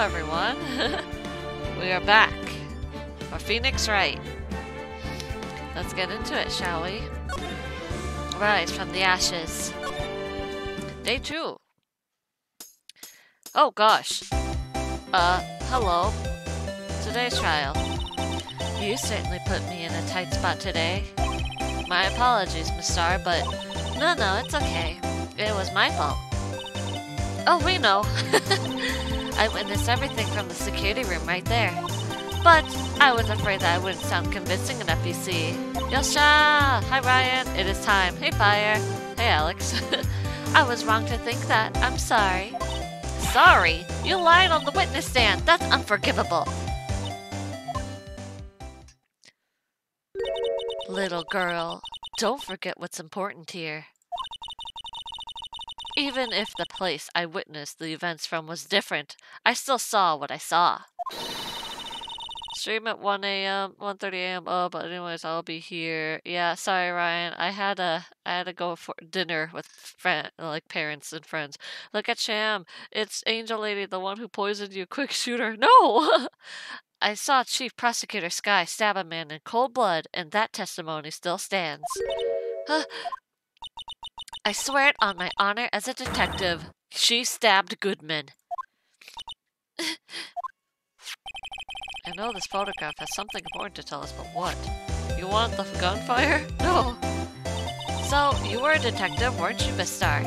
everyone. We are back for Phoenix Wright. Let's get into it, shall we? Rise from the ashes. Day 2. Oh gosh. Hello. Today's trial. You certainly put me in a tight spot today. My apologies, Miss Star, but no, it's okay. It was my fault. Oh, we know. I witnessed everything from the security room right there. But I was afraid that I wouldn't sound convincing enough, you see. Yosha! Hi, Ryan. It is time. Hey, Fire. Hey, Alex. I was wrong to think that. I'm sorry. Sorry? You lied on the witness stand. That's unforgivable. Little girl, don't forget what's important here. Even if the place I witnessed the events from was different, I still saw what I saw. Stream at 1 a.m., 1:30 a.m. Oh, but anyways, I'll be here. Yeah, sorry, Ryan. I had to go for dinner with parents and friends. Look at Sham. It's Angel Lady, the one who poisoned you. Quick shooter. No! I saw Chief Prosecutor Sky stab a man in cold blood, and that testimony still stands. I swear it on my honor as a detective. She stabbed Goodman. I know this photograph has something important to tell us, but what? You want the gunfire? No. So, you were a detective, weren't you, Miss Star?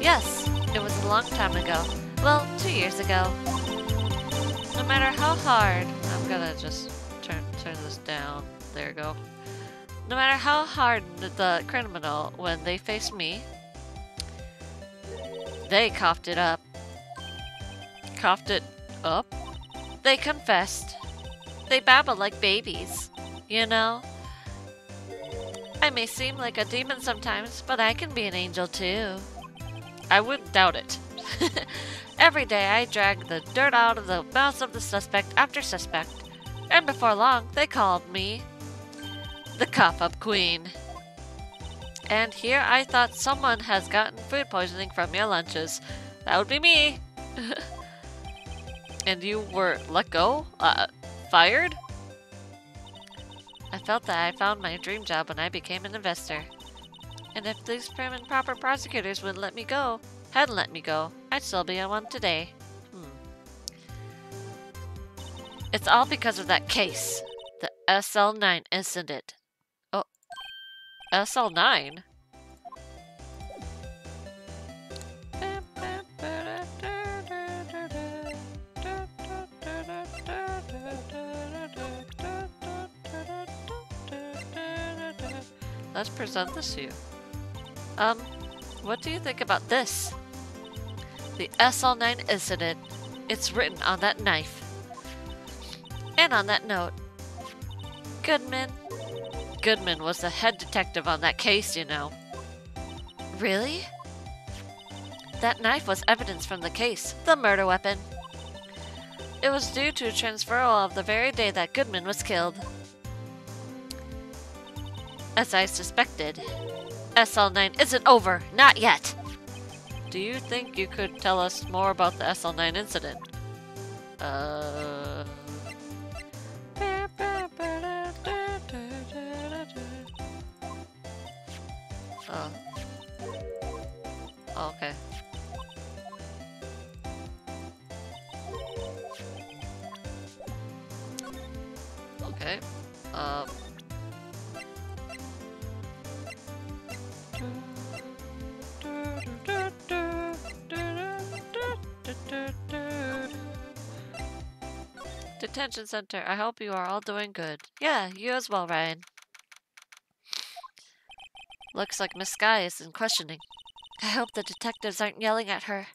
Yes, it was a long time ago. Well, 2 years ago. No matter how hard... I'm gonna just turn this down. There you go. No matter how hard the criminal, when they faced me, they coughed it up. Coughed it up? They confessed. They babbled like babies, you know? I may seem like a demon sometimes, but I can be an angel too. I wouldn't doubt it. Every day I drag the dirt out of the mouths of the suspect after suspect, and before long they called me the cough-up queen. And here I thought someone has gotten food poisoning from your lunches. That would be me. And you were let go? Fired? I felt that I found my dream job when I became an investor. And if these prim and proper prosecutors hadn't let me go, I'd still be on one today. It's all because of that case. The SL9 incident. Oh. SL9? Let's present this to you. What do you think about this? The SL9 incident. It's written on that knife. And on that note. Goodman was the head detective on that case, you know. Really? That knife was evidence from the case, the murder weapon. It was due to transferal of the very day that Goodman was killed. As I suspected, SL9 isn't over, not yet. Do you think you could tell us more about the SL9 incident? Oh, okay. Okay. Detention Center, I hope you are all doing good. Yeah, you as well, Ryan. Looks like Miss Sky is in questioning. I hope the detectives aren't yelling at her.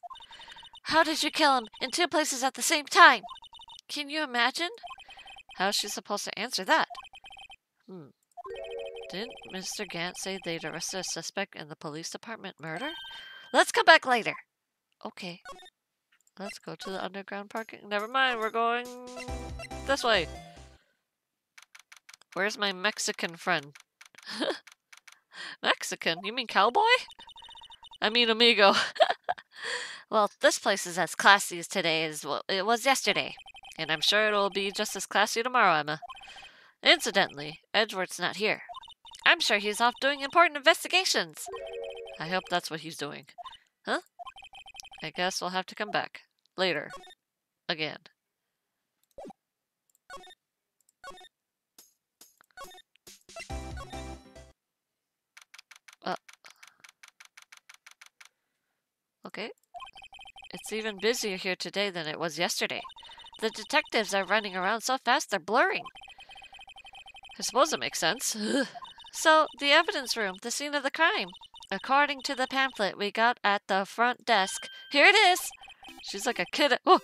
How did you kill him in 2 places at the same time? Can you imagine? How is she supposed to answer that? Didn't Mr. Gant say they'd arrested a suspect in the police department murder? Let's come back later. Okay. Let's go to the underground parking. Never mind, we're going this way. Where's my Mexican friend? Mexican? You mean cowboy? I mean amigo. Well, this place is as classy as today as well, it was yesterday. And I'm sure it'll be just as classy tomorrow, Emma. Incidentally, Edward's not here. I'm sure he's off doing important investigations. I hope that's what he's doing. Huh? I guess we'll have to come back. Later. Again. Okay. It's even busier here today than it was yesterday. The detectives are running around so fast they're blurring. I suppose it makes sense. So, the evidence room, the scene of the crime. According to the pamphlet we got at the front desk, here it is! She's like a kid. Oh!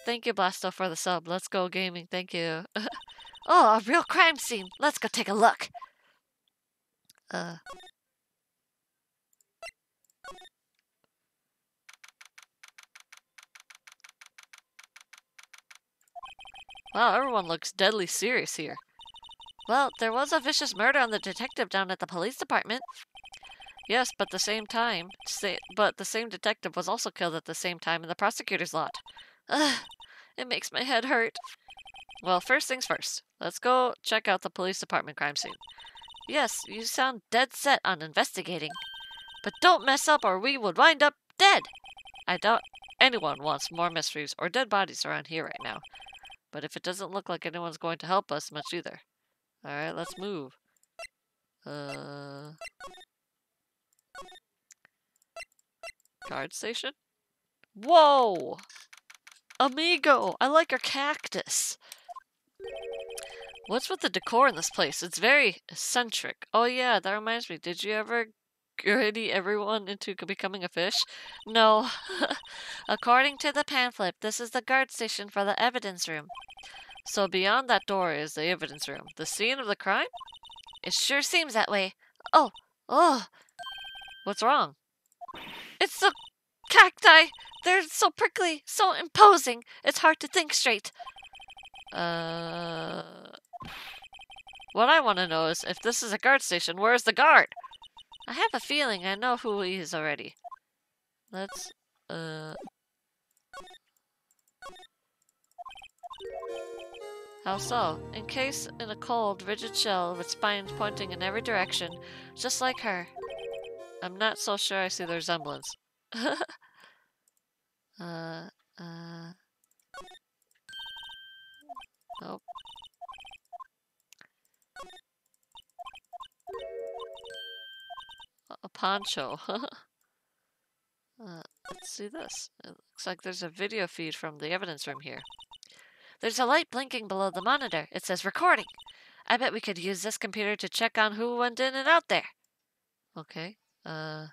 Thank you, Blasto, for the sub. Let's go gaming. Thank you. Oh, a real crime scene. Let's go take a look. Wow, everyone looks deadly serious here. Well, there was a vicious murder on the detective down at the police department. Yes, but the same detective was also killed at the same time in the prosecutor's lot. Ugh, it makes my head hurt. Well, first things first. Let's go check out the police department crime scene. Yes, you sound dead set on investigating. But don't mess up or we would wind up dead. I doubt anyone wants more mysteries or dead bodies around here right now. But if it doesn't look like anyone's going to help us much either. Alright, let's move. Guard station? Whoa! Amigo! I like your cactus. What's with the decor in this place? It's very eccentric. Oh yeah, that reminds me. Did you ever gritty everyone into becoming a fish? No. According to the pamphlet, this is the guard station for the evidence room. So beyond that door is the evidence room. The scene of the crime? It sure seems that way. Oh. What's wrong? It's the cacti! They're so prickly, so imposing. It's hard to think straight. What I want to know is, if this is a guard station, where's the guard? I have a feeling I know who he is already. Let's, How so? Encased in a cold, rigid shell with spines pointing in every direction, just like her. I'm not so sure I see the resemblance. Nope. A poncho. Let's see this. It looks like there's a video feed from the evidence room here. There's a light blinking below the monitor. It says recording. I bet we could use this computer to check on who went in and out there. Okay. A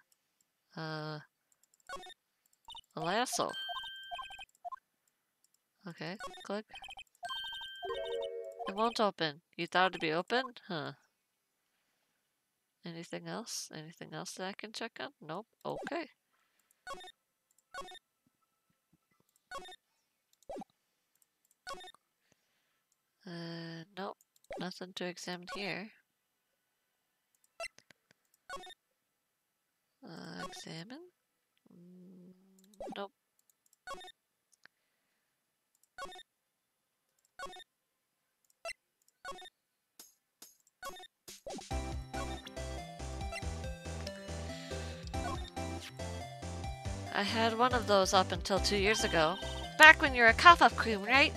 lasso. Okay, click. It won't open. You thought it'd be open? Huh. Anything else? Anything else that I can check on? Nope. Okay. Nope. Nothing to examine here. Examine? Nope. I had one of those up until 2 years ago. Back when you were a cough-up crew, right?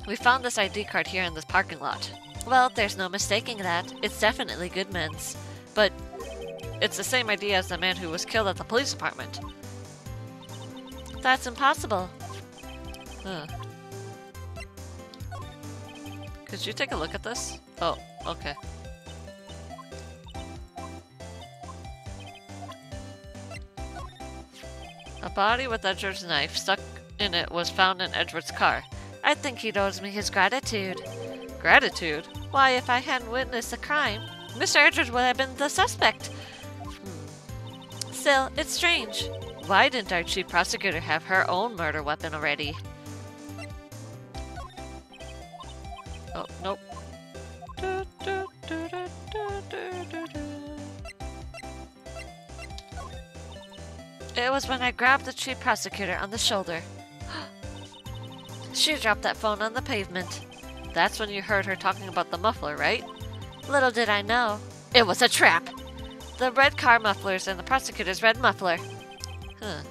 We found this ID card here in this parking lot. Well, there's no mistaking that. It's definitely Goodman's. But it's the same ID as the man who was killed at the police department. That's impossible. Huh. Could you take a look at this? Oh, okay. A body with Edward's knife stuck in it was found in Edward's car. I think he owes me his gratitude. Gratitude? Why, if I hadn't witnessed the crime, Mr. Edward would have been the suspect. Still, it's strange. Why didn't our chief prosecutor have her own murder weapon already? Oh, nope. It was when I grabbed the chief prosecutor on the shoulder. She dropped that phone on the pavement. That's when you heard her talking about the muffler, right? Little did I know, it was a trap! The red car mufflers and the prosecutor's red muffler. Huh.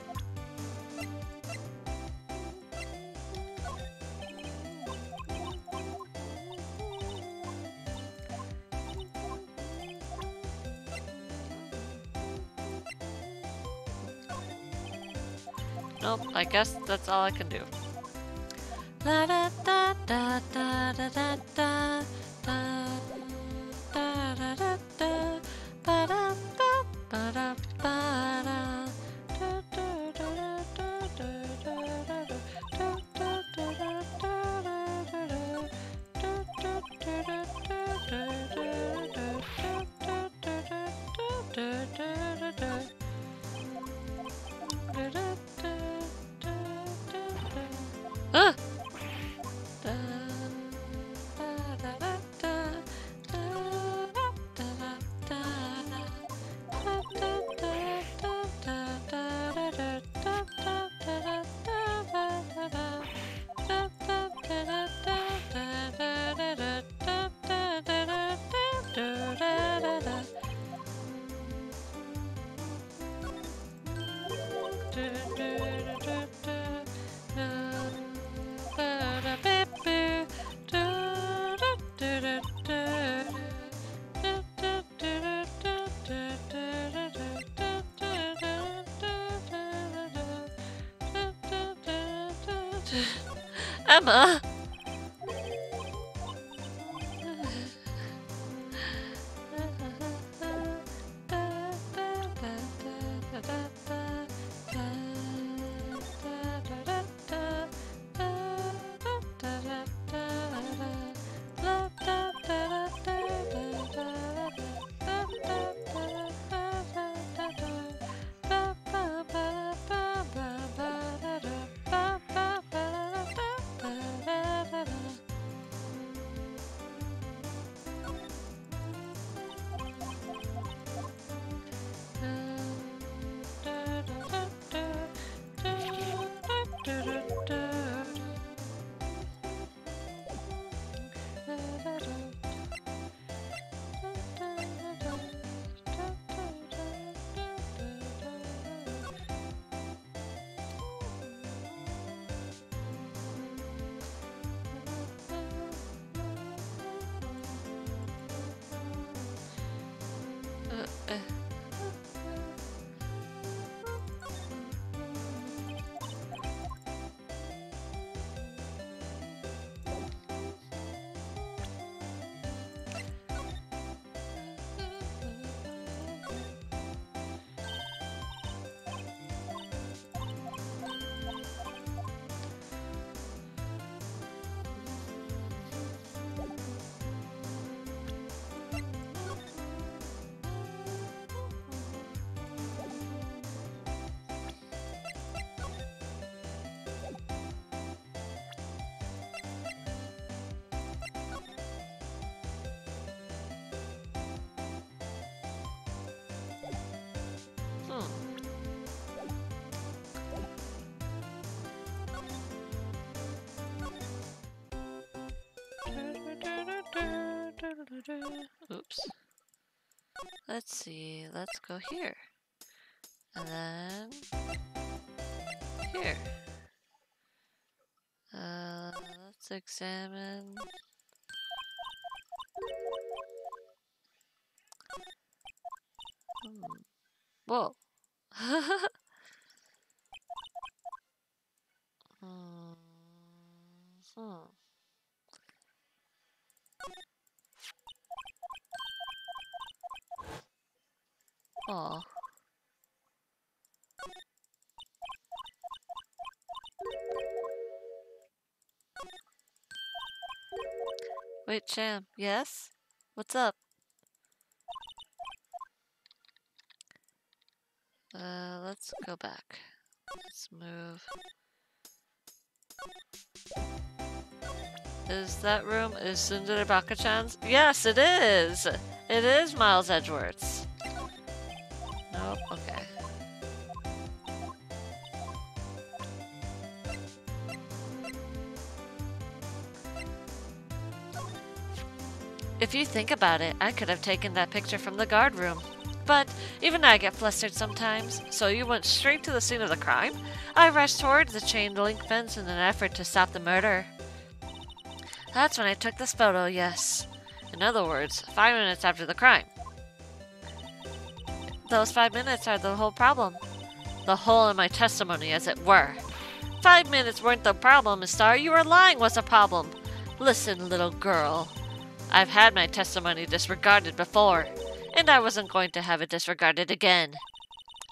Nope, I guess that's all I can do. La da da da da da da da da da da da da ba da ba da ba da da da da da Ah! Emma! Oops. Let's see, let's go here. And then here. Let's examine. Whoa. Oh. Wait, Cham. Yes? What's up? Let's go back. Let's move. Is that room? Is Tsundere Baka-chan's? Yes, it is! It is Miles Edgeworth's. Nope, okay. If you think about it, I could have taken that picture from the guard room. But even I get flustered sometimes, so you went straight to the scene of the crime? I rushed towards the chain-link fence in an effort to stop the murder. That's when I took this photo, yes. In other words, 5 minutes after the crime. Those 5 minutes are the whole problem. The hole in my testimony, as it were. 5 minutes weren't the problem, Miss Starr. You were lying was a problem. Listen, little girl. I've had my testimony disregarded before, and I wasn't going to have it disregarded again.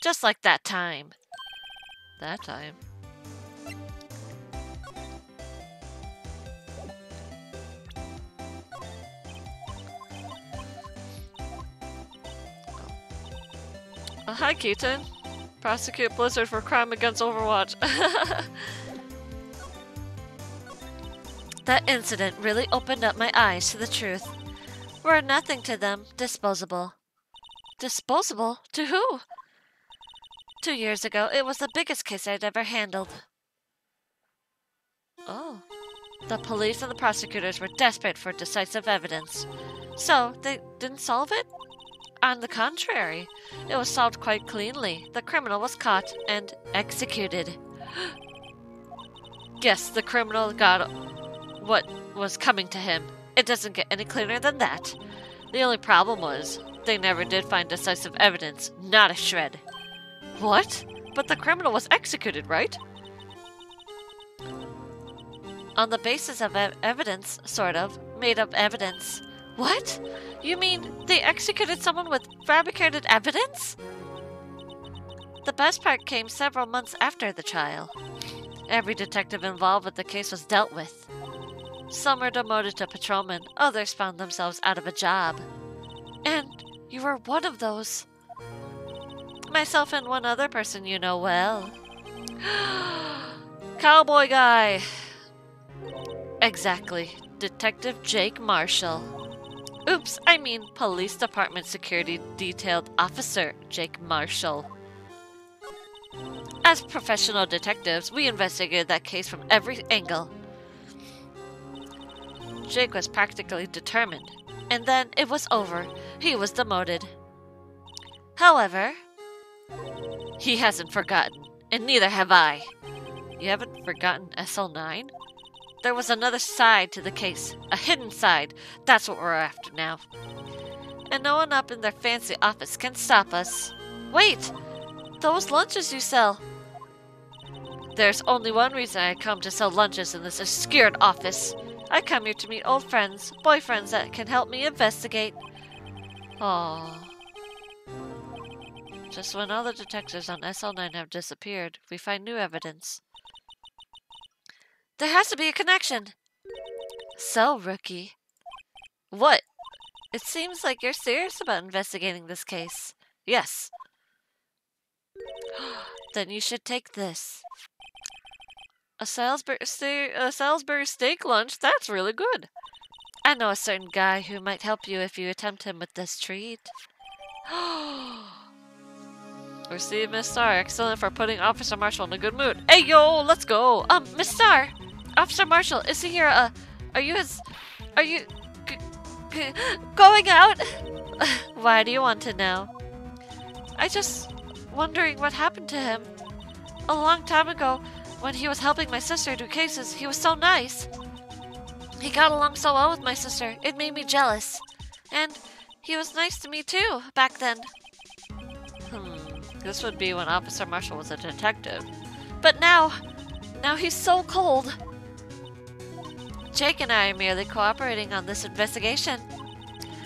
Just like that time. That time? Hi, Keaton. Prosecute Blizzard for crime against Overwatch. That incident really opened up my eyes to the truth. We're nothing to them, disposable. Disposable? To who? 2 years ago, it was the biggest case I'd ever handled. Oh. The police and the prosecutors were desperate for decisive evidence. So, they didn't solve it? On the contrary, it was solved quite cleanly. The criminal was caught and executed. Yes, the criminal got what was coming to him. It doesn't get any clearer than that. The only problem was, they never did find decisive evidence. Not a shred. What? But the criminal was executed, right? On the basis of evidence, sort of. Made up evidence. What? You mean they executed someone with fabricated evidence? The best part came several months after the trial. Every detective involved with the case was dealt with. Some were demoted to patrolmen, others found themselves out of a job. And you were one of those. Myself and one other person you know well. Cowboy guy! Exactly. Detective Jake Marshall. Oops, I mean Police Department Security Detailed Officer Jake Marshall. As professional detectives, we investigated that case from every angle. Jake was practically determined, and then it was over. He was demoted. However, he hasn't forgotten, and neither have I. You haven't forgotten SL9? There was another side to the case, a hidden side. That's what we're after now. And no one up in their fancy office can stop us. Wait! Those lunches you sell. There's only one reason I come to sell lunches in this obscure office. I come here to meet old friends, boyfriends that can help me investigate. Aww. Just when all the detectives on SL9 have disappeared, we find new evidence. There has to be a connection. So, Rookie. What? It seems like you're serious about investigating this case. Yes. Then you should take this. A Salisbury steak lunch? That's really good. I know a certain guy who might help you if you attempt him with this treat. Receive, Miss Starr. Excellent for putting Officer Marshall in a good mood. Hey, yo, let's go. Miss Starr. Officer Marshall, is he here? Are you going out? Why do you want to know? I just wondering what happened to him. A long time ago, when he was helping my sister do cases, he was so nice. He got along so well with my sister, it made me jealous. And he was nice to me too, back then. This would be when Officer Marshall was a detective. But now he's so cold. Jake and I are merely cooperating on this investigation.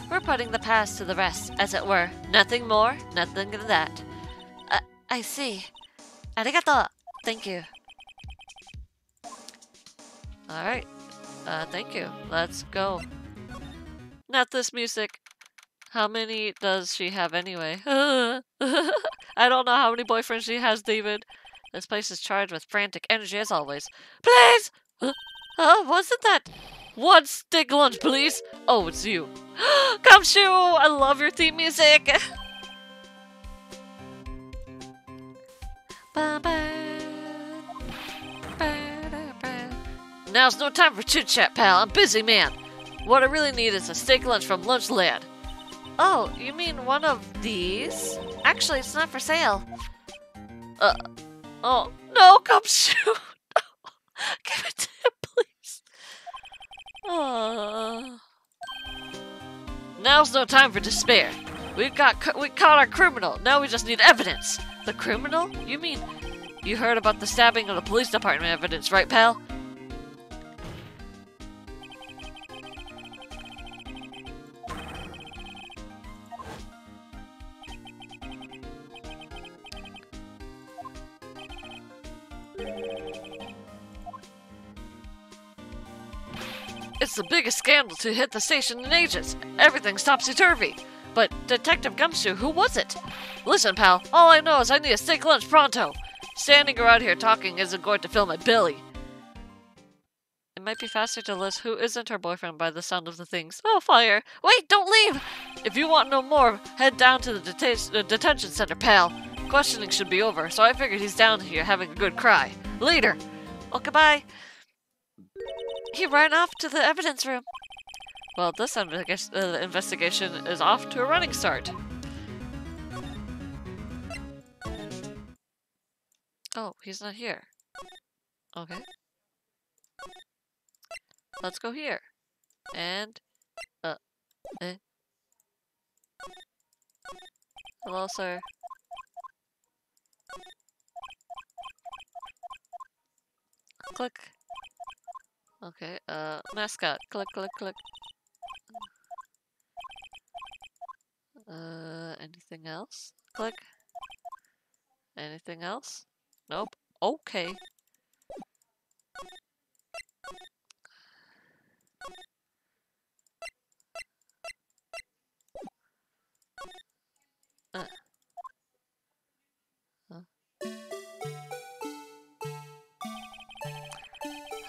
We're putting the past to the rest, as it were. Nothing more, nothing than that. I see. Arigato. Thank you. Alright. Thank you. Let's go. Not this music. How many does she have anyway? I don't know how many boyfriends she has, David. This place is charged with frantic energy as always. Please! Wasn't that one steak lunch, please? Oh, it's you. Kamshu! I love your theme music! Now's no time for chit-chat, pal. I'm busy, man. What I really need is a steak lunch from Lunchland. Oh, you mean one of these? Actually, it's not for sale. Oh, no, Gumshoe! No. Give it to him, please. Now's no time for despair. We caught our criminal. Now we just need evidence. The criminal? You mean you heard about the stabbing of the police department evidence, right, pal? It's the biggest scandal to hit the station in ages. Everything's topsy-turvy. But Detective Gumshoe, who was it? Listen, pal, all I know is I need a steak lunch pronto. Standing around here talking isn't going to fill my belly. It might be faster to list who isn't her boyfriend by the sound of the things. Oh, fire. Wait, don't leave! If you want to know more, head down to the detention center, pal. Questioning should be over, so I figured he's down here having a good cry. Later. Oh, goodbye. He ran off to the evidence room. Well, this investigation is off to a running start. Oh, he's not here. Okay. Let's go here. And, Hello, sir. Click. Okay, mascot. Click, click, click. Anything else? Click. Anything else? Nope. Okay.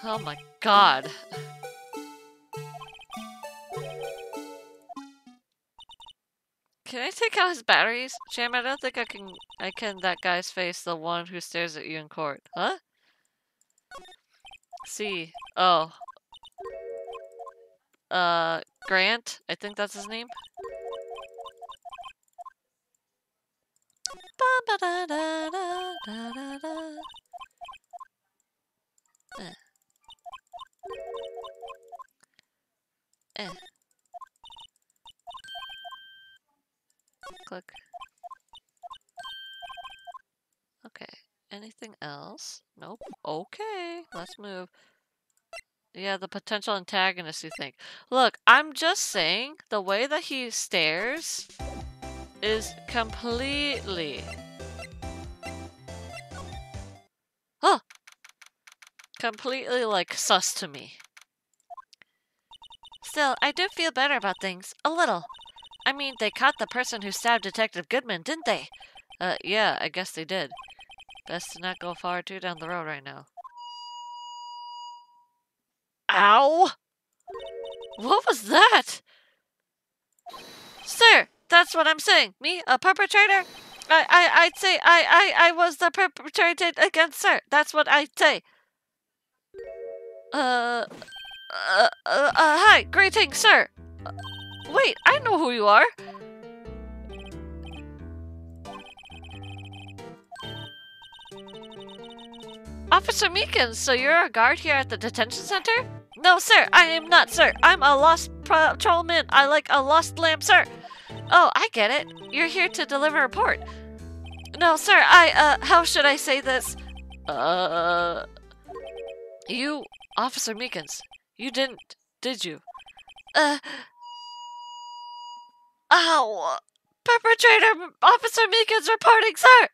Oh my god. Can I take out his batteries? Sham, I don't think I can that guy's face, the one who stares at you in court. Huh? See. Oh. Grant? I think that's his name. Click. Okay. Anything else? Nope. Okay. Let's move. Yeah, the potential antagonist, you think. Look, I'm just saying, the way that he stares is completely... Huh! Completely, like, sus to me. Still, I do feel better about things. A little. I mean, they caught the person who stabbed Detective Goodman, didn't they? Yeah, I guess they did. Best to not go far too down the road right now. Ow! What was that? Sir, that's what I'm saying. Me, a perpetrator? I'd say I was the perpetrator against sir. That's what I'd say. Hi, greetings, sir. Wait, I know who you are. Officer Meekins, so you're a guard here at the detention center? No, sir, I am not, sir. I'm a lost patrolman. I like a lost lamb, sir. Oh, I get it. You're here to deliver a report. No, sir, how should I say this? You, Officer Meekins, you didn't, did you? Ow! Perpetrator Officer Meekins reporting, sir!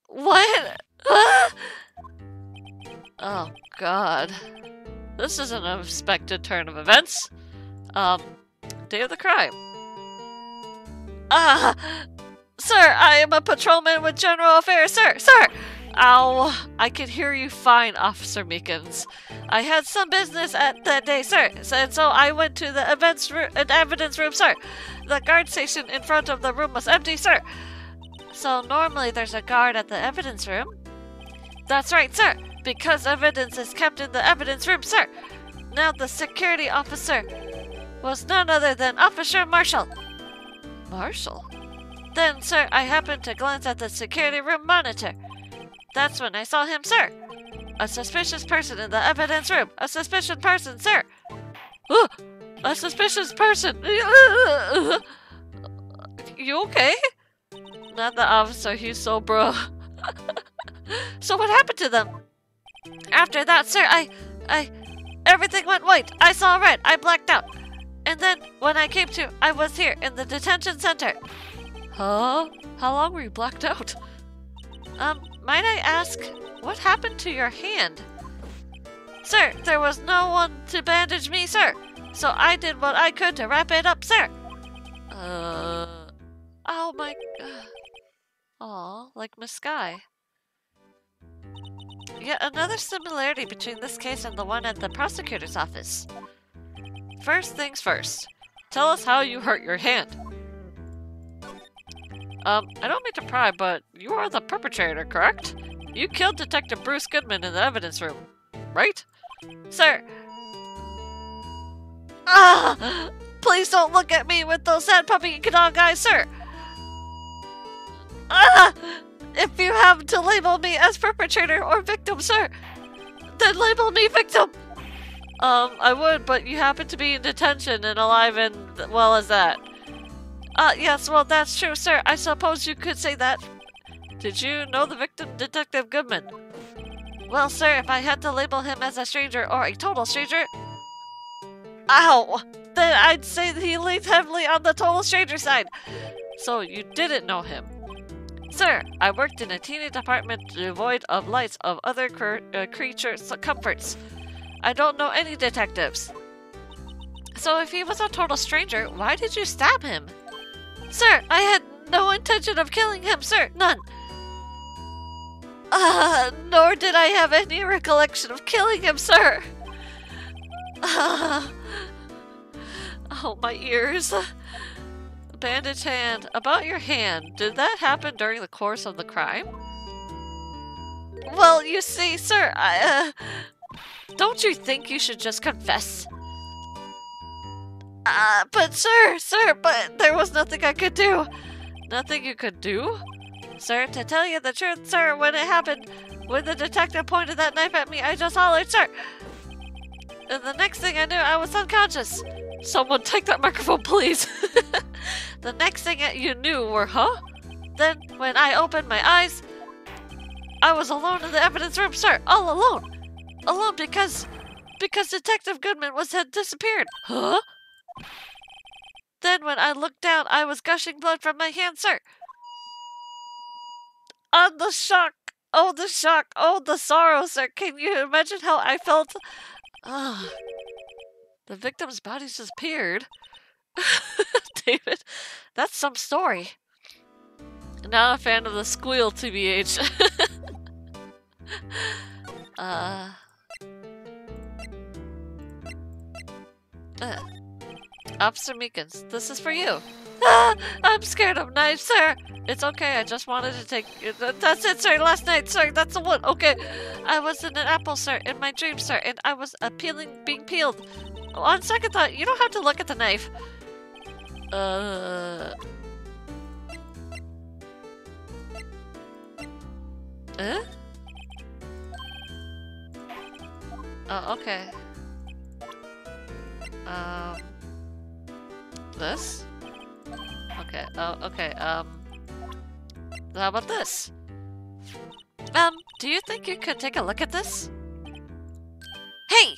What? Oh, God. This is an unexpected turn of events. Day of the crime. Sir, I am a patrolman with General Affairs, sir! Sir! Ow, I can hear you fine, Officer Meekins. I had some business at that day, sir, and so I went to the evidence room, sir. The guard station in front of the room was empty, sir. So normally there's a guard at the evidence room? That's right, sir, because evidence is kept in the evidence room, sir. Now the security officer was none other than Officer Marshall. Marshall? Then, sir, I happened to glance at the security room monitor. That's when I saw him, sir. A suspicious person in the evidence room. A suspicious person, sir. A suspicious person. You okay? Not the officer, he's so bro. So what happened to them? After that, sir, everything went white. I saw red. I blacked out. And then, when I came to, I was here in the detention center. Huh? How long were you blacked out? Might I ask, what happened to your hand? Sir, there was no one to bandage me, sir. So I did what I could to wrap it up, sir. Oh my god. Aw, like Miss Sky. Yet another similarity between this case and the one at the prosecutor's office. First things first. Tell us how you hurt your hand. I don't mean to pry, but you are the perpetrator, correct? You killed Detective Bruce Goodman in the evidence room, right? Sir. Ah! Please don't look at me with those sad puppy dog eyes, sir! Ah! If you have to label me as perpetrator or victim, sir, then label me victim! I would, but you happen to be in detention and alive and well as that. Yes, well, that's true, sir. I suppose you could say that. Did you know the victim, Detective Goodman? Well, sir, if I had to label him as a stranger or a total stranger... Ow! Then I'd say that he leans heavily on the total stranger side. So you didn't know him. Sir, I worked in a teeny department devoid of lights of other creatures' comforts. I don't know any detectives. So if he was a total stranger, why did you stab him? Sir, I had no intention of killing him, sir. None. Nor did I have any recollection of killing him, sir. Oh, my ears. Bandage hand. About your hand, did that happen during the course of the crime? Well, you see, sir, don't you think you should just confess? But sir, but there was nothing I could do. Nothing you could do? Sir, to tell you the truth, sir, when it happened, when the detective pointed that knife at me, I just hollered, sir. And the next thing I knew, I was unconscious. Someone take that microphone, please. The next thing you knew were, huh? Then, when I opened my eyes, I was alone in the evidence room, sir. All alone. Alone because Detective Goodman had disappeared. Huh? Then when I looked down, I was gushing blood from my hand, sir. On the shock. Oh, the shock. Oh, the sorrow, sir. Can you imagine how I felt? The victim's body disappeared. David, that's some story. Not a fan of the squeal, TBH. Officer Meekins, this is for you. I'm scared of knives, sir. It's okay, I just wanted to take... That's it, sir. Last night, sir. That's the one. Okay. I was in an apple, sir, in my dream, sir, and I was being peeled. On second thought, you don't have to look at the knife. Oh, okay. This? Okay, okay, how about this? Do you think you could take a look at this? Hey!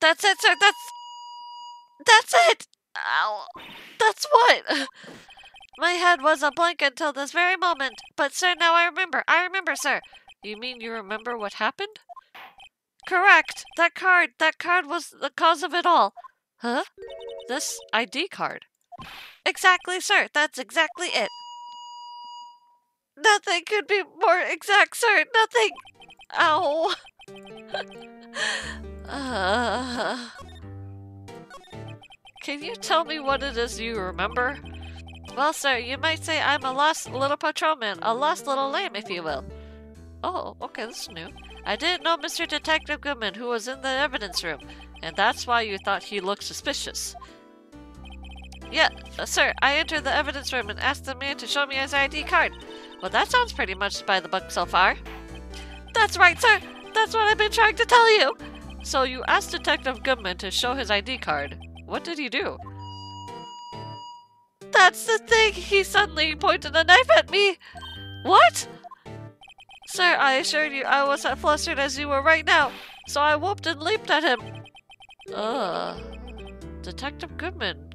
That's it, sir, that's it! Ow. That's what? My head was a blank until this very moment, but sir, now I remember, sir. You mean you remember what happened? Correct! That card was the cause of it all. Huh? This ID card? Exactly, sir, that's exactly it. Nothing could be more exact, sir, nothing! Ow! Can you tell me what it is you remember? Well, sir, you might say I'm a lost little patrolman, a lost little lamb, if you will. Oh, okay, this is new. I didn't know Mr. Detective Goodman, who was in the evidence room, and that's why you thought he looked suspicious. Yeah, sir, I entered the evidence room and asked the man to show me his ID card. Well, that sounds pretty much by the book so far. That's right, sir! That's what I've been trying to tell you! So you asked Detective Goodman to show his ID card. What did he do? That's the thing! He suddenly pointed a knife at me! What? Sir, I assure you I was as flustered as you were right now, so I whooped and leaped at him. Detective Goodman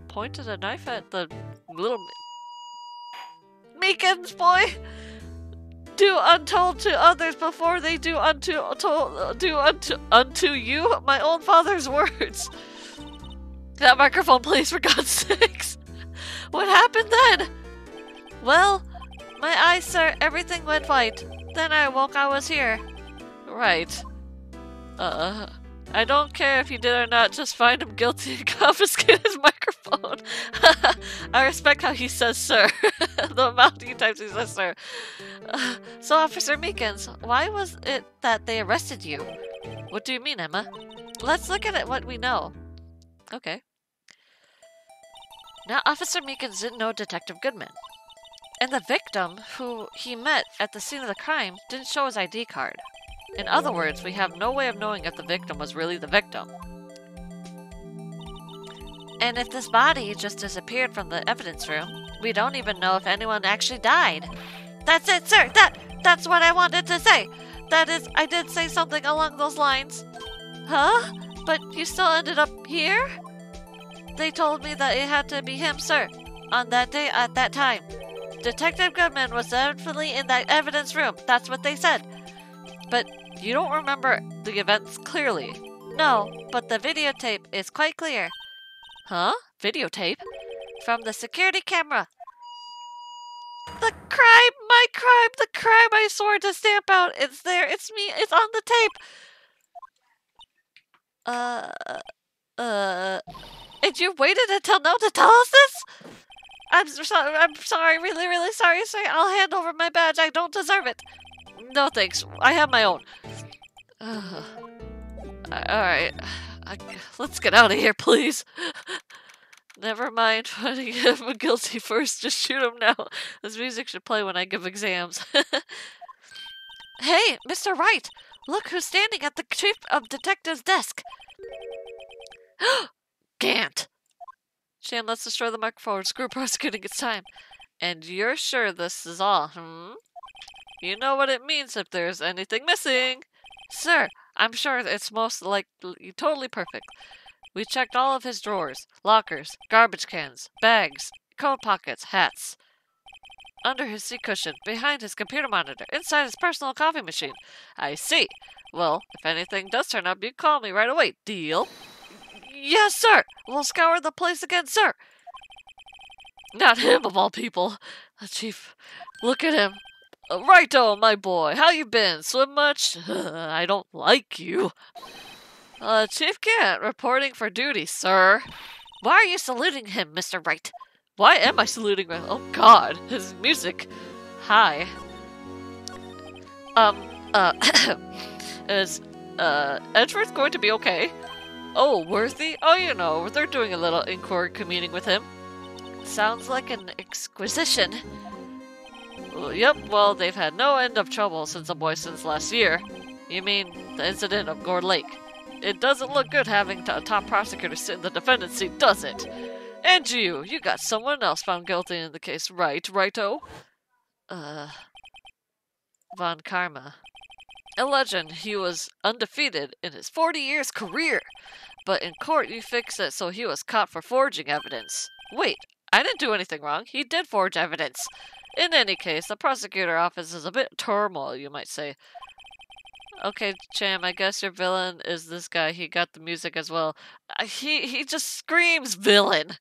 pointed a knife at the little... Meekins, boy! Do untold to others before they do unto you, my own father's words. That microphone, please, for God's sakes. What happened then? Well, my eyes, sir, everything went white. Then I woke, I was here. Right. I don't care if you did or not, just find him guilty and confiscate his microphone. I respect how he says sir. The amount of times he says sir. So, Officer Meekins, why was it that they arrested you? What do you mean, Emma? Let's look at what we know. Okay. Now, Officer Meekins didn't know Detective Goodman. And the victim, who he met at the scene of the crime, didn't show his ID card. In other words, we have no way of knowing if the victim was really the victim. And if this body just disappeared from the evidence room, we don't even know if anyone actually died. That's it, sir! That's what I wanted to say! That is, I did say something along those lines. Huh? But you still ended up here? They told me that it had to be him, sir. On that day, at that time. Detective Goodman was definitely in that evidence room. That's what they said. But you don't remember the events clearly. No, but the videotape is quite clear. Huh? Videotape? From the security camera. The crime! My crime! The crime I swore to stamp out! It's there! It's me! It's on the tape! And you waited until now to tell us this? I'm sorry, really, really sorry, sir. I'll hand over my badge. I don't deserve it. No thanks. I have my own. Alright. Let's get out of here, please. Never mind finding him guilty first. Just shoot him now. This music should play when I give exams. Hey, Mr. Wright! Look who's standing at the chief of detective's desk. Gant! Shan, let's destroy the microphone. Screw prosecuting, it's time. And you're sure this is all, You know what it means if there's anything missing. Sir, I'm sure it's most likely totally perfect. We checked all of his drawers, lockers, garbage cans, bags, coat pockets, hats. Under his seat cushion, behind his computer monitor, inside his personal coffee machine. I see. Well, if anything does turn up, you call me right away. Deal? Yes, sir! We'll scour the place again, sir! Not him, of all people. Chief, look at him. Righto, my boy. How you been? Swim much? I don't like you. Chief Gant, reporting for duty, sir. Why are you saluting him, Mr. Wright? Why am I saluting him? Oh, God. His music. Hi. Is, Edgeworth going to be okay? Oh, Worthy? Oh, you know, they're doing a little inquiry meeting with him. Sounds like an exquisition. Well, yep, well, they've had no end of trouble since the boy since last year. You mean the incident of Gourd Lake? It doesn't look good having a top prosecutor sit in the defendant's seat, does it? And you got someone else found guilty in the case, right, righto? Von Karma. A legend, he was undefeated in his 40 years career. But in court, you fixed it so he was caught for forging evidence. Wait, I didn't do anything wrong. He did forge evidence. In any case, the prosecutor office is a bit turmoil, you might say. Okay, Cham, I guess your villain is this guy. He got the music as well. He just screams villain.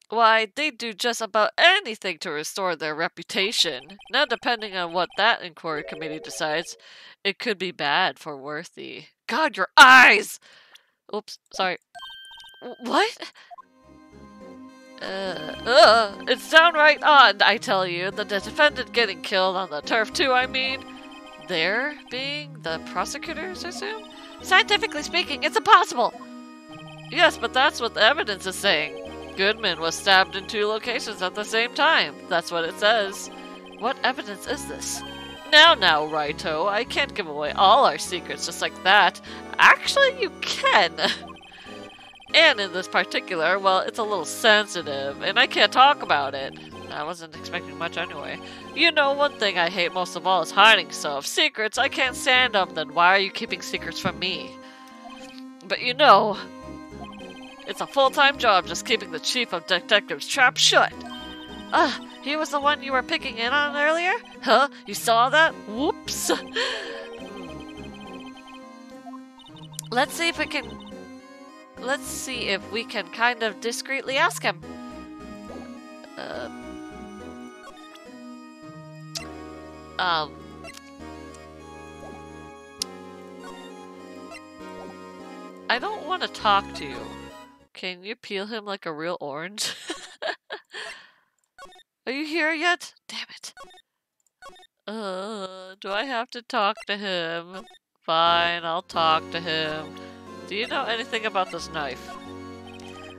Why, they do just about anything to restore their reputation. Now, depending on what that inquiry committee decides, it could be bad for Worthy. God, your eyes! Oops, sorry. What? It's downright odd, I tell you. The defendant getting killed on the turf, too, I mean. They're being the prosecutors, I assume? Scientifically speaking, it's impossible! Yes, but that's what the evidence is saying. Goodman was stabbed in 2 locations at the same time. That's what it says. What evidence is this? Now, Raito, I can't give away all our secrets just like that. Actually, you can. And in this particular, well, it's a little sensitive, and I can't talk about it. I wasn't expecting much anyway. You know, one thing I hate most of all is hiding stuff. Secrets, I can't stand them, then why are you keeping secrets from me? But you know, it's a full-time job just keeping the chief of detectives trapped shut. He was the one you were picking in on earlier? Huh? You saw that? Whoops. Let's see if we can kind of discreetly ask him. I don't want to talk to you. Can you peel him like a real orange? Are you here yet? Damn it. Do I have to talk to him? Fine, I'll talk to him. Do you know anything about this knife?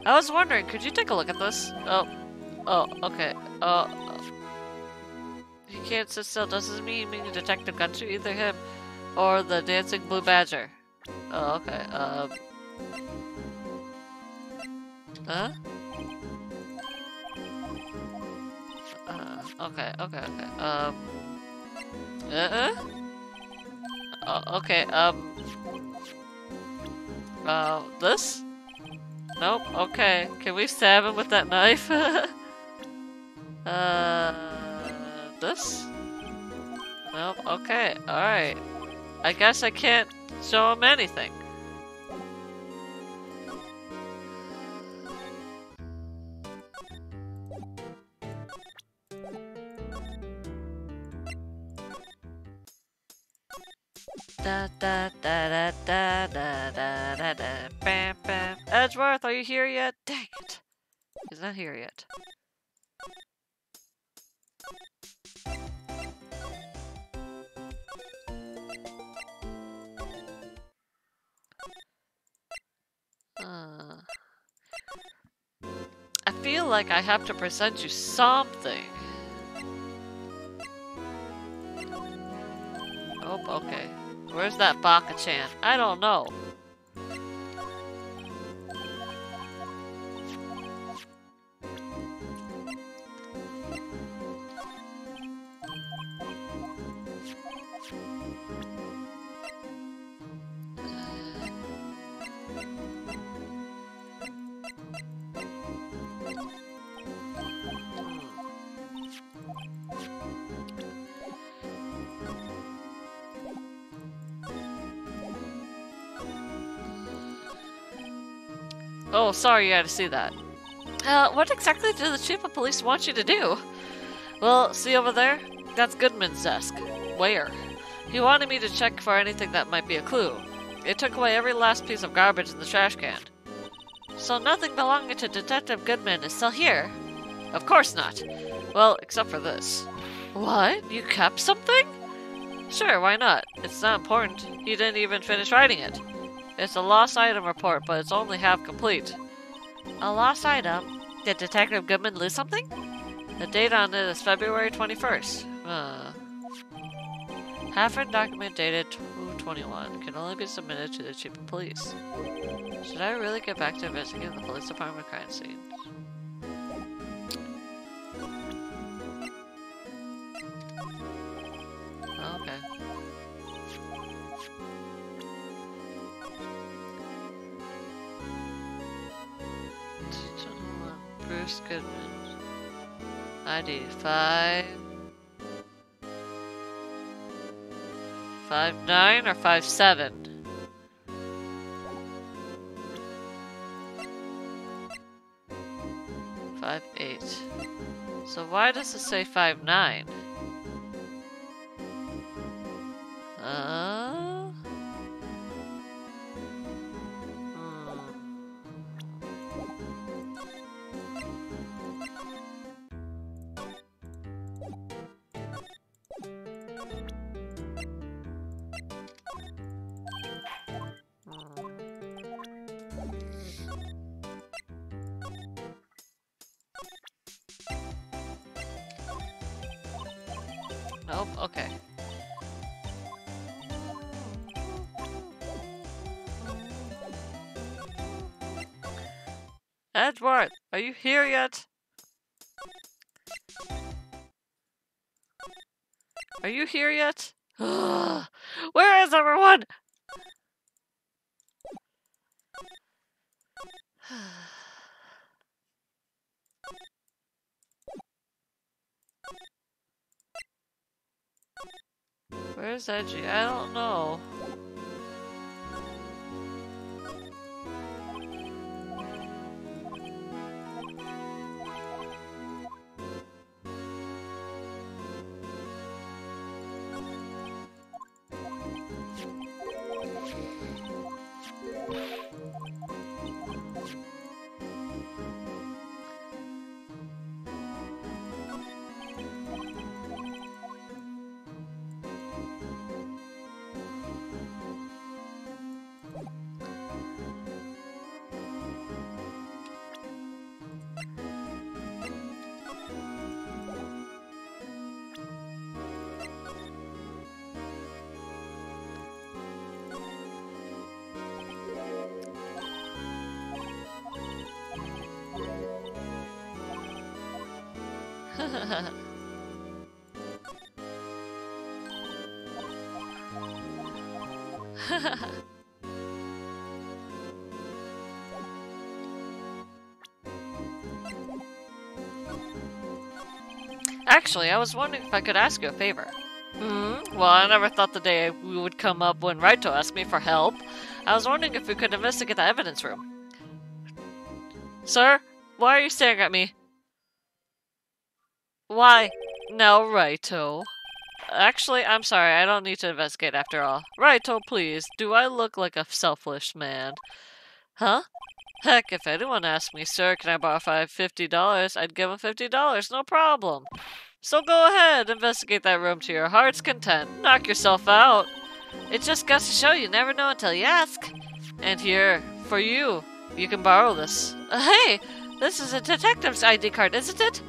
I was wondering, could you take a look at this? Oh, okay. He can't sit still. Doesn't mean Detective Gunter, either him or the dancing blue badger. Oh, okay. Huh? Okay. Okay, this? Nope, okay. Can we stab him with that knife? This? Nope, okay, alright. I guess I can't show him anything. Bam, bam. Edgeworth, are you here yet? Dang it. He's not here yet. I feel like I have to present you something. Oh, okay. Where's that Baka-chan? I don't know. Oh, sorry you had to see that. What exactly did the chief of police want you to do? Well, see over there? That's Goodman's desk. Where? He wanted me to check for anything that might be a clue. It took away every last piece of garbage in the trash can. So nothing belonging to Detective Goodman is still here? Of course not. Well, except for this. What? You kept something? Sure, why not? It's not important. He didn't even finish writing it. It's a lost item report, but it's only half complete. A lost item? Did Detective Goodman lose something? The date on it is February 21st. Half-written document dated 2/21 can only be submitted to the chief of police. Should I really get back to investigating the police department crime scene? Okay. Bruce Goodman. ID 559 or 57? 58. So why does it say 59? Nope, okay. Edward, are you here yet? Are you here yet? Where is everyone? Where's Edgy? I don't know. Actually, I was wondering if I could ask you a favor. Well, I never thought the day we would come up when Raito asked me for help. I was wondering if we could investigate the evidence room. Sir, why are you staring at me? Why? No, Raito. Actually, I'm sorry, I don't need to investigate after all. Raito, please, do I look like a selfish man? Huh? Heck, if anyone asked me, sir, can I borrow $50, I'd give him $50, no problem. So go ahead, investigate that room to your heart's content. Knock yourself out. It just goes to show you never know until you ask. And here, for you, you can borrow this. Hey, this is a detective's ID card, isn't it?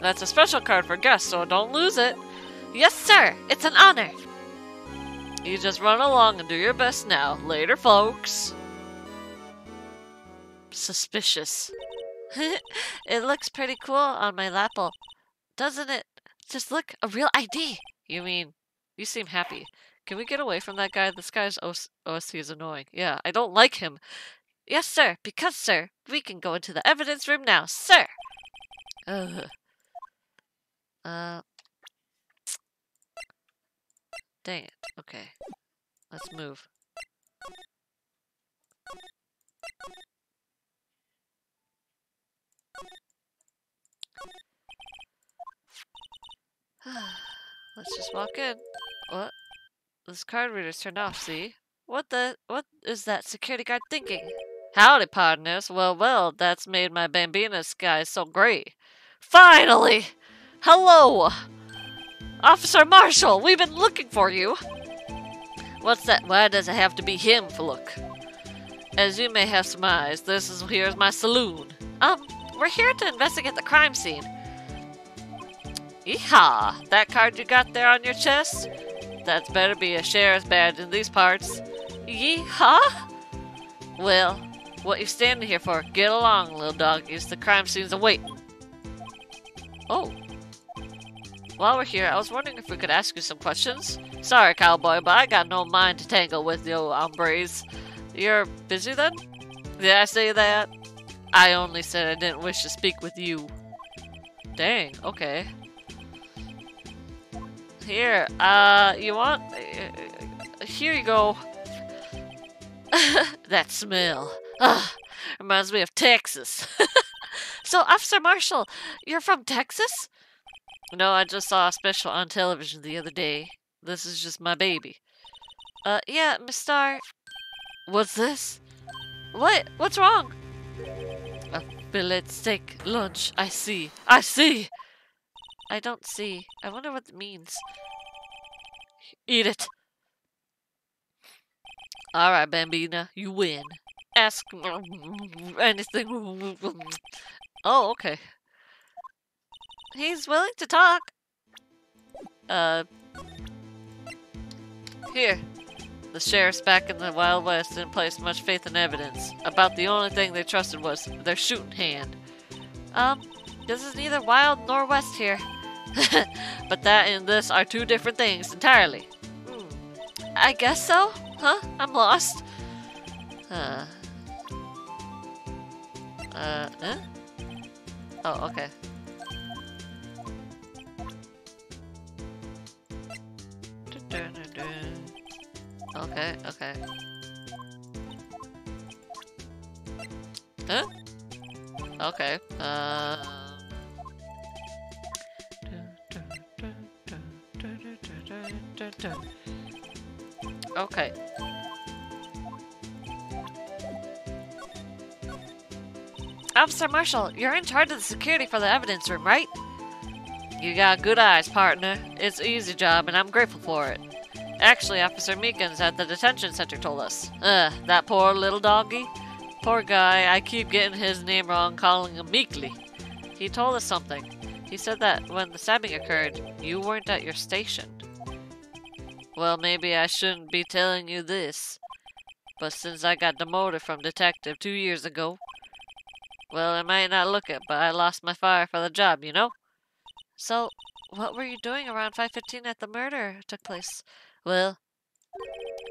That's a special card for guests, so don't lose it. Yes, sir, it's an honor. You just run along and do your best now. Later, folks. Suspicious. It looks pretty cool on my lapel. Doesn't it? Just look, a real ID. You mean, you seem happy. Can we get away from that guy? This guy's OST is annoying. Yeah, I don't like him. Yes, sir, because, sir, we can go into the evidence room now, sir. Ugh. Dang it. Okay. Let's move. Let's just walk in. What? This card reader's turned off, see? What is that security guard thinking? Howdy, partners. Well, that's made my Bambina sky so great. Finally! Hello! Officer Marshall, we've been looking for you. What's that? Why does it have to be him for look? As you may have surmised, here's my saloon. We're here to investigate the crime scene. Yeehaw! That card you got there on your chest? That's better be a sheriff's badge in these parts. Yeehaw? Well, what you standing here for? Get along, little doggies. The crime scene's awaiting. Oh. While we're here, I was wondering if we could ask you some questions. Sorry, cowboy, but I got no mind to tangle with you hombres. You're busy then? Did I say that? I only said I didn't wish to speak with you. Dang, okay. Here, you want? Here you go. That smell. Reminds me of Texas. So, Officer Marshall, you're from Texas? No, I just saw a special on television the other day. This is just my baby. Yeah, Miss Star. What's this? What? What's wrong? A fillet steak lunch. I see. I see! I don't see. I wonder what it means. Eat it. Alright, Bambina. You win. Ask anything. Oh, okay. He's willing to talk. Here. The sheriffs back in the Wild West didn't place much faith in evidence. About the only thing they trusted was their shooting hand. This is neither wild nor west here. But that and this are two different things entirely. I guess so? Huh? I'm lost. Huh? Oh, okay. Okay, okay. Huh? Okay, okay. Officer Marshall, you're in charge of the security for the evidence room, right? You got good eyes, partner. It's an easy job, and I'm grateful for it. Actually, Officer Meekins at the detention center told us. That poor little doggy. Poor guy, I keep getting his name wrong, calling him Meekly. He told us something. He said that when the stabbing occurred, you weren't at your station. Well, maybe I shouldn't be telling you this, but since I got demoted from detective 2 years ago, well, I might not look it, but I lost my fire for the job, you know? So, what were you doing around 5:15 at the murder took place? Well,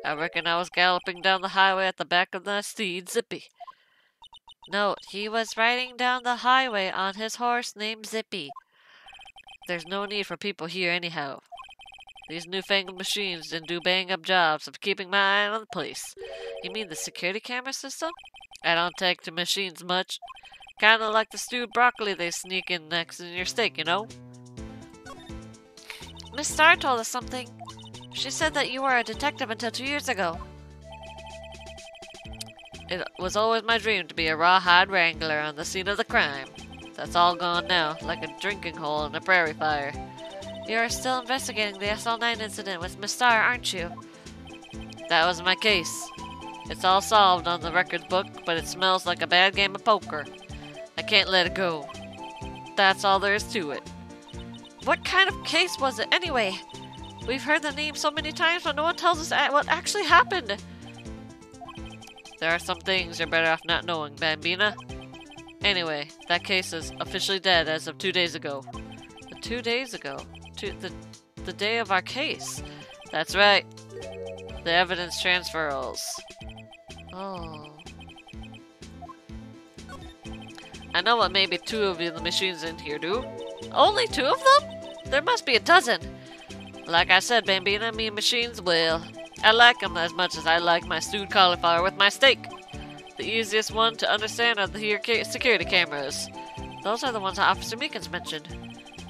I reckon I was galloping down the highway at the back of the steed, Zippy. Note, he was riding down the highway on his horse named Zippy. There's no need for people here anyhow. These newfangled machines didn't do bang-up jobs of keeping my eye on the place. You mean the security camera system? I don't take to machines much. Kinda like the stewed broccoli they sneak in next in your steak, you know? Miss Starr told us something. She said that you were a detective until 2 years ago. It was always my dream to be a rawhide wrangler on the scene of the crime. That's all gone now, like a drinking hole in a prairie fire. You are still investigating the SL9 incident with Miss Starr, aren't you? That was my case. It's all solved on the records book, but it smells like a bad game of poker. I can't let it go. That's all there is to it. What kind of case was it anyway? We've heard the name so many times, but no one tells us what actually happened. There are some things you're better off not knowing, Bambina. Anyway, that case is officially dead as of 2 days ago. 2 days ago? The day of our case? That's right. The evidence transfers. Oh. I know what maybe 2 of you the machines in here do. Only 2 of them? There must be a dozen. Like I said, Bambina, me and machines, well, I like them as much as I like my stewed cauliflower with my steak. The easiest one to understand are the here security cameras. Those are the ones that Officer Meekins mentioned.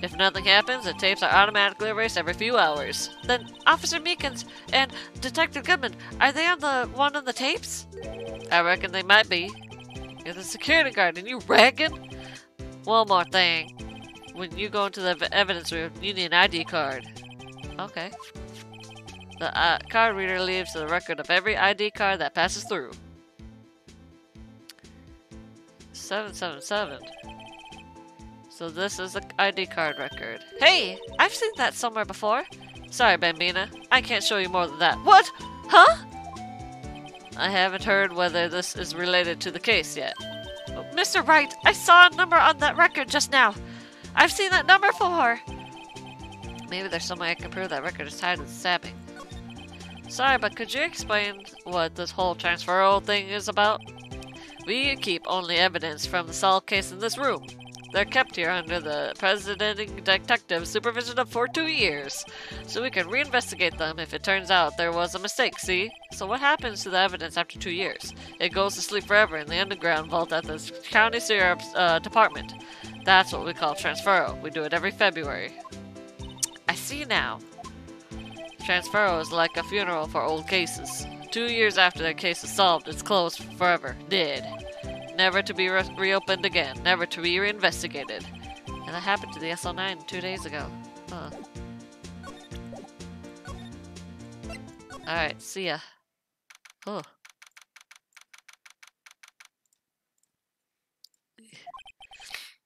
If nothing happens, the tapes are automatically erased every few hours. Then Officer Meekins and Detective Goodman, are they on the one on the tapes? I reckon they might be. You're the security guard and you ragging? One more thing. When you go into the evidence room, you need an ID card. Okay. The card reader leaves the record of every ID card that passes through. 777. So this is the ID card record. Hey! I've seen that somewhere before. Sorry, Bambina. I can't show you more than that. What? Huh? I haven't heard whether this is related to the case yet. Mr. Wright, I saw a number on that record just now. I've seen that number before. Maybe there's some way I can prove that record is tied to the stabbing. Sorry, but could you explain what this whole transferal thing is about? We keep only evidence from the solved case in this room. They're kept here under the presiding detective supervision for 2 years, so we can reinvestigate them if it turns out there was a mistake, see? So what happens to the evidence after 2 years? It goes to sleep forever in the underground vault at the county sheriff's department. That's what we call transferal. We do it every February. I see now. Transferal is like a funeral for old cases. 2 years after their case is solved, it's closed forever. Dead. Never to be reopened again. Never to be reinvestigated. And that happened to the SL9 2 days ago. Huh. Alright, see ya. Oh.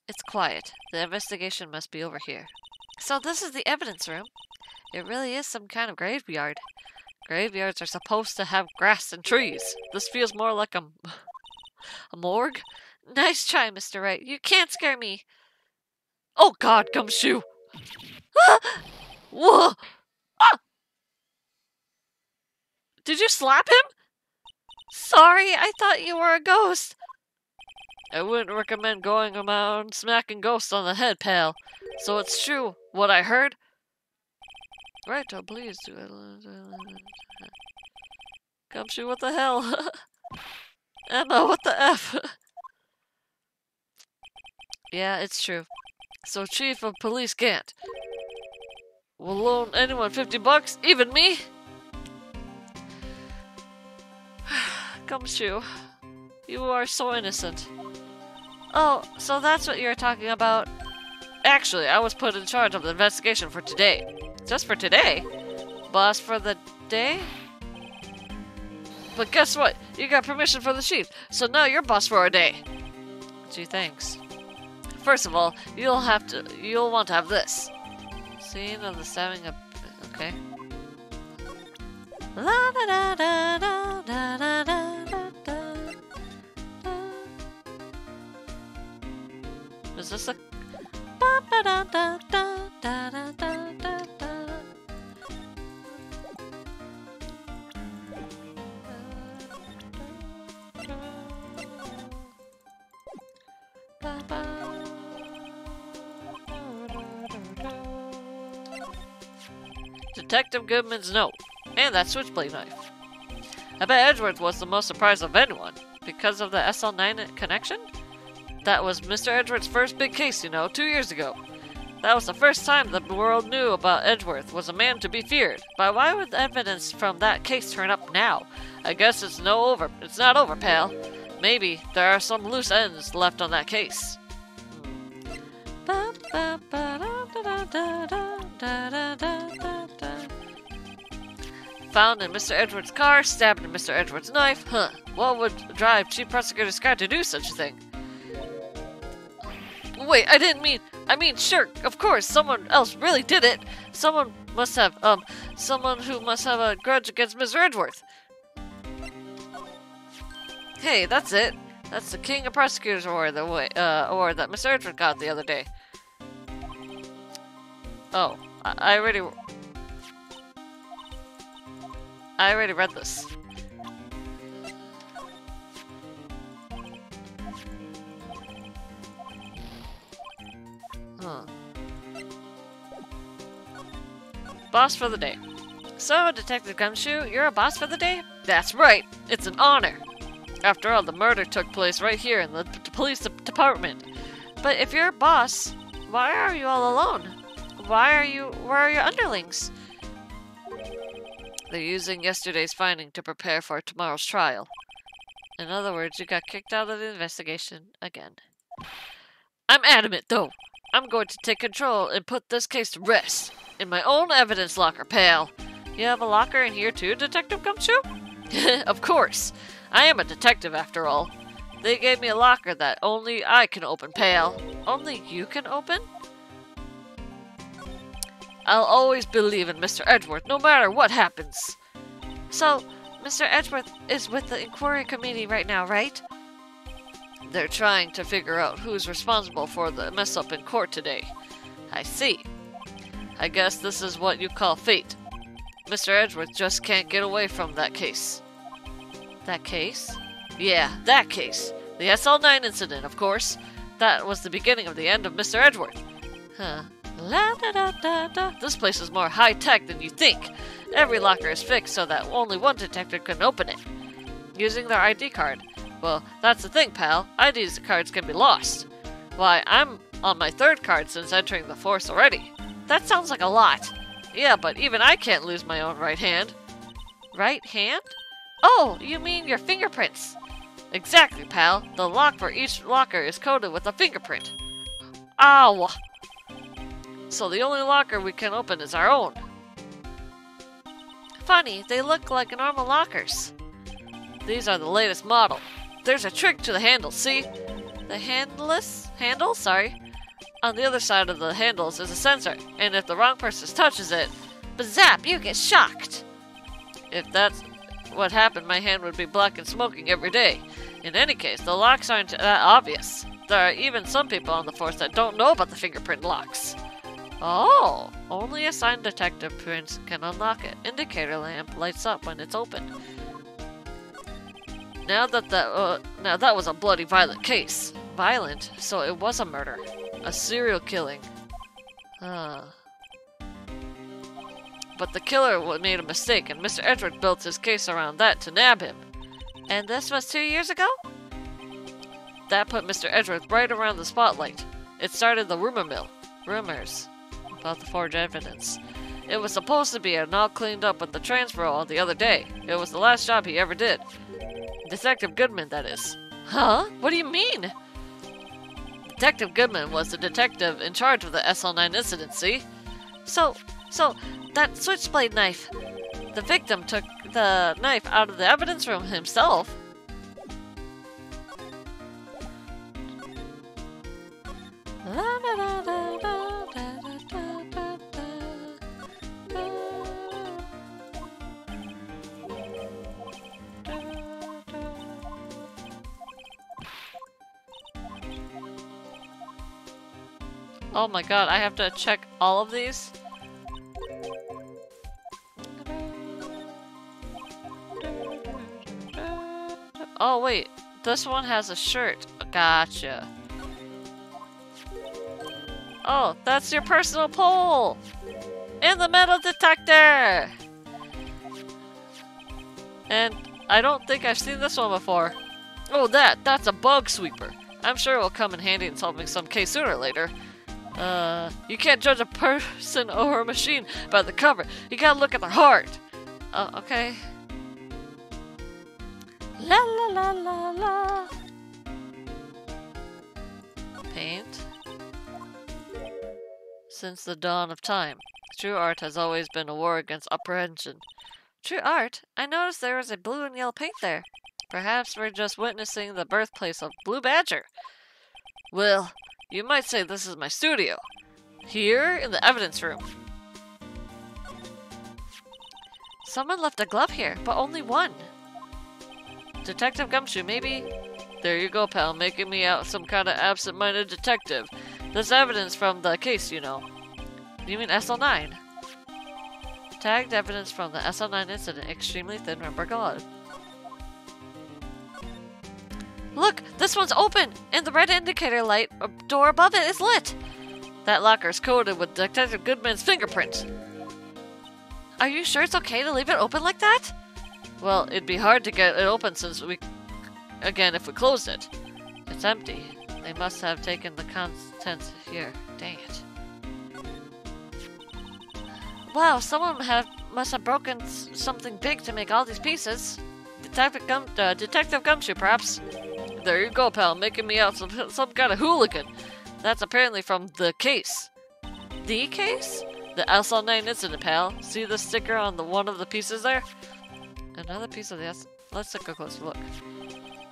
It's quiet. The investigation must be over here. So this is the evidence room. It really is some kind of graveyard. Graveyards are supposed to have grass and trees. This feels more like a morgue. Nice try, Mr. Wright. You can't scare me. Oh God, Gumshoe! Ah! Whoa! Ah! Did you slap him? Sorry, I thought you were a ghost. I wouldn't recommend going around smacking ghosts on the head, pal. So it's true, what I heard? Right, oh please do it. Gumshoe, what the hell? Emma, what the F? Yeah, it's true. So Chief of Police Gant will loan anyone $50, even me? Gumshoe, you are so innocent. Oh, so that's what you're talking about. Actually, I was put in charge of the investigation for today. Just for today? Boss for the day? But guess what? You got permission from the chief, so now you're boss for a day. Gee, thanks. First of all, you'll want to have this. Scene of the stabbing of... Okay. La da da da da da da da da. Is this a... Ba da da da da da da da da. Detective Goodman's note, and that switchblade knife. I bet Edgeworth was the most surprised of anyone, because of the SL9 connection? That was Mr. Edgeworth's first big case, 2 years ago. That was the first time the world knew about Edgeworth was a man to be feared. But why would the evidence from that case turn up now? I guess it's not over, pal. Maybe there are some loose ends left on that case. Found in Mr. Edgeworth's car, stabbed in Mr. Edgeworth's knife. Huh. What would drive Chief Prosecutor Scott to do such a thing? Wait, I mean, sure, of course, someone else really did it. Someone who must have a grudge against Mr. Edgeworth. Hey, that's it. That's the King of Prosecutors award, award that Mr. Edgeworth got the other day. Oh, I already read this. Huh. Boss for the day. So, Detective Gumshoe, you're a boss for the day? That's right. It's an honor. After all, the murder took place right here in the police department. But if you're a boss, why are you all alone? Where are your underlings? They're using yesterday's finding to prepare for tomorrow's trial. In other words, you got kicked out of the investigation again. I'm adamant, though. I'm going to take control and put this case to rest. In my own evidence locker, pal. You have a locker in here too, Detective Gumshoe? Of course. I am a detective, after all. They gave me a locker that only I can open, pal. Only you can open? I'll always believe in Mr. Edgeworth, no matter what happens. So, Mr. Edgeworth is with the inquiry committee right now, right? They're trying to figure out who's responsible for the mess-up in court today. I see. I guess this is what you call fate. Mr. Edgeworth just can't get away from that case. That case? Yeah, that case. The SL9 incident, of course. That was the beginning of the end of Mr. Edgeworth. Huh. La da da da da. This place is more high-tech than you think. Every locker is fixed so that only one detective can open it. Using their ID card. Well, that's the thing, pal. ID cards can be lost. Why, I'm on my 3rd card since entering the force already. That sounds like a lot. Yeah, but even I can't lose my own right hand. Right hand? Oh, you mean your fingerprints. Exactly, pal. The lock for each locker is coded with a fingerprint. Ow! So the only locker we can open is our own. Funny, they look like normal lockers. These are the latest model. There's a trick to the handle, see? The handle, sorry. On the other side of the handles is a sensor, and if the wrong person touches it, But zap, you get shocked! If that's what happened, my hand would be black and smoking every day. In any case, the locks aren't that obvious. There are even some people on the force that don't know about the fingerprint locks. Oh, only assigned detective prints can unlock it. Indicator lamp lights up when it's open. Now that was a bloody violent case. Violent, so it was a murder. A serial killing. But the killer made a mistake, and Mr. Edgeworth built his case around that to nab him. And this was 2 years ago? That put Mr. Edgeworth right around the spotlight. It started the rumor mill. Rumors about the forged evidence. It was supposed to be and all cleaned up with the transfer all the other day. It was the last job he ever did. Detective Goodman, that is. Huh? What do you mean? Detective Goodman was the detective in charge of the SL9 incident, see? So, that switchblade knife. The victim took the knife out of the evidence room himself. Oh my god, I have to check all of these? Oh wait, this one has a shirt. Gotcha. Oh, that's your personal pole! And the metal detector! And I don't think I've seen this one before. Oh, that's a bug sweeper. I'm sure it will come in handy in solving some case sooner or later. You can't judge a person or a machine by the cover. You gotta look at their heart. Okay. La la la la la. Paint. Since the dawn of time, true art has always been a war against apprehension. True art? I noticed there was a blue and yellow paint there. Perhaps we're just witnessing the birthplace of Blue Badger. Well, you might say this is my studio. Here, in the evidence room. Someone left a glove here, but only one. Detective Gumshoe, maybe? There you go, pal, making me out some kind of absent-minded detective. This evidence from the case, you know. You mean SL9? Tagged evidence from the SL9 incident, extremely thin rubber glove. Look, this one's open, and the red indicator light door above it is lit. That locker's coated with Detective Goodman's fingerprints. Are you sure it's okay to leave it open like that? Well, it'd be hard to get it open since if we closed it. It's empty. They must have taken the contents here. Dang it. Wow, someone must have broken something big to make all these pieces. Detective Gumshoe, perhaps? There you go, pal, making me out some kind of hooligan. That's apparently from the case. The case? The SL9 incident, pal. See the sticker on one of the pieces there? Another piece of this. Let's take a closer look.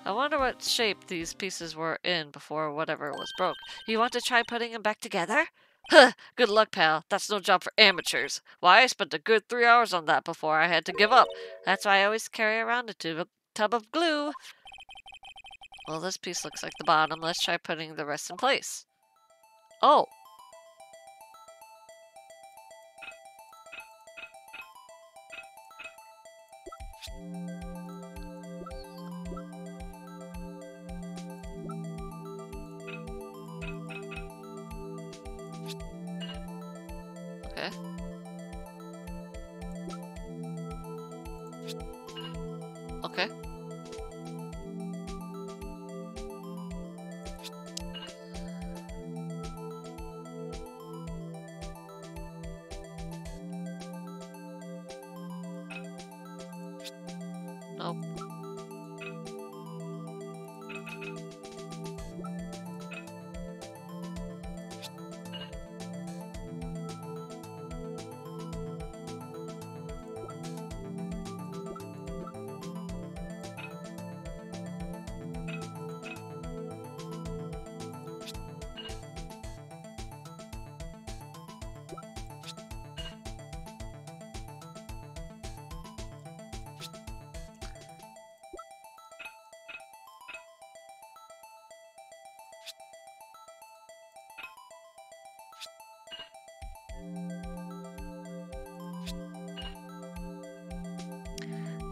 I wonder what shape these pieces were in before whatever was broke. You want to try putting them back together? Huh! Good luck, pal. That's no job for amateurs. Why, I spent a good 3 hours on that before I had to give up. That's why I always carry around a tub of glue. Well, this piece looks like the bottom. Let's try putting the rest in place. Oh! Okay. Okay.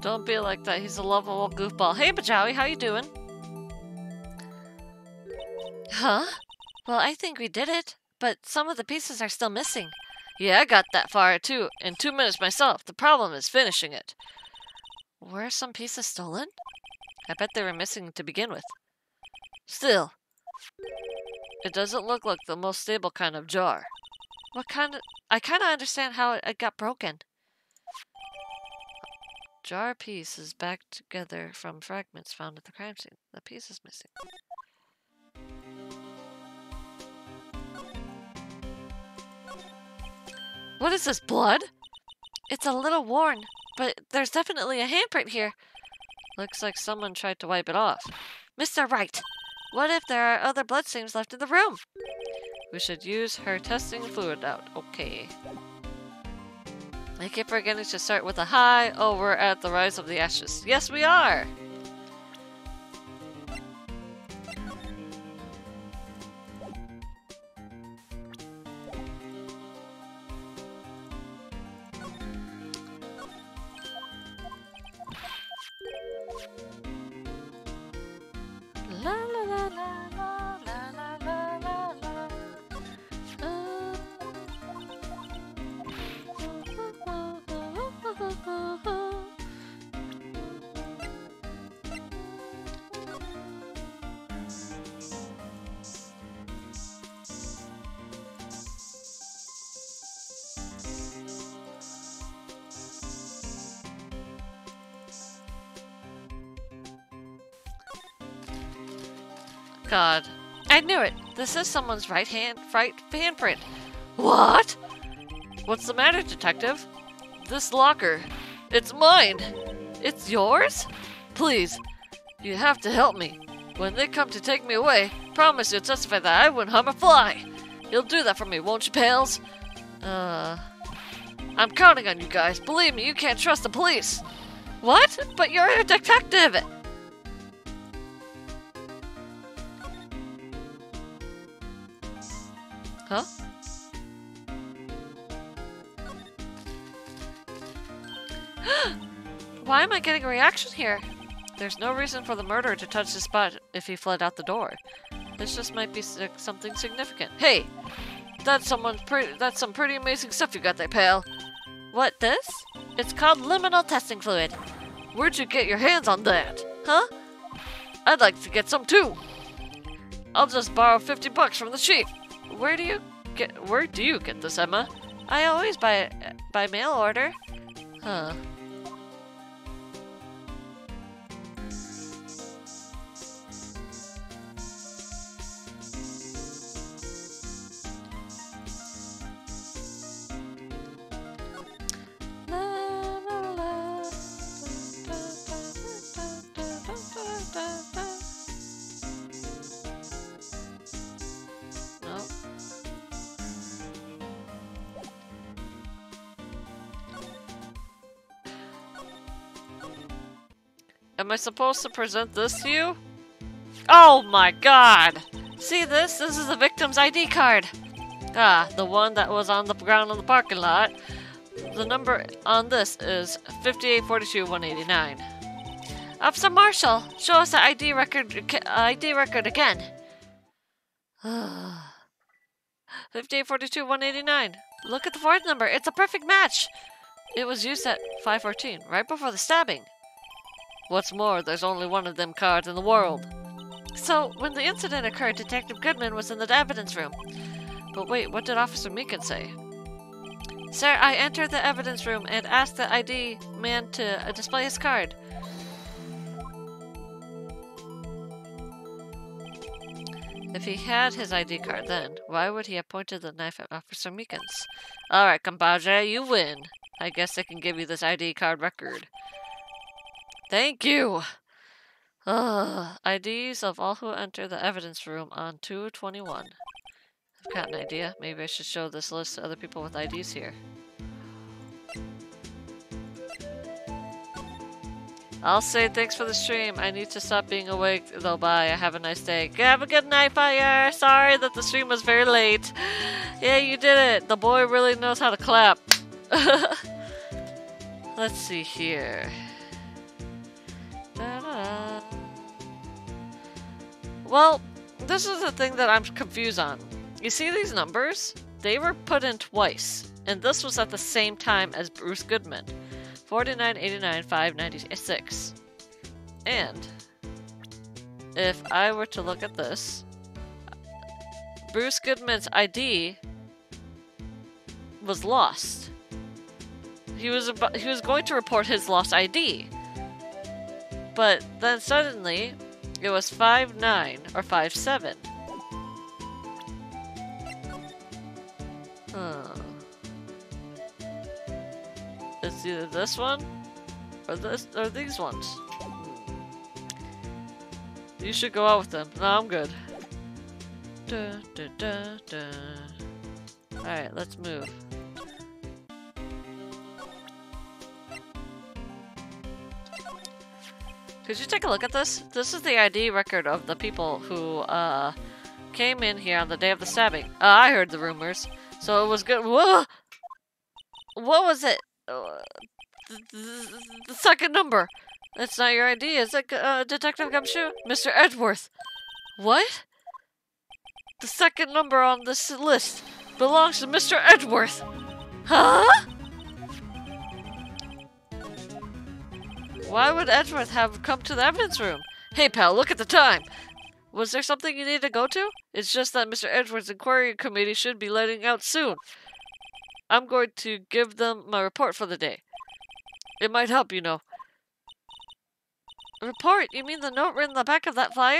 Don't be like that. He's a lovable goofball. Hey, Bajawi, how you doing? Huh? Well, I think we did it, but some of the pieces are still missing. Yeah, I got that far, too, in 2 minutes myself. The problem is finishing it. Were some pieces stolen? I bet they were missing to begin with. Still, it doesn't look like the most stable kind of jar. What kind of... I kind of understand how it got broken. Jar piece is back together from fragments found at the crime scene. The piece is missing. What is this, blood? It's a little worn, but there's definitely a handprint here. Looks like someone tried to wipe it off. Mr. Wright, what if there are other bloodstains left in the room? We should use her testing fluid out. Okay. I keep forgetting to start with a high. Oh, we're at the rise of the ashes. Yes, we are! La la la la la la la la la. God. I knew it! This is someone's right handprint. What? What's the matter, detective? This locker. It's mine! It's yours? Please, you have to help me. When they come to take me away, promise you'll testify that I wouldn't harm a fly. You'll do that for me, won't you, pals? I'm counting on you guys. Believe me, you can't trust the police. What? But you're a detective! Huh? Why am I getting a reaction here? There's no reason for the murderer to touch the spot if he fled out the door. This just might be something significant. Hey! That's some pretty amazing stuff you got there, pal. What, this? It's called liminal testing fluid. Where'd you get your hands on that? Huh? I'd like to get some too. I'll just borrow $50 from the chief. Where do you get this, Emma? I always buy it by mail order. Huh. Am I supposed to present this to you? Oh my god! See this? This is the victim's ID card! Ah, the one that was on the ground in the parking lot. The number on this is 5842-189. Officer Marshall, show us the ID record again. 5842-189. Look at the fourth number. It's a perfect match. It was used at 5:14, right before the stabbing. What's more, there's only one of them cards in the world. So, when the incident occurred, Detective Goodman was in the evidence room. But wait, what did Officer Meekin say? Sir, I entered the evidence room and asked the ID man to display his card. If he had his ID card then, why would he have pointed the knife at Officer Meekins? Alright, compadre, you win. I guess I can give you this ID card record. Thank you! IDs of all who enter the evidence room on 2/21. I've got an idea. Maybe I should show this list to other people with IDs here. I'll say thanks for the stream. I need to stop being awake, though. Bye. Have a nice day. Have a good night, Fire. Sorry that the stream was very late. Yeah, you did it. The boy really knows how to clap. Let's see here. Da-da. Well, this is the thing that I'm confused on. You see these numbers? They were put in twice, and this was at the same time as Bruce Goodman. 49, 89, 596. And if I were to look at this, Bruce Goodman's ID was lost. He was going to report his lost ID. But then suddenly it was 59 or 57. It's either this one or this or these ones. You should go out with them. No, I'm good. Alright, let's move. Could you take a look at this? This is the ID record of the people who came in here on the day of the stabbing. I heard the rumors, so it was good. Whoa! What was it? The second number. That's not your ID, is it, Detective Gumshoe? Mr. Edgeworth. What? The second number on this list belongs to Mr. Edgeworth. Huh? Why would Edgeworth have come to the evidence room? Hey, pal, look at the time. Was there something you need to go to? It's just that Mr. Edgeworth's inquiry committee should be letting out soon. I'm going to give them my report for the day. It might help, you know. Report? You mean the note written in the back of that flyer?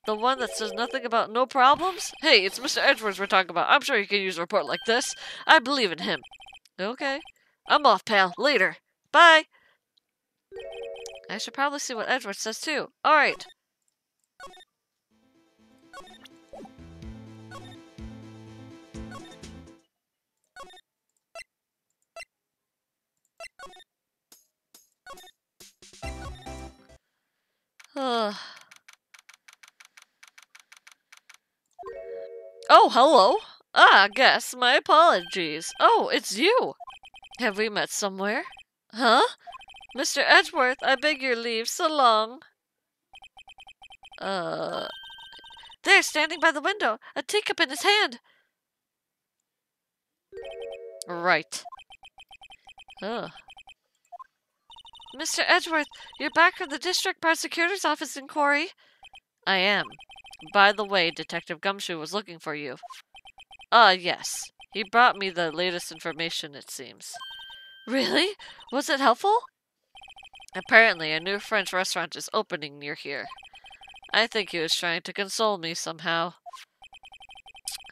The one that says nothing about no problems? Hey, it's Mr. Edgeworth we're talking about. I'm sure he can use a report like this. I believe in him. Okay. I'm off, pal. Later. Bye. I should probably see what Edgeworth says, too. Alright. Oh, hello. Ah, guess. My apologies. Oh, it's you. Have we met somewhere? Huh? Mr. Edgeworth, I beg your leave. So long. There, standing by the window, a teacup in his hand. Right. Ugh. Mr. Edgeworth, you're back from the district prosecutor's office inquiry. I am. By the way, Detective Gumshoe was looking for you. Yes. He brought me the latest information, it seems. Really? Was it helpful? Apparently, a new French restaurant is opening near here. I think he was trying to console me somehow.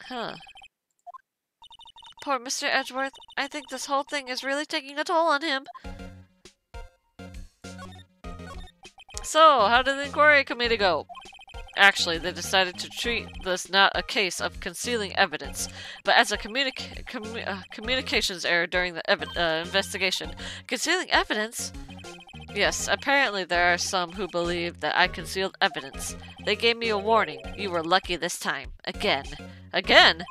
Huh. Poor Mr. Edgeworth. I think this whole thing is really taking a toll on him. So, how did the inquiry committee go? Actually, they decided to treat this not a case of concealing evidence, but as a communications error during the investigation. Concealing evidence? Yes, apparently there are some who believe that I concealed evidence. They gave me a warning. You were lucky this time. Again. Again?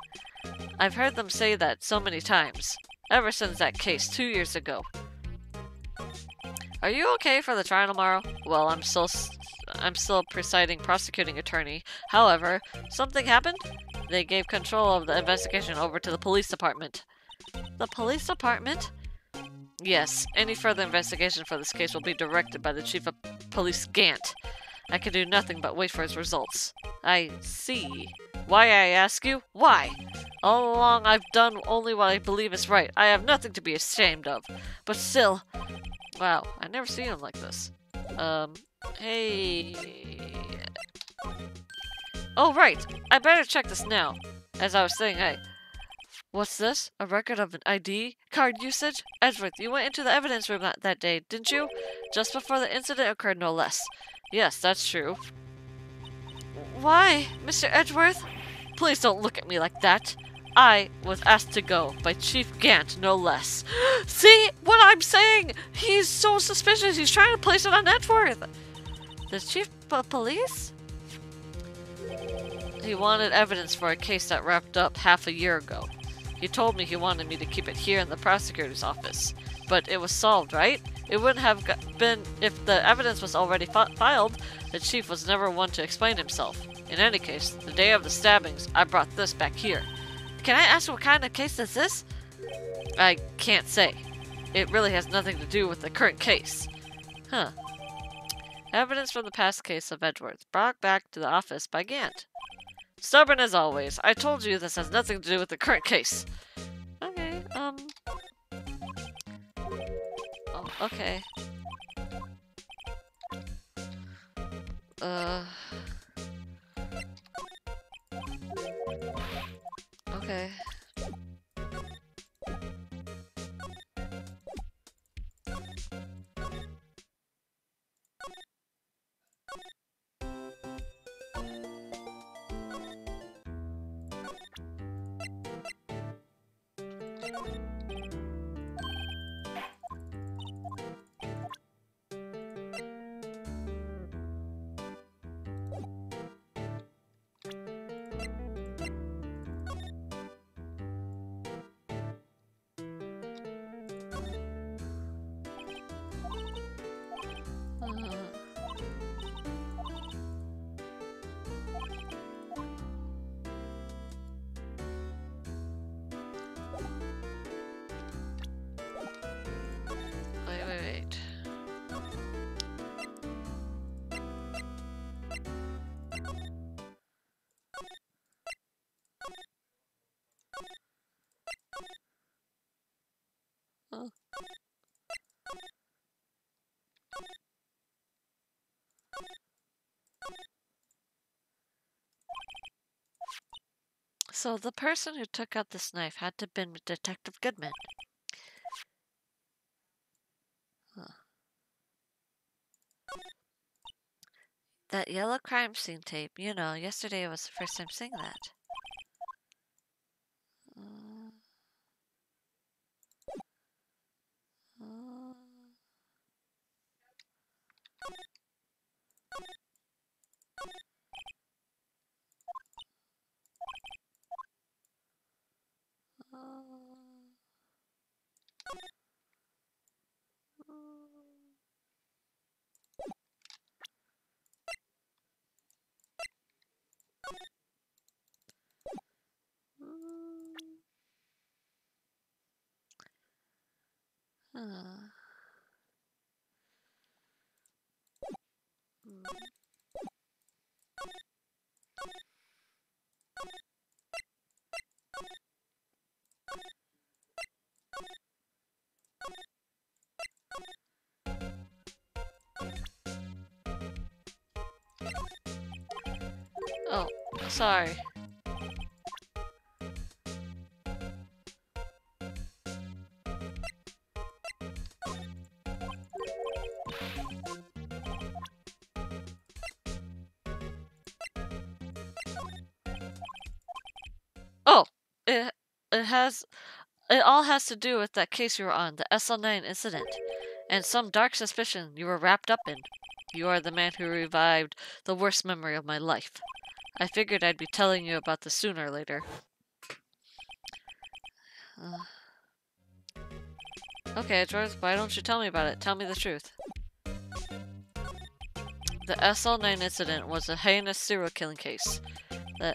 I've heard them say that so many times. Ever since that case 2 years ago. Are you okay for the trial tomorrow? Well, I'm still presiding prosecuting attorney. However, something happened? They gave control of the investigation over to the police department. The police department? Yes, any further investigation for this case will be directed by the Chief of Police Gant. I can do nothing but wait for his results. I see. Why, I ask you? Why? All along I've done only what I believe is right. I have nothing to be ashamed of. But still... Wow, I never seen him like this. Hey... Oh, right! I better check this now. As I was saying, hey... What's this? A record of an ID card usage? Edgeworth, you went into the evidence room that day, didn't you? Just before the incident occurred, no less. Yes, that's true. Why, Mr. Edgeworth? Please don't look at me like that. I was asked to go by Chief Gant, no less. See what I'm saying? He's so suspicious. He's trying to place it on Edgeworth. The chief of police? He wanted evidence for a case that wrapped up half a year ago. He told me he wanted me to keep it here in the prosecutor's office. But it was solved, right? It wouldn't have been if the evidence was already filed. The chief was never one to explain himself. In any case, the day of the stabbings, I brought this back here. Can I ask what kind of case this is? I can't say. It really has nothing to do with the current case. Huh. Evidence from the past case of Edgeworth, brought back to the office by Gant. Stubborn as always. I told you this has nothing to do with the current case. Okay, Oh, okay. Okay. Wait. Oh. So the person who took out this knife had to have been Detective Goodman. Huh. That yellow crime scene tape, you know, yesterday was the first time seeing that. Oh, sorry. Oh, it all has to do with that case you were on, the SL9 incident, and some dark suspicion you were wrapped up in. You are the man who revived the worst memory of my life. I figured I'd be telling you about this sooner or later. Okay, George, why don't you tell me about it? Tell me the truth. The SL9 incident was a heinous serial killing case. The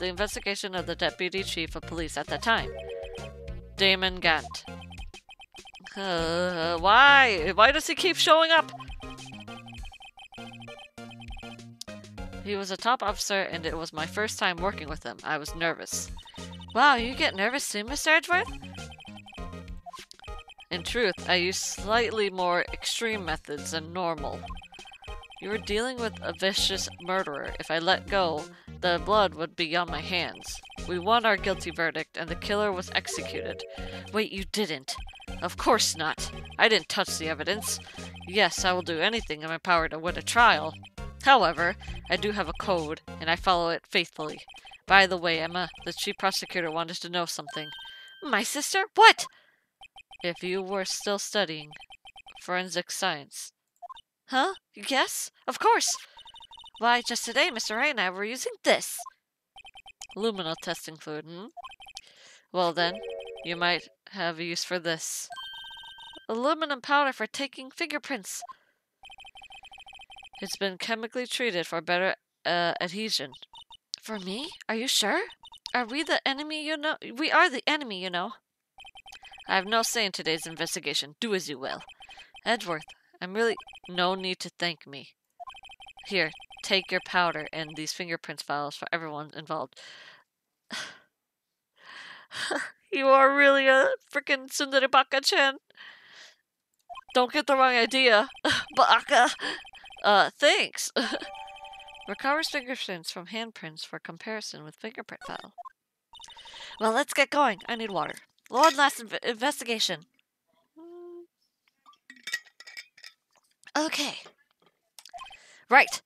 investigation of the deputy chief of police at that time, Damon Gant. Why? Why does he keep showing up? He was a top officer, and it was my first time working with him. I was nervous. Wow, you get nervous too, Mr. Edgeworth? In truth, I used slightly more extreme methods than normal. You were dealing with a vicious murderer. If I let go, the blood would be on my hands. We won our guilty verdict, and the killer was executed. Wait, you didn't? Of course not. I didn't touch the evidence. Yes, I will do anything in my power to win a trial. However, I do have a code, and I follow it faithfully. By the way, Emma, the chief prosecutor wanted to know something. My sister? What? If you were still studying forensic science. Huh? Yes? Of course! Why, just today, Mr. Ray and I were using this. Luminal testing fluid, Well then, you might have a use for this. Aluminum powder for taking fingerprints. It's been chemically treated for better adhesion. For me? Are you sure? Are we the enemy, you know? We are the enemy, you know. I have no say in today's investigation. Do as you will. Edgeworth, I'm really... No need to thank me. Here, take your powder and these fingerprints files for everyone involved. You are really a freaking Tsundere Baka-chan. Don't get the wrong idea. Baka! Thanks. Recovers fingerprints from handprints for comparison with fingerprint file. Well, let's get going. I need water. One last investigation. Okay. Right.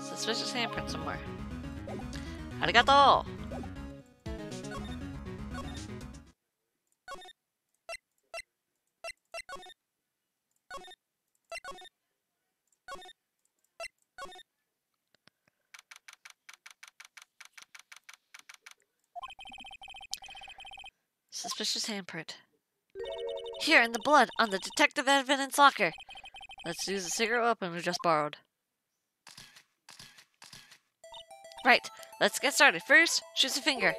Suspicious handprint somewhere. Arigato! Suspicious handprint. Here in the blood on the detective evidence locker. Let's use the cigarette weapon we just borrowed. Right, let's get started. First, choose a finger.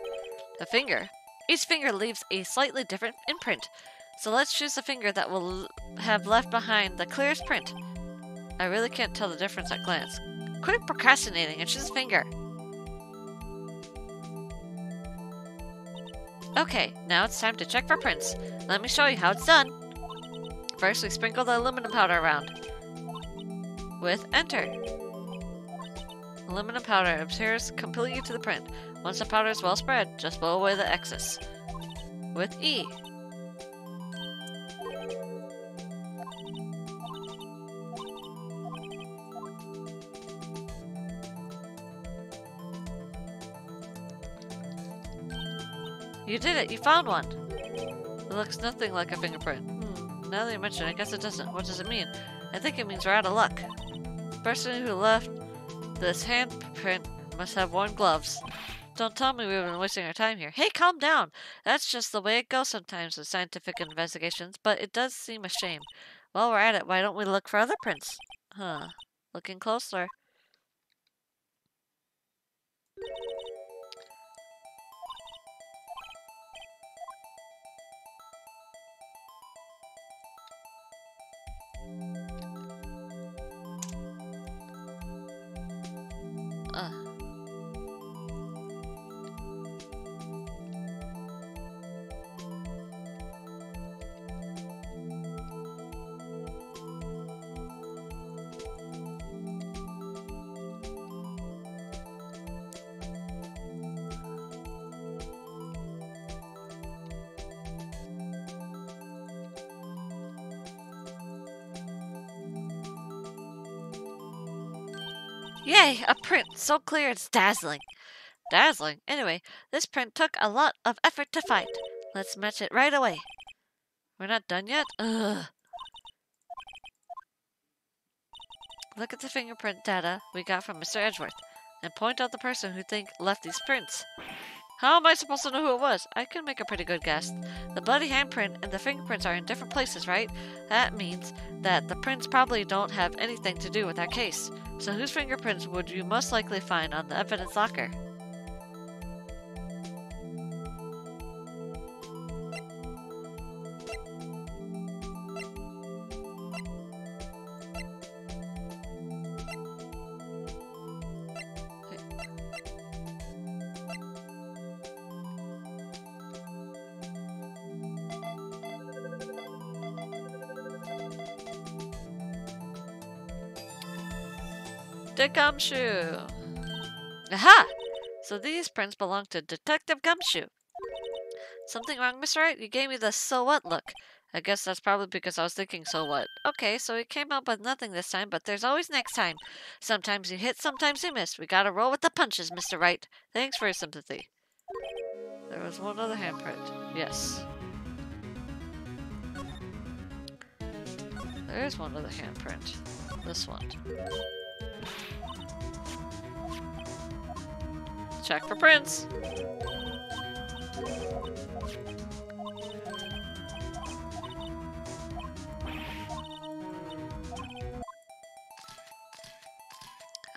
The finger? Each finger leaves a slightly different imprint. So let's choose the finger that will have left behind the clearest print. I really can't tell the difference at glance. Quit procrastinating and choose a finger. Okay, now it's time to check for prints. Let me show you how it's done. First, we sprinkle the aluminum powder around with enter. Aluminum powder adheres completely to the print. Once the powder is well spread, just blow away the excess with E. You did it! You found one! It looks nothing like a fingerprint. Now that you mention it, I guess it doesn't. What does it mean? I think it means we're out of luck. The person who left this handprint must have worn gloves. Don't tell me we've been wasting our time here. Hey, calm down! That's just the way it goes sometimes with scientific investigations, but it does seem a shame. While we're at it, why don't we look for other prints? Huh. Looking closer. Yay! A print! So clear it's dazzling. Dazzling? Anyway, this print took a lot of effort to find. Let's match it right away. We're not done yet? Ugh. Look at the fingerprint data we got from Mr. Edgeworth, and point out the person who think left these prints. How am I supposed to know who it was? I can make a pretty good guess. The bloody handprint and the fingerprints are in different places, right? That means that the prints probably don't have anything to do with our case. So whose fingerprints would you most likely find on the evidence locker? The Gumshoe! Aha! So these prints belong to Detective Gumshoe. Something wrong, Mr. Wright? You gave me the so what look. I guess that's probably because I was thinking, so what? Okay, so he came out with nothing this time, but there's always next time. Sometimes you hit, sometimes you miss. We gotta roll with the punches, Mr. Wright. Thanks for your sympathy. There was one other handprint. Yes. There is one other handprint. This one. Check for prints.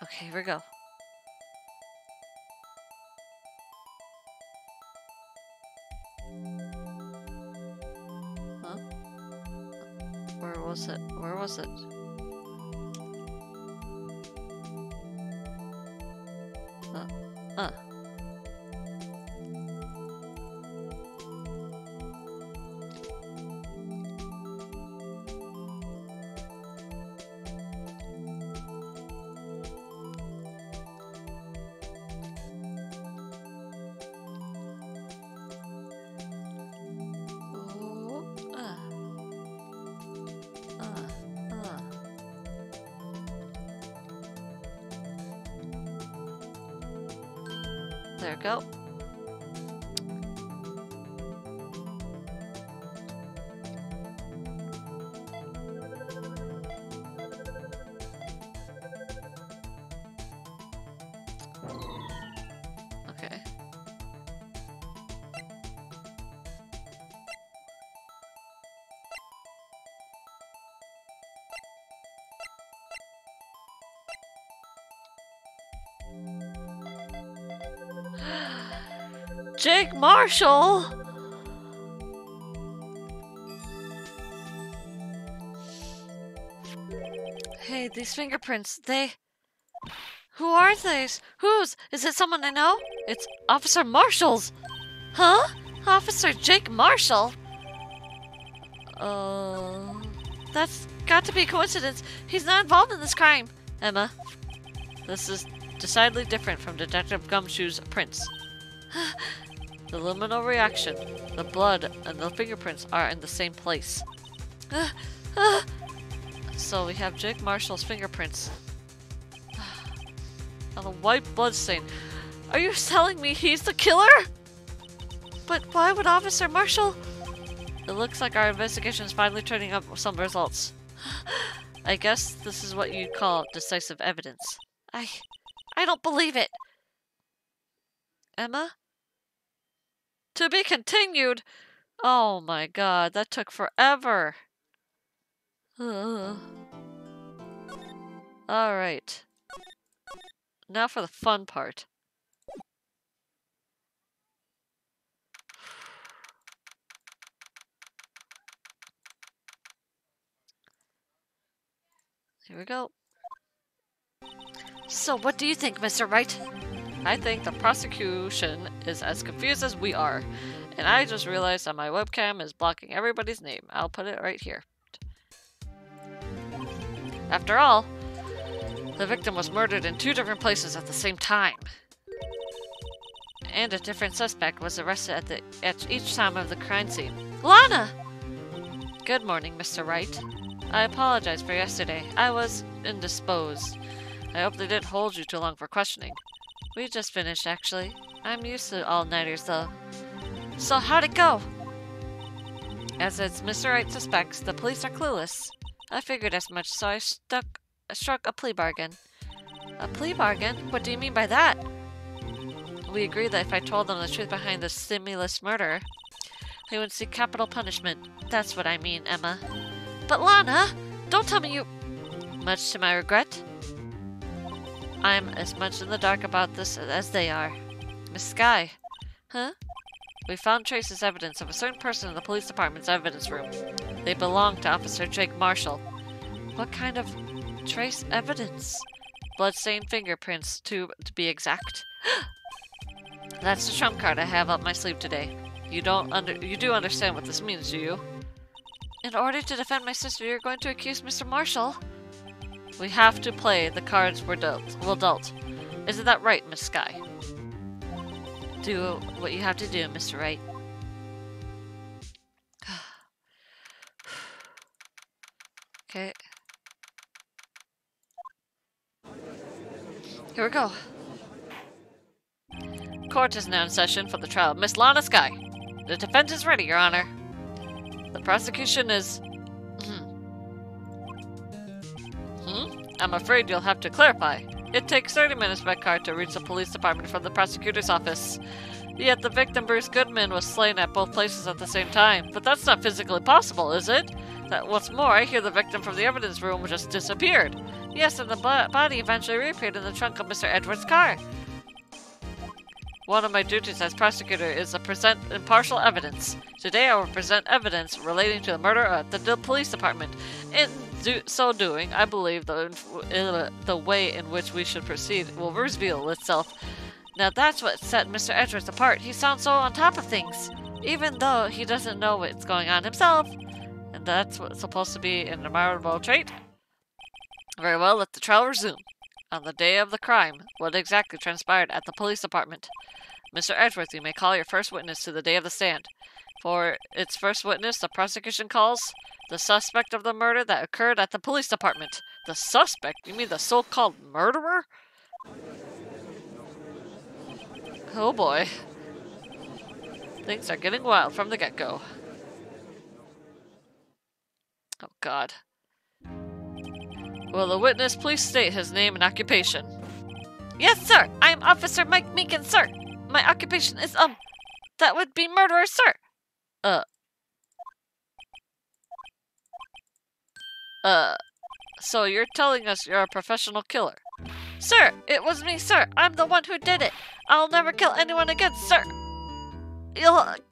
Okay, here we go. Huh? Where was it? Where was it? There we go. Okay. Jake Marshall! Hey, these fingerprints, they... Who are these? Whose? Is it someone I know? It's Officer Marshall's! Huh? Officer Jake Marshall? That's got to be a coincidence. He's not involved in this crime. Emma, this is decidedly different from Detective Gumshoe's prints. The luminal reaction, the blood, and the fingerprints are in the same place. So we have Jake Marshall's fingerprints on a white bloodstain. Are you telling me he's the killer? But why would Officer Marshall? It looks like our investigation is finally turning up some results. I guess this is what you'd call decisive evidence. I don't believe it. Emma? To be continued? Oh my god, that took forever. Alright. Now for the fun part. Here we go. So what do you think, Mr. Wright? I think the prosecution is as confused as we are. And I just realized that my webcam is blocking everybody's name. I'll put it right here. After all, the victim was murdered in 2 different places at the same time. And a different suspect was arrested at each time of the crime scene. Lana! Good morning, Mr. Wright. I apologize for yesterday. I was indisposed. I hope they didn't hold you too long for questioning. We just finished, actually. I'm used to all-nighters, though. So how'd it go? As Mr. Wright suspects, the police are clueless. I figured as much, so I struck a plea bargain. A plea bargain? What do you mean by that? We agreed that if I told them the truth behind the Stimulus murder, they would seek capital punishment. That's what I mean, Emma. But Lana, don't tell me you... Much to my regret, I'm as much in the dark about this as they are. Miss Skye. Huh? We found traces evidence of a certain person in the police department's evidence room. They belong to Officer Jake Marshall. What kind of trace evidence? Bloodstained fingerprints, to be exact. That's the trump card I have up my sleeve today. You do understand what this means, do you? In order to defend my sister, you're going to accuse Mr. Marshall? We have to play the cards we're dealt. Isn't that right, Miss Skye? Do what you have to do, Mr. Wright. Okay. Here we go. Court is now in session for the trial of Miss Lana Skye. The defense is ready, Your Honor. The prosecution is... I'm afraid you'll have to clarify. It takes 30 minutes by car to reach the police department from the prosecutor's office. Yet the victim, Bruce Goodman, was slain at both places at the same time. But that's not physically possible, is it? What's more, I hear the victim from the evidence room just disappeared. Yes, and the body eventually reappeared in the trunk of Mr. Edwards' car. One of my duties as prosecutor is to present impartial evidence. Today I will present evidence relating to the murder at the police department. In so doing, I believe the way in which we should proceed will reveal itself. Now that's what set Mr. Edwards apart. He sounds so on top of things, even though he doesn't know what's going on himself. And that's what's supposed to be an admirable trait. Very well, let the trial resume. On the day of the crime, what exactly transpired at the police department? Mr. Edwards, you may call your first witness to the day of the stand. For its first witness, the prosecution calls the suspect of the murder that occurred at the police department. The suspect? You mean the so-called murderer? Oh boy. Things are getting wild from the get-go. Oh god. Will the witness please state his name and occupation? Yes, sir! I am Officer Mike Meekins, sir! My occupation is, that would be murderer, sir! So you're telling us you're a professional killer? Sir, it was me, sir! I'm the one who did it! I'll never kill anyone again, sir!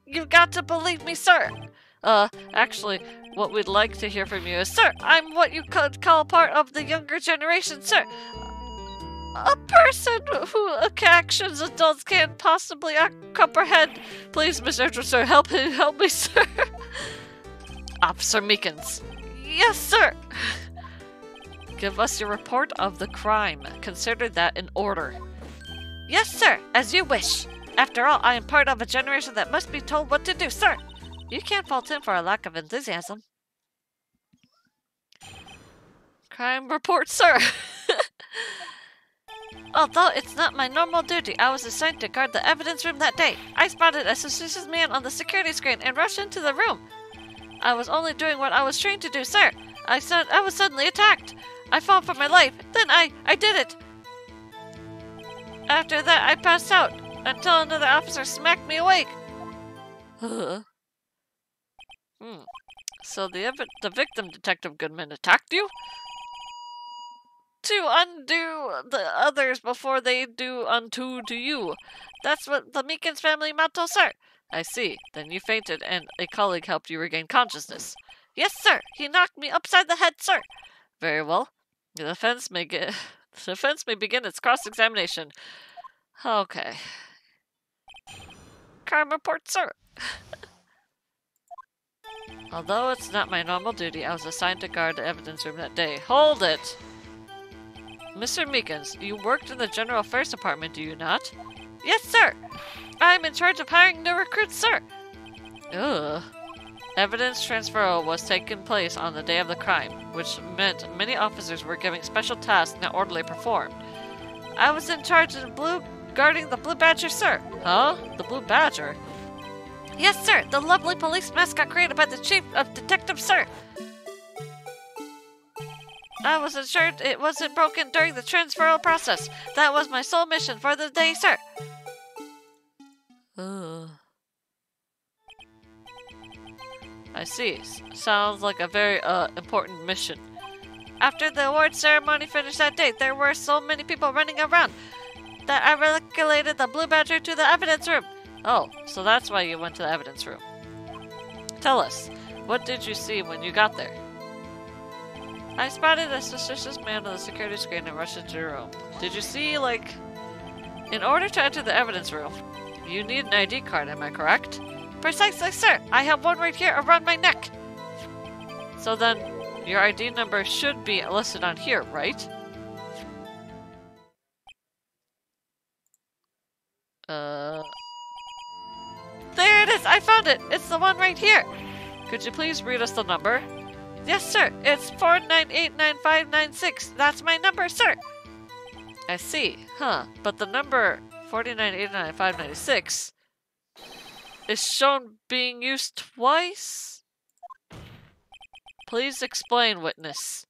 You've got to believe me, sir! Actually, what we'd like to hear from you is, sir, I'm what you could call part of the younger generation, sir. A person who actions adults can't possibly comprehend. Please, Mr. Edwards, sir, help me, sir. Officer Meekins. Yes, sir. Give us your report of the crime. Consider that in order. Yes, sir, as you wish. After all, I am part of a generation that must be told what to do, sir. You can't fault him for a lack of enthusiasm. Crime report, sir. Although it's not my normal duty, I was assigned to guard the evidence room that day. I spotted a suspicious man on the security screen and rushed into the room. I was only doing what I was trained to do, sir. I was suddenly attacked. I fought for my life. Then I did it. After that, I passed out until another officer smacked me awake. So the victim, Detective Goodman, attacked you? To undo the others before they do unto to you. That's what the Meekins family motto, sir. I see. Then you fainted and a colleague helped you regain consciousness. Yes, sir. He knocked me upside the head, sir. Very well. The defense may begin its cross-examination. Okay. Crime report, sir. Although it's not my normal duty, I was assigned to guard the evidence room that day. Hold it! Mr. Meekins, you worked in the General Affairs Department, do you not? Yes, sir! I'm in charge of hiring new recruits, sir! Ugh. Evidence transfer was taking place on the day of the crime, which meant many officers were given special tasks not orderly performed. I was in charge of guarding the Blue Badger, sir! Huh? The Blue Badger? Yes, sir! The lovely police mascot created by the Chief of Detectives, sir! I was assured it wasn't broken during the transferal process. That was my sole mission for the day, sir. I see. Sounds like a very, important mission. After the award ceremony finished that day, there were so many people running around that I relocated the Blue Badger to the evidence room. Oh, so that's why you went to the evidence room. Tell us, what did you see when you got there? I spotted a suspicious man on the security screen and rushed into the room. Did you see, like... In order to enter the evidence room, you need an ID card, am I correct? Precisely, sir! I have one right here around my neck! So then, your ID number should be listed on here, right? There it is! I found it! It's the one right here! Could you please read us the number? Yes, sir. It's 4989596. That's my number, sir. I see. Huh. But the number 4989596 is shown being used twice? Please explain, witness.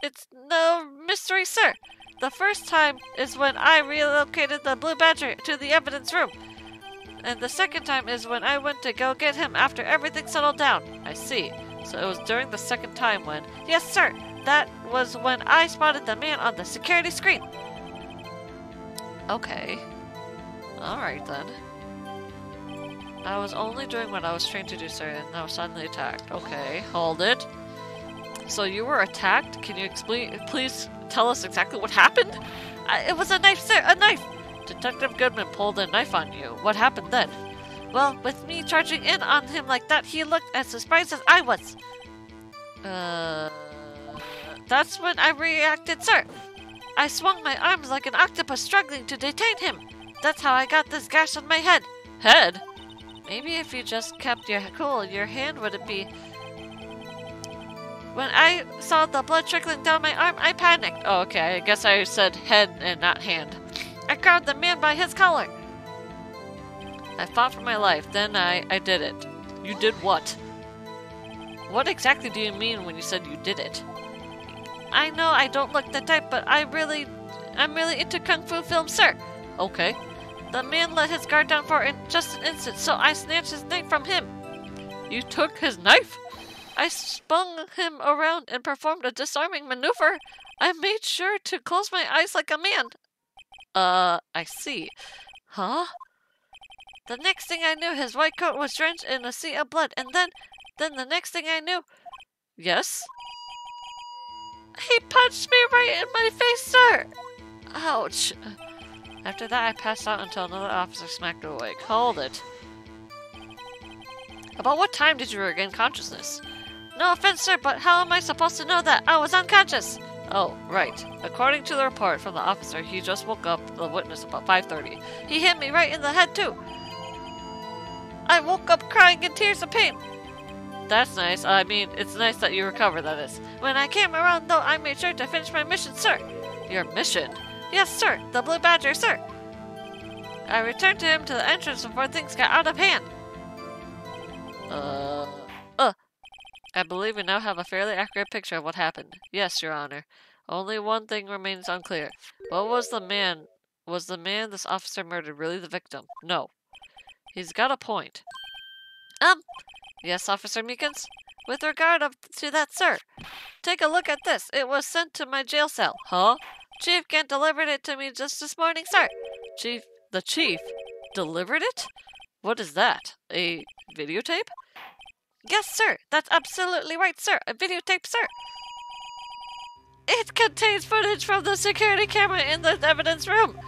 It's no mystery, sir. The first time is when I relocated the Blue Badger to the evidence room. And the second time is when I went to go get him after everything settled down. I see. So it was during the second time when... Yes, sir! That was when I spotted the man on the security screen. Okay. Alright then. I was only doing what I was trained to do, sir, and I was suddenly attacked. Okay, hold it. So you were attacked? Can you explain? Please tell us exactly what happened? It was a knife, sir! A knife! Detective Goodman pulled a knife on you. What happened then? Well, with me charging in on him like that, he looked as surprised as I was. That's when I reacted, sir. I swung my arms like an octopus struggling to detain him. That's how I got this gash on my head. Head? Maybe if you just kept your cool, your hand wouldn't be... When I saw the blood trickling down my arm, I panicked. Oh, okay, I guess I said head and not hand. I grabbed the man by his collar. I fought for my life, then I did it. You did what? What exactly do you mean when you said you did it? I know I don't look the type, but I'm really into Kung Fu films, sir. Okay. The man let his guard down for just an instant, so I snatched his knife from him. You took his knife? I spun him around and performed a disarming maneuver. I made sure to close my eyes like a man. I see. Huh? The next thing I knew, his white coat was drenched in a sea of blood, and then the next thing I knew... Yes? He punched me right in my face, sir! Ouch. After that, I passed out until another officer smacked me awake. Hold it. About what time did you regain consciousness? No offense, sir, but how am I supposed to know that? I was unconscious! Oh, right. According to the report from the officer, he just woke up the witness about 5:30. He hit me right in the head, too! I woke up crying in tears of pain! That's nice. I mean, it's nice that you recovered, that is. When I came around, though, I made sure to finish my mission, sir! Your mission? Yes, sir! The Blue Badger, sir! I returned to him to the entrance before things got out of hand! I believe we now have a fairly accurate picture of what happened. Yes, Your Honor. Only one thing remains unclear. What was the man... Was the man this officer murdered really the victim? No. He's got a point. Yes, Officer Meekins? With regard to that, sir. Take a look at this. It was sent to my jail cell. Huh? Chief Gant delivered it to me just this morning, sir. The chief delivered it? What is that? A videotape? Yes, sir. That's absolutely right, sir. A videotape, sir. It contains footage from the security camera in the evidence room.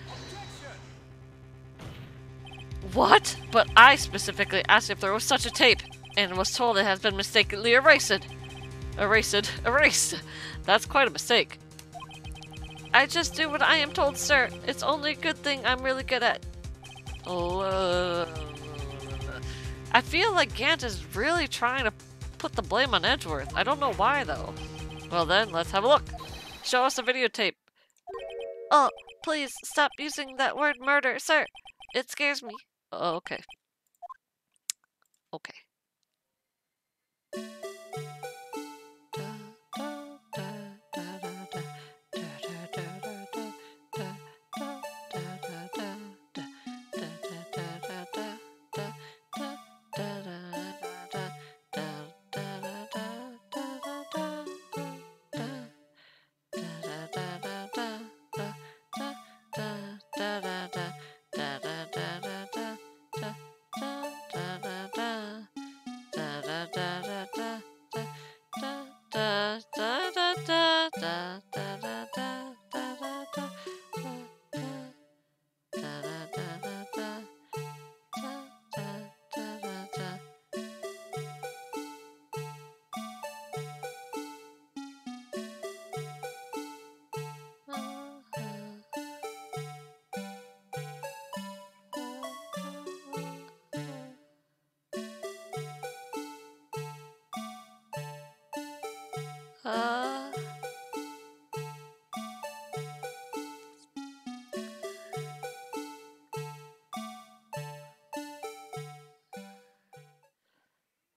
What? But I specifically asked if there was such a tape, and was told it has been mistakenly erased. Erased. That's quite a mistake. I just do what I am told, sir. It's only a good thing I'm really good at. I feel like Gant is really trying to put the blame on Edgeworth. I don't know why, though. Well then, let's have a look. Show us the videotape. Oh, please stop using that word murder, sir. It scares me. Oh, okay. Okay.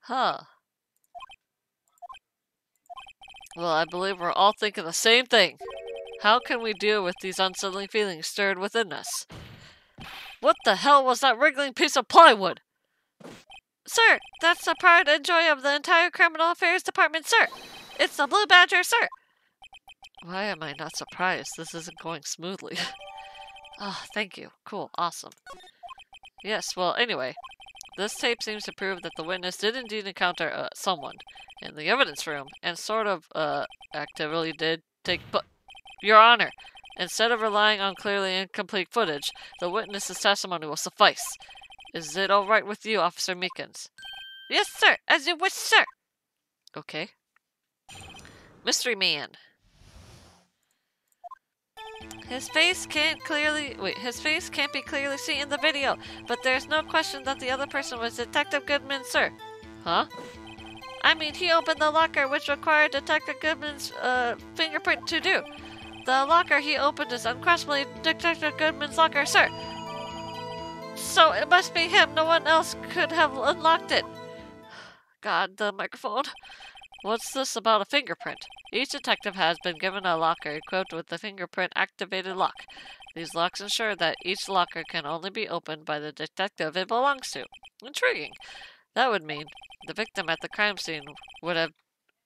Huh. Well, I believe we're all thinking the same thing. How can we deal with these unsettling feelings stirred within us? What the hell was that wriggling piece of plywood? Sir, that's the pride and joy of the entire Criminal Affairs Department, sir. It's the Blue Badger, sir. Why am I not surprised? This isn't going smoothly. Ah, thank you. Cool. Awesome. Yes, well, anyway. This tape seems to prove that the witness did indeed encounter someone in the evidence room and sort of actively did take Your Honor, instead of relying on clearly incomplete footage, the witness's testimony will suffice. Is it all right with you, Officer Meekins? Yes, sir. As you wish, sir. Okay. Mystery Man. His face can't be clearly seen in the video, but there's no question that the other person was Detective Goodman, sir. Huh? I mean, he opened the locker which required Detective Goodman's fingerprint to do. The locker he opened is unquestionably Detective Goodman's locker, sir. So it must be him. No one else could have unlocked it. God, the microphone. What's this about a fingerprint? Each detective has been given a locker equipped with the fingerprint-activated lock. These locks ensure that each locker can only be opened by the detective it belongs to. Intriguing. That would mean the victim at the crime scene would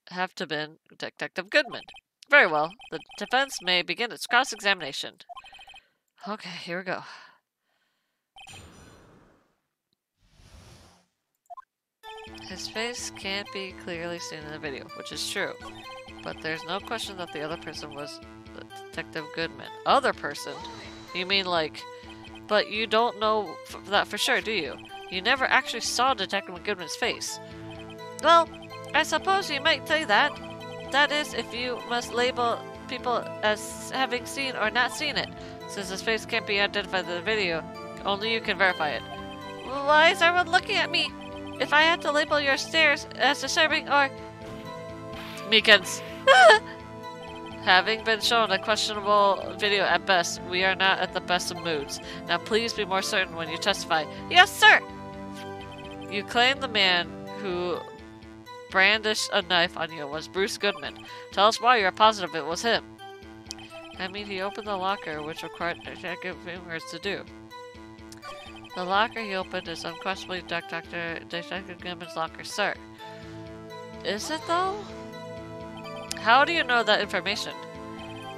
have to been Detective Goodman. Very well. The defense may begin its cross-examination. Okay, here we go. His face can't be clearly seen in the video, which is true. But there's no question that the other person was Detective Goodman. Other person? You mean like... But you don't know that for sure, do you? You never actually saw Detective Goodman's face. Well, I suppose you might say that. That is, if you must label people as having seen or not seen it. Since his face can't be identified in the video, only you can verify it. Why is everyone looking at me? If I had to label your stares as disturbing or... Meekins. Having been shown a questionable video at best, we are not at the best of moods. Now please be more certain when you testify. Yes, sir! You claim the man who brandished a knife on you was Bruce Goodman. Tell us why you're positive it was him. I mean, he opened the locker, which required Detective fingers to do. The locker he opened is unquestionably Detective Goodman's locker, sir. Is it, though? How do you know that information?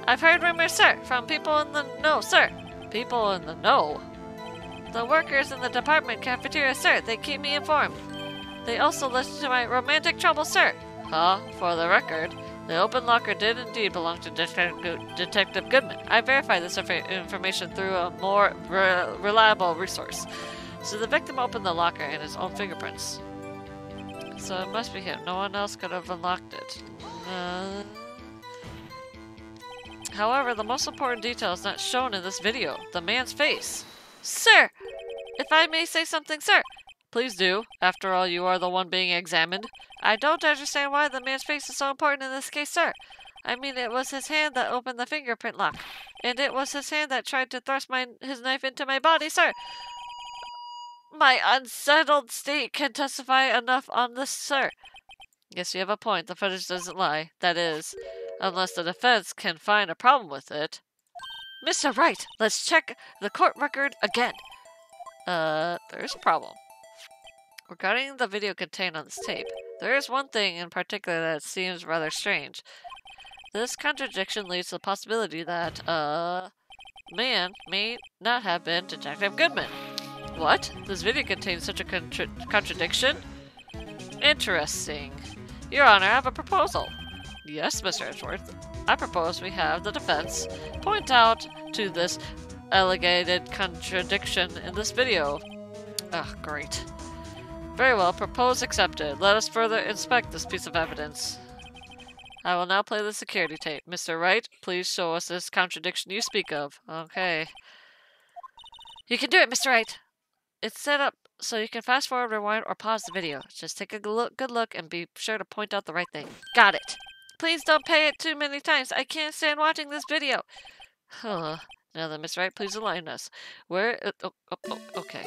I've heard rumors, sir, from people in the know, sir. People in the know? The workers in the department cafeteria, sir. They keep me informed. They also listen to my romantic troubles, sir. Huh? For the record, the open locker did indeed belong to Detective Goodman. I verified this information through a more reliable resource. So the victim opened the locker in his own fingerprints. So it must be him. No one else could have unlocked it. However, the most important detail is not shown in this video. The man's face. Sir! If I may say something, sir! Please do. After all, you are the one being examined. I don't understand why the man's face is so important in this case, sir. I mean, it was his hand that opened the fingerprint lock. And it was his hand that tried to thrust his knife into my body, sir. My unsettled state can testify enough on this, sir. Yes, you have a point. The footage doesn't lie. That is, unless the defense can find a problem with it. Mr. Wright, let's check the court record again. There's a problem. Regarding the video contained on this tape, there is one thing in particular that seems rather strange. This contradiction leads to the possibility that, man may not have been Detective Goodman. What? This video contains such a contradiction? Interesting. Your Honor, I have a proposal. Yes, Mr. Edgeworth. I propose we have the defense point out to this alleged contradiction in this video. Ah, great. Very well, propose accepted. Let us further inspect this piece of evidence. I will now play the security tape. Mr. Wright, please show us this contradiction you speak of. Okay. You can do it, Mr. Wright. It's set up so you can fast forward, rewind, or pause the video. Just take a good look and be sure to point out the right thing. Got it. Please don't pay it too many times. I can't stand watching this video. Now then, Mr. Wright, please enlighten us. Where... okay.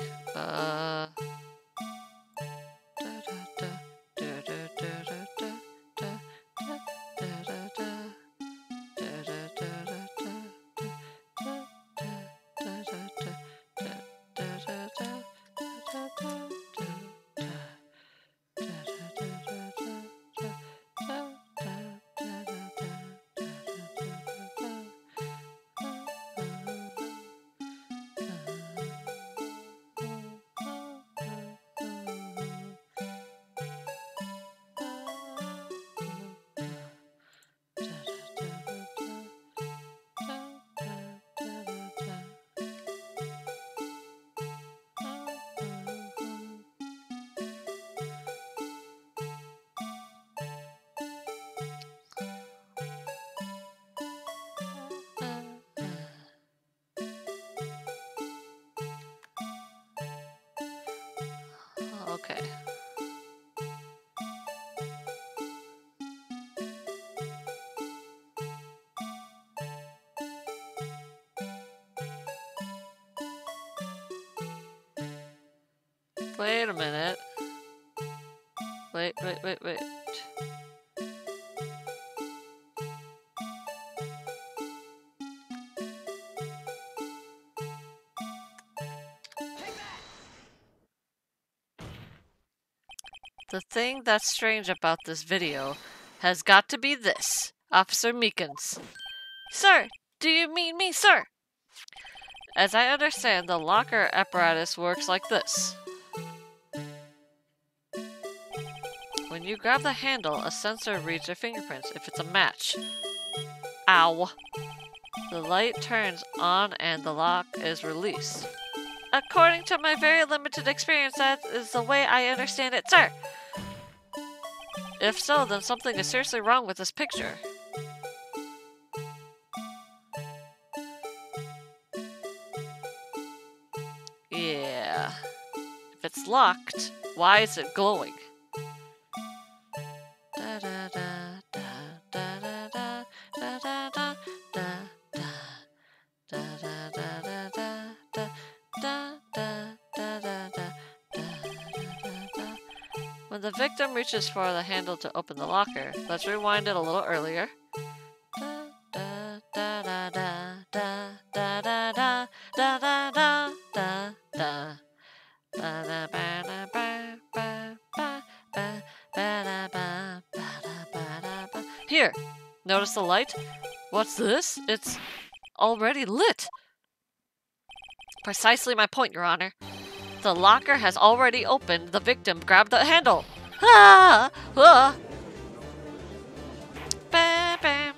Okay. Wait a minute. Wait. The thing that's strange about this video has got to be this. Officer Meekins. Sir, do you mean me, sir? As I understand, the locker apparatus works like this. When you grab the handle, a sensor reads your fingerprints if it's a match. Ow. The light turns on and the lock is released. According to my very limited experience, that is the way I understand it, sir. If so, then something is seriously wrong with this picture. Yeah. If it's locked, why is it glowing? Da da da da da da da da da da da da da da da. When the victim reaches for the handle to open the locker, let's rewind it a little earlier. Here, notice the light? What's this? It's already lit. Precisely my point, Your Honor. The locker has already opened. The victim grabbed the handle. Ah! Ah! Bam, bam.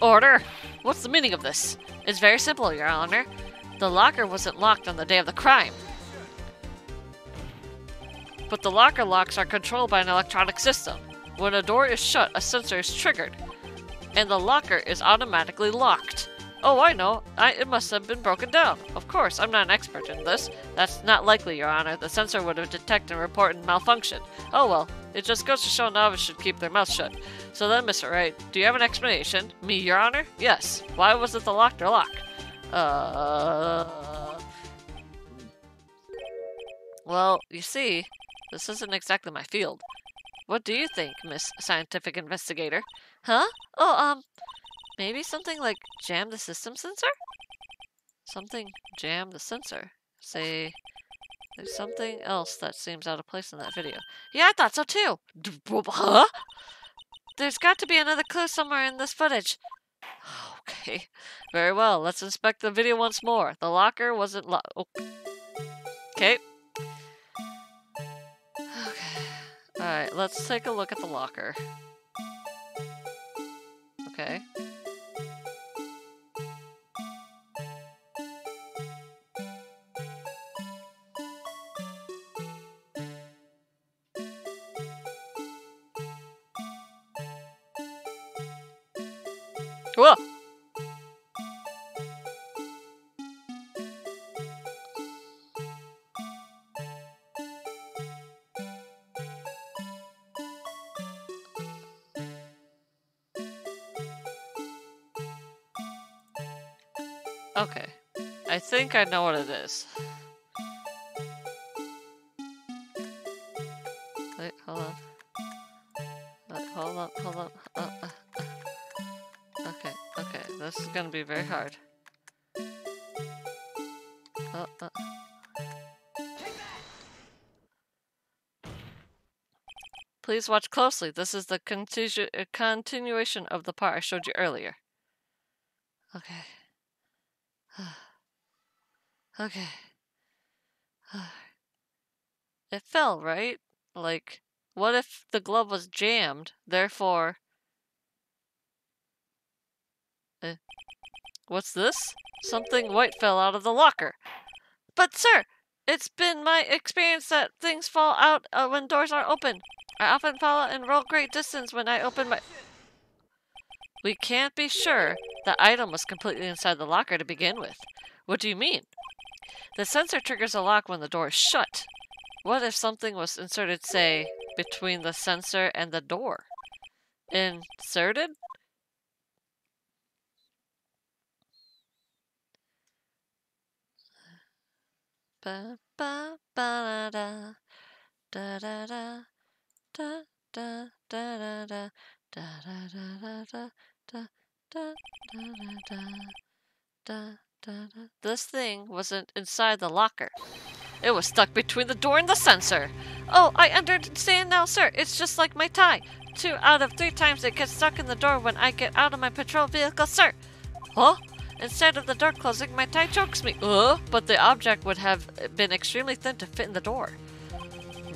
Order! What's the meaning of this? It's very simple, Your Honor. The locker wasn't locked on the day of the crime. But the locker locks are controlled by an electronic system. When a door is shut, a sensor is triggered, and the locker is automatically locked. Oh, I know. It must have been broken down. Of course, I'm not an expert in this. That's not likely, Your Honor. The sensor would have detected and reported malfunction. Oh well, it just goes to show novices should keep their mouths shut. So then, Mr. Wright, do you have an explanation? Me, Your Honor? Yes. Why wasn't the locker locked? Well, you see, this isn't exactly my field. What do you think, Miss Scientific Investigator? Huh? Oh, maybe something like jam the system sensor? Something jam the sensor. Say, there's something else that seems out of place in that video. Yeah, I thought so too. Huh? There's got to be another clue somewhere in this footage. Okay, very well. Let's inspect the video once more. The locker wasn't locked. Oh. Okay. Alright, let's take a look at the locker. Okay. Whoa! Okay, I think I know what it is. Wait, hold on. Hold on. Okay, this is gonna be very hard. Please watch closely. This is the continuation of the part I showed you earlier. Okay. Okay. It fell, right? Like, what if the glove was jammed, therefore... What's this? Something white fell out of the locker. But sir, it's been my experience that things fall out when doors are open. I often fall out and roll great distance when I open my... We can't be sure the item was completely inside the locker to begin with. What do you mean? The sensor triggers a lock when the door is shut. What if something was inserted, say, between the sensor and the door? Inserted? Ba ba ba da da da da da da da da da da da da da da da da. This thing wasn't inside the locker. It was stuck between the door and the sensor. Oh, I understand now, sir. It's just like my tie. 2 out of 3 times it gets stuck in the door when I get out of my patrol vehicle, sir. Huh? Instead of the door closing, my tie chokes me. But the object would have been extremely thin to fit in the door.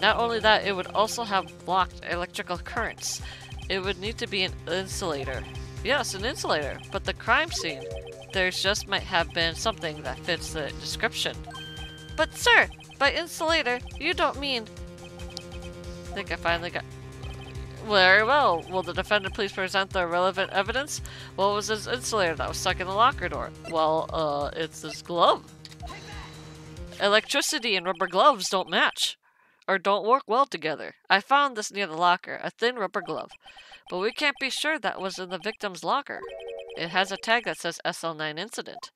Not only that, it would also have blocked electrical currents. It would need to be an insulator. Yes, an insulator. But the crime scene, there just might have been something that fits the description. But sir, by insulator, you don't mean... I think I finally got... Very well. Will the defendant please present the relevant evidence? What was this insulator that was stuck in the locker door? Well, it's this glove. Electricity and rubber gloves don't match. Or don't work well together. I found this near the locker, a thin rubber glove. But we can't be sure that was in the victim's locker. It has a tag that says SL9 incident.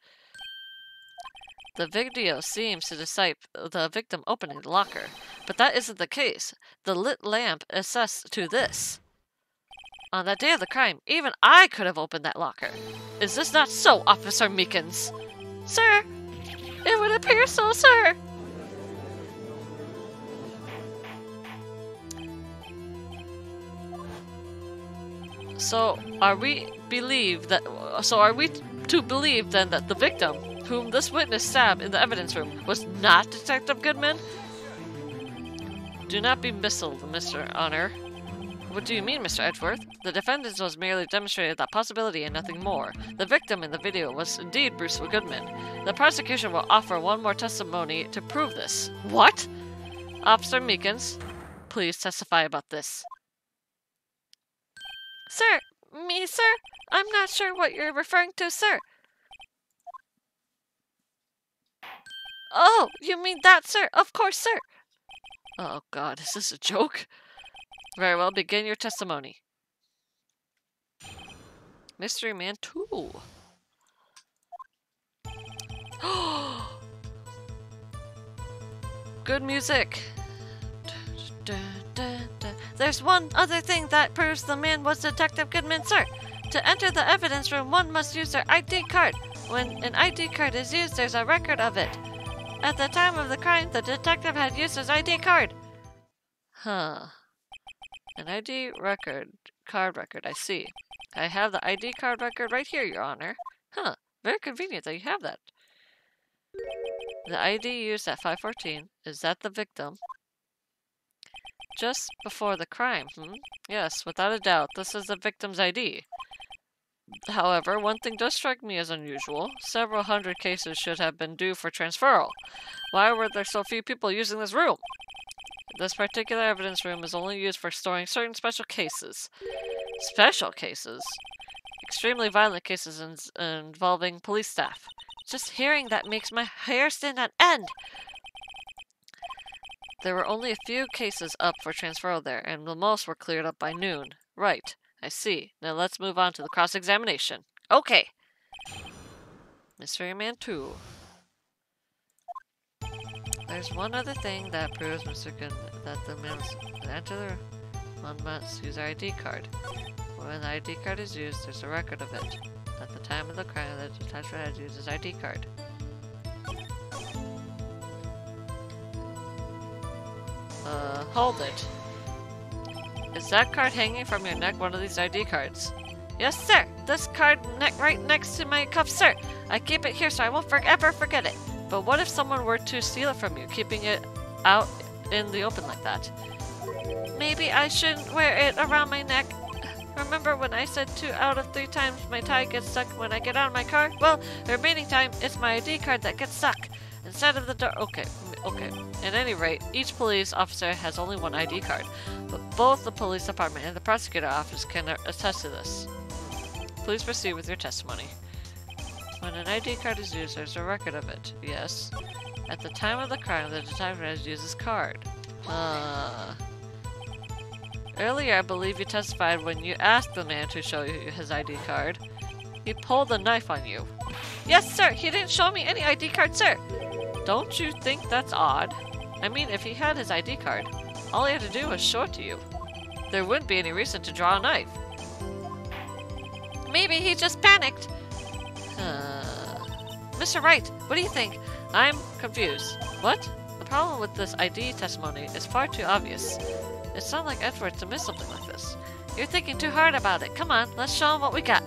The video seems to decide the victim opening the locker, but that isn't the case. The lit lamp attests to this. On that day of the crime, even I could have opened that locker. Is this not so, Officer Meekins? Sir, it would appear so, sir. So are we to believe then that the victim, whom this witness stabbed in the evidence room, was not Detective Goodman? Do not be misled, Mr. Honor. What do you mean, Mr. Edgeworth? The defendant was merely demonstrated that possibility and nothing more. The victim in the video was indeed Bruce Goodman. The prosecution will offer one more testimony to prove this. What? Officer Meekins, please testify about this. Sir, me, sir? I'm not sure what you're referring to, sir. Oh, you mean that, sir? Of course, sir. Oh, God, is this a joke? Very well, begin your testimony. Mystery Man 2. Good music. There's one other thing that proves the man was Detective Goodman, sir. To enter the evidence room, one must use their ID card. When an ID card is used, there's a record of it. At the time of the crime, the detective had used his ID card. Huh. An ID card record, I see. I have the ID card record right here, Your Honor. Huh. Very convenient that you have that. The ID used at 514, is that the victim? Just before the crime, Yes, without a doubt, this is the victim's ID. However, one thing does strike me as unusual. Several hundred cases should have been due for transferal. Why were there so few people using this room? This particular evidence room is only used for storing certain special cases. Special cases? Extremely violent cases involving police staff. Just hearing that makes my hair stand on end! There were only a few cases up for transferal there, and the most were cleared up by noon. Right, I see. Now let's move on to the cross-examination. Okay! Mystery Man 2. There's one other thing that proves Mr. Goodman that the man enter the one must use our ID card. When the ID card is used, there's a record of it. At the time of the crime, the detective had used his ID card. Hold it. Is that card hanging from your neck one of these ID cards? Yes, sir. This card right next to my cuff, sir. I keep it here so I won't ever forget it. But what if someone were to steal it from you, keeping it out in the open like that? Maybe I shouldn't wear it around my neck. Remember when I said 2 out of 3 times my tie gets stuck when I get out of my car? Well, the remaining time, it's my ID card that gets stuck. Instead of the door. Okay. At any rate, each police officer has only one ID card, but both the police department and the prosecutor office can attest to this. Please proceed with your testimony. When an ID card is used, there's a record of it. Yes. At the time of the crime, the detective has used his card. Earlier, I believe you testified when you asked the man to show you his ID card. He pulled a knife on you. Yes, sir! He didn't show me any ID card, sir! Don't you think that's odd? I mean, if he had his ID card, all he had to do was show it to you. There wouldn't be any reason to draw a knife. Maybe he just panicked. Mr. Wright, what do you think? I'm confused. What? The problem with this ID testimony is far too obvious. It's not like Edward to miss something like this. You're thinking too hard about it. Come on, let's show him what we got.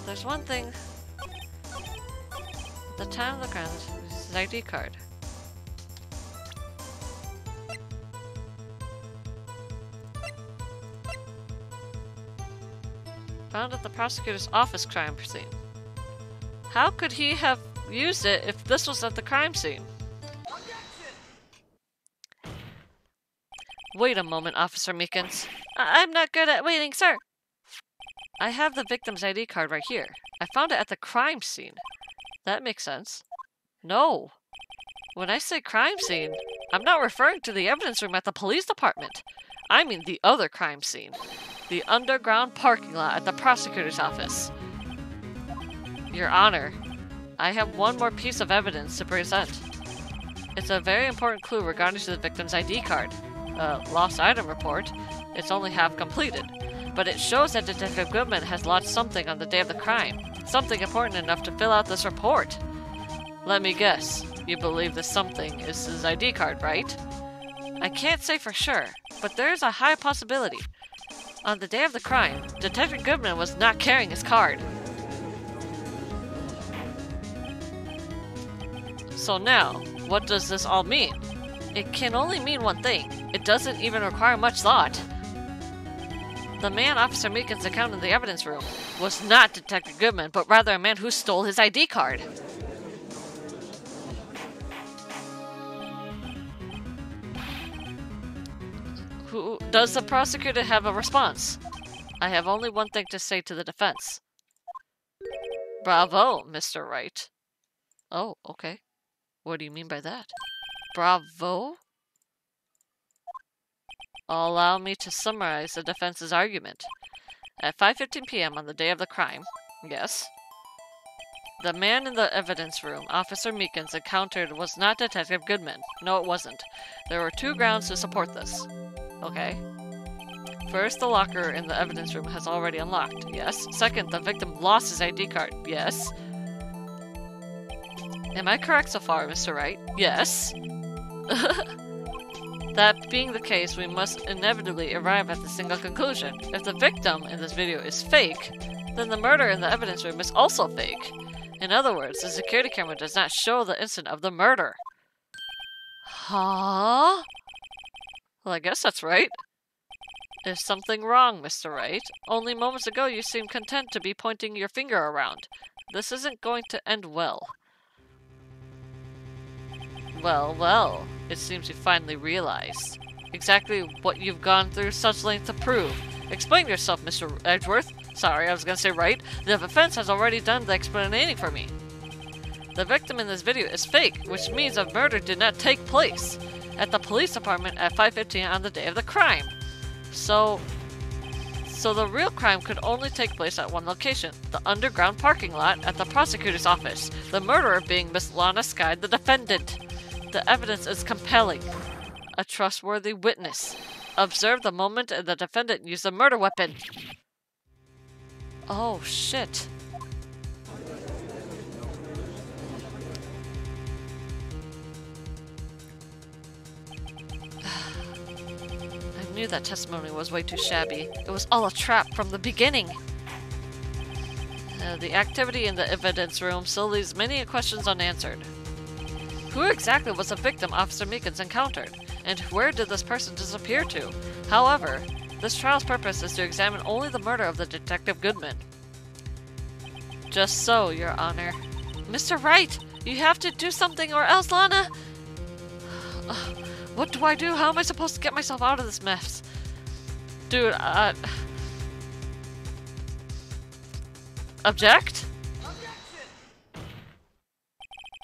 There's one thing. The time of the crime is his ID card. Found at the prosecutor's office crime scene. How could he have used it if this was at the crime scene? Wait a moment, Officer Meekins. I'm not good at waiting, sir. I have the victim's ID card right here. I found it at the crime scene. That makes sense. No. When I say crime scene, I'm not referring to the evidence room at the police department. I mean the other crime scene. The underground parking lot at the prosecutor's office. Your Honor, I have one more piece of evidence to present. It's a very important clue regarding to the victim's ID card. Lost item report. It's only half completed. But it shows that Detective Goodman has lodged something on the day of the crime. Something important enough to fill out this report. Let me guess. You believe this something is his ID card, right? I can't say for sure, but there is a high possibility. On the day of the crime, Detective Goodman was not carrying his card. So now, what does this all mean? It can only mean one thing. It doesn't even require much thought. The man Officer Meekins encountered in the evidence room was not Detective Goodman, but rather a man who stole his ID card. Does the prosecutor have a response? I have only one thing to say to the defense. Bravo, Mr. Wright. Oh, okay. What do you mean by that? Bravo? Allow me to summarize the defense's argument. At 5:15 p.m. on the day of the crime, yes, the man in the evidence room Officer Meekins encountered was not Detective Goodman. No, it wasn't. There were two grounds to support this. Okay. First, the locker in the evidence room has already unlocked. Yes. Second, the victim lost his ID card. Yes. Am I correct so far, Mr. Wright? Yes. That being the case, we must inevitably arrive at the single conclusion. If the victim in this video is fake, then the murder in the evidence room is also fake. In other words, the security camera does not show the instant of the murder. Huh? Well, I guess that's right. Is something wrong, Mr. Wright? Only moments ago you seemed content to be pointing your finger around. This isn't going to end well. Well, well. It seems you finally realized exactly what you've gone through such length to prove. Explain yourself, Mr. Edgeworth. Sorry, I was gonna say Wright. The defense has already done the explaining for me. The victim in this video is fake, which means a murder did not take place at the police department at 5:15 on the day of the crime. So the real crime could only take place at one location, the underground parking lot at the prosecutor's office, the murderer being Miss Lana Skye, the defendant. The evidence is compelling. A trustworthy witness. Observe the moment the defendant used a murder weapon. Oh, shit. I knew that testimony was way too shabby. It was all a trap from the beginning. The activity in the evidence room still leaves many questions unanswered. Who exactly was the victim Officer Meekins encountered? And where did this person disappear to? However, this trial's purpose is to examine only the murder of the Detective Goodman. Just so, Your Honor. Mr. Wright, you have to do something or else, Lana! What do I do? How am I supposed to get myself out of this mess? Dude, Object?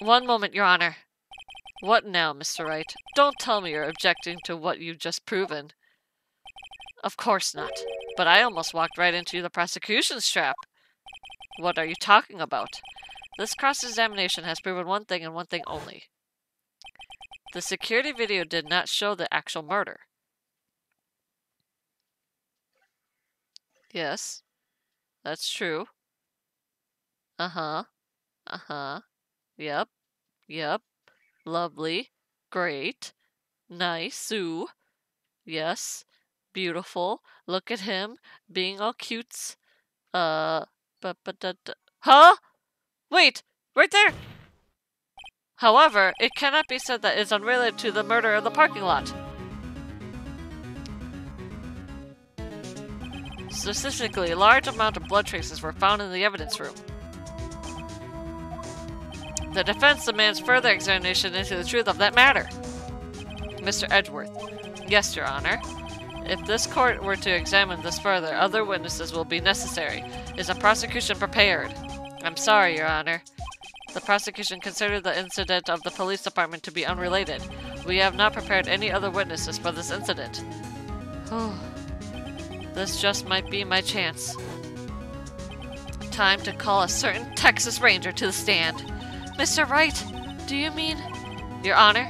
One moment, Your Honor. What now, Mr. Wright? Don't tell me you're objecting to what you've just proven. Of course not. But I almost walked right into the prosecution's trap. What are you talking about? This cross-examination has proven one thing and one thing only. The security video did not show the actual murder. Yes, that's true. Uh-huh. Uh-huh. Yep. Yep. Lovely. Great. Nice. Ooh. Yes. Beautiful. Look at him. Being all cutes. Huh? Wait! Right there! However, it cannot be said that it's unrelated to the murder in the parking lot. Specifically, a large amount of blood traces were found in the evidence room. The defense demands further examination into the truth of that matter. Mr. Edgeworth. Yes, Your Honor. If this court were to examine this further, other witnesses will be necessary. Is the prosecution prepared? I'm sorry, Your Honor. The prosecution considered the incident of the police department to be unrelated. We have not prepared any other witnesses for this incident. This just might be my chance. Time to call a certain Texas Ranger to the stand. Mr. Wright, do you mean? Your Honor,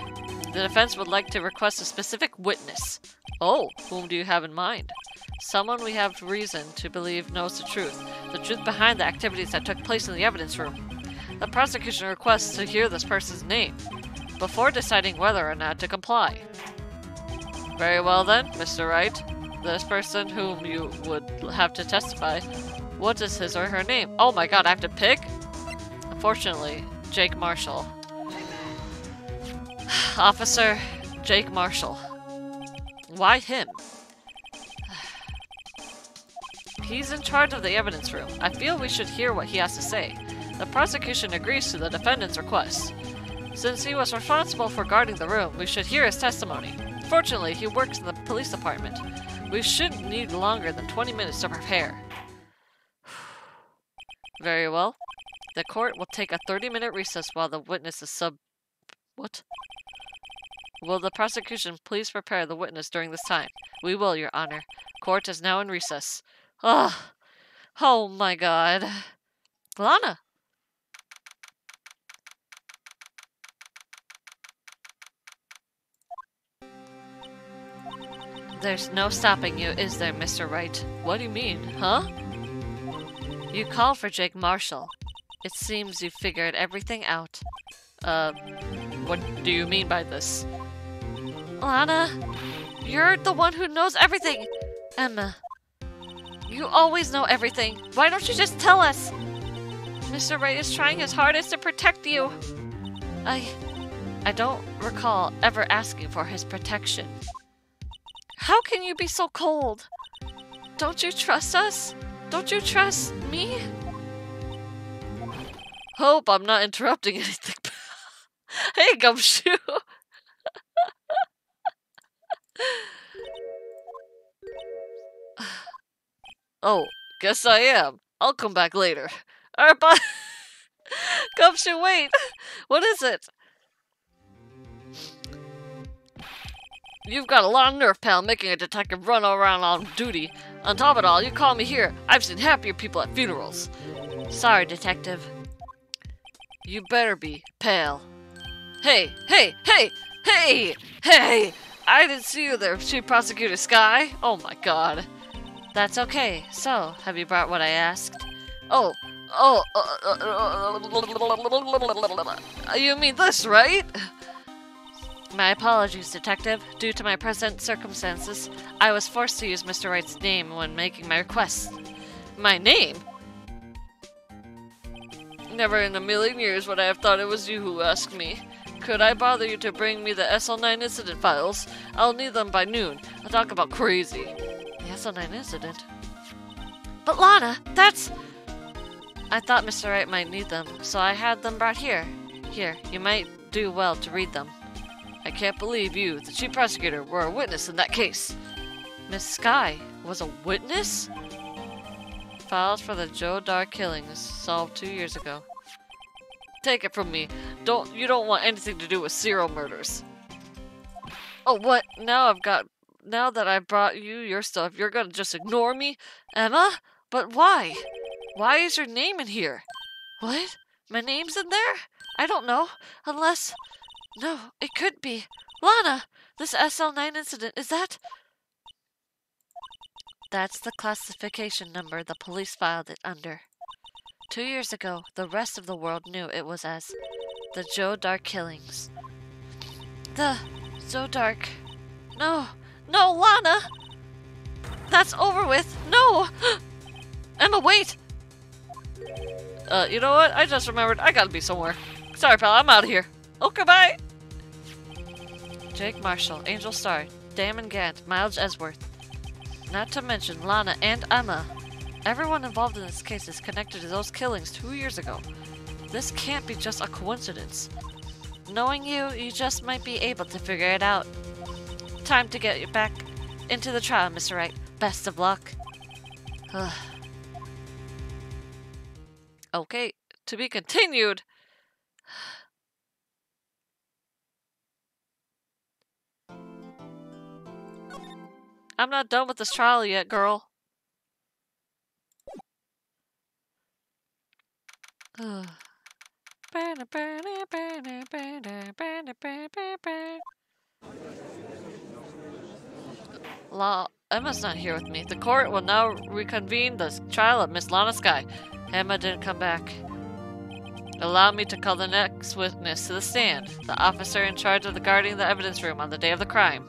the defense would like to request a specific witness. Oh, whom do you have in mind? Someone we have reason to believe knows the truth behind the activities that took place in the evidence room. The prosecution requests to hear this person's name before deciding whether or not to comply. Very well then, Mr. Wright. This person whom you would have to testify, what is his or her name? Oh my god, I have to pick? Unfortunately, Jake Marshall. Officer Jake Marshall. Why him? He's in charge of the evidence room. I feel we should hear what he has to say. The prosecution agrees to the defendant's request. Since he was responsible for guarding the room, we should hear his testimony. Fortunately, he works in the police department. We shouldn't need longer than 20 minutes to prepare. Very well. The court will take a 30-minute recess while the witness is What? Will the prosecution please prepare the witness during this time? We will, Your Honor. Court is now in recess. Oh my god. Lana! There's no stopping you, is there, Mr. Wright? What do you mean, huh? You called for Jake Marshall. It seems you figured everything out. What do you mean by this? Lana, you're the one who knows everything! Emma, you always know everything. Why don't you just tell us? Mr. Wright is trying his hardest to protect you. I don't recall ever asking for his protection. How can you be so cold? Don't you trust us? Don't you trust me? Hope I'm not interrupting anything. Hey, Gumshoe! Oh, guess I am. I'll come back later. Alright, bye! Gumshoe, wait! What is it? You've got a lot of nerve, pal, making a detective run around on duty. On top of it all, you call me here. I've seen happier people at funerals. Sorry, detective. You better be, pal. Hey! Hey! Hey! Hey! Hey! I didn't see you there, Chief Prosecutor Skye. Oh my god. That's okay. So, have you brought what I asked? You mean this, right? My apologies, Detective. Due to my present circumstances, I was forced to use Mr. Wright's name when making my request. My name? Never in a million years would I have thought it was you who asked me. Could I bother you to bring me the SL9 incident files? I'll need them by noon. I'll talk about crazy. The SL9 incident? But Lana, that's... I thought Mr. Wright might need them, so I had them brought here. Here, you might do well to read them. I can't believe you, the Chief Prosecutor, were a witness in that case. Miss Skye was a witness? Files for the Joe Dar killings solved 2 years ago. Take it from me. You don't want anything to do with serial murders. Oh, what? Now that I brought you your stuff, you're gonna just ignore me? Emma? But why? Why is your name in here? What? My name's in there? I don't know. Unless... No, it could be. Lana! This SL9 incident, is that... That's the classification number the police filed it under. 2 years ago, the rest of the world knew it was as the Joe Dark killings. The Joe Dark... No! No, Lana! That's over with! No! Emma, wait! You know what? I just remembered. I gotta be somewhere. Sorry, pal. I'm out of here. Okay, bye! Jake Marshall, Angel Star, Damon Gant, Miles Esworth. Not to mention Lana and Emma. Everyone involved in this case is connected to those killings 2 years ago. This can't be just a coincidence. Knowing you, you just might be able to figure it out. Time to get you back into the trial, Mr. Wright. Best of luck. Okay, to be continued. I'm not done with this trial yet, girl. Emma's not here with me. The court will now reconvene the trial of Miss Lana Skye. Emma didn't come back. Allow me to call the next witness to the stand. The officer in charge of guarding the evidence room on the day of the crime.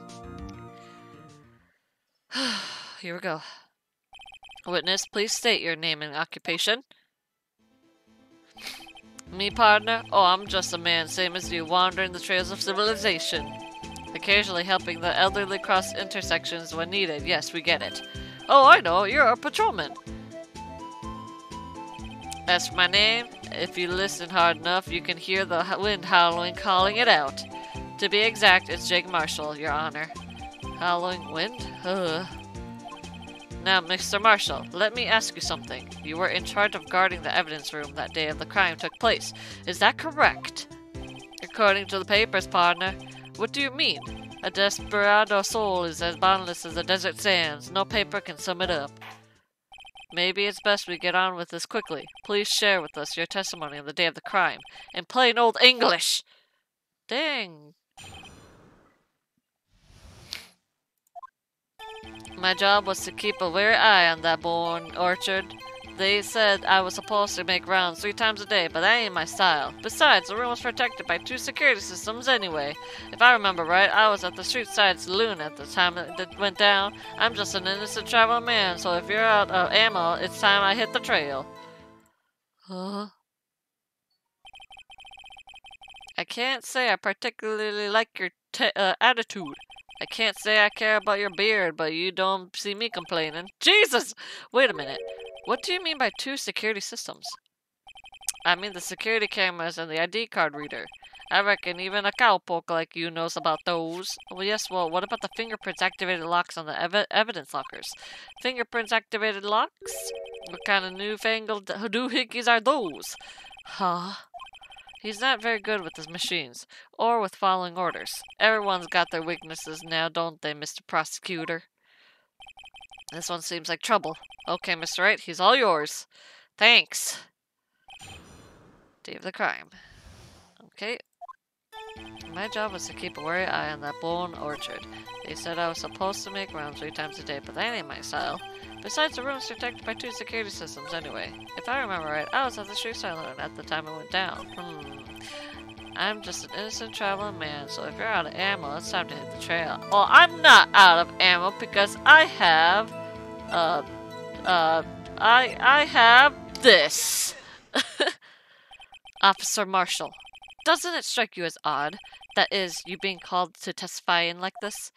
Here we go. Witness, please state your name and occupation. Me, partner? Oh, I'm just a man, same as you, wandering the trails of civilization. Occasionally helping the elderly cross intersections when needed. Yes, we get it. Oh, I know, you're a patrolman. As for my name, if you listen hard enough, you can hear the wind howling, calling it out. To be exact, it's Jake Marshall, Your Honor. Howling wind? Ugh. Now, Mr. Marshall, let me ask you something. You were in charge of guarding the evidence room that day of the crime took place. Is that correct? According to the papers, partner. What do you mean? A desperado soul is as boundless as the desert sands. No paper can sum it up. Maybe it's best we get on with this quickly. Please share with us your testimony on the day of the crime. In plain old English! Dang. My job was to keep a wary eye on that born orchard. They said I was supposed to make rounds 3 times a day, but that ain't my style. Besides, the room was protected by 2 security systems anyway. If I remember right, I was at the street side saloon at the time it went down. I'm just an innocent traveling man, so if you're out of ammo, it's time I hit the trail. Huh? I can't say I particularly like your attitude. I can't say I care about your beard, but you don't see me complaining. Jesus! Wait a minute. What do you mean by 2 security systems? I mean the security cameras and the ID card reader. I reckon even a cowpoke like you knows about those. Well, yes, well, what about the fingerprints-activated locks on the evidence lockers? Fingerprints-activated locks? What kind of newfangled doohickeys are those? Huh? He's not very good with his machines, or with following orders. Everyone's got their weaknesses now, don't they, Mr. Prosecutor? This one seems like trouble. Okay, Mr. Wright, he's all yours. Thanks. Day of the crime. Okay. My job was to keep a wary eye on that born orchard. They said I was supposed to make rounds 3 times a day, but that ain't my style. Besides, the room's protected by 2 security systems anyway. If I remember right, I was at the street side at the time it went down. I'm just an innocent traveling man, so if you're out of ammo, it's time to hit the trail. Well, I'm not out of ammo because I have, I have this. Officer Marshall, doesn't it strike you as odd? That is, you being called to testify in like this?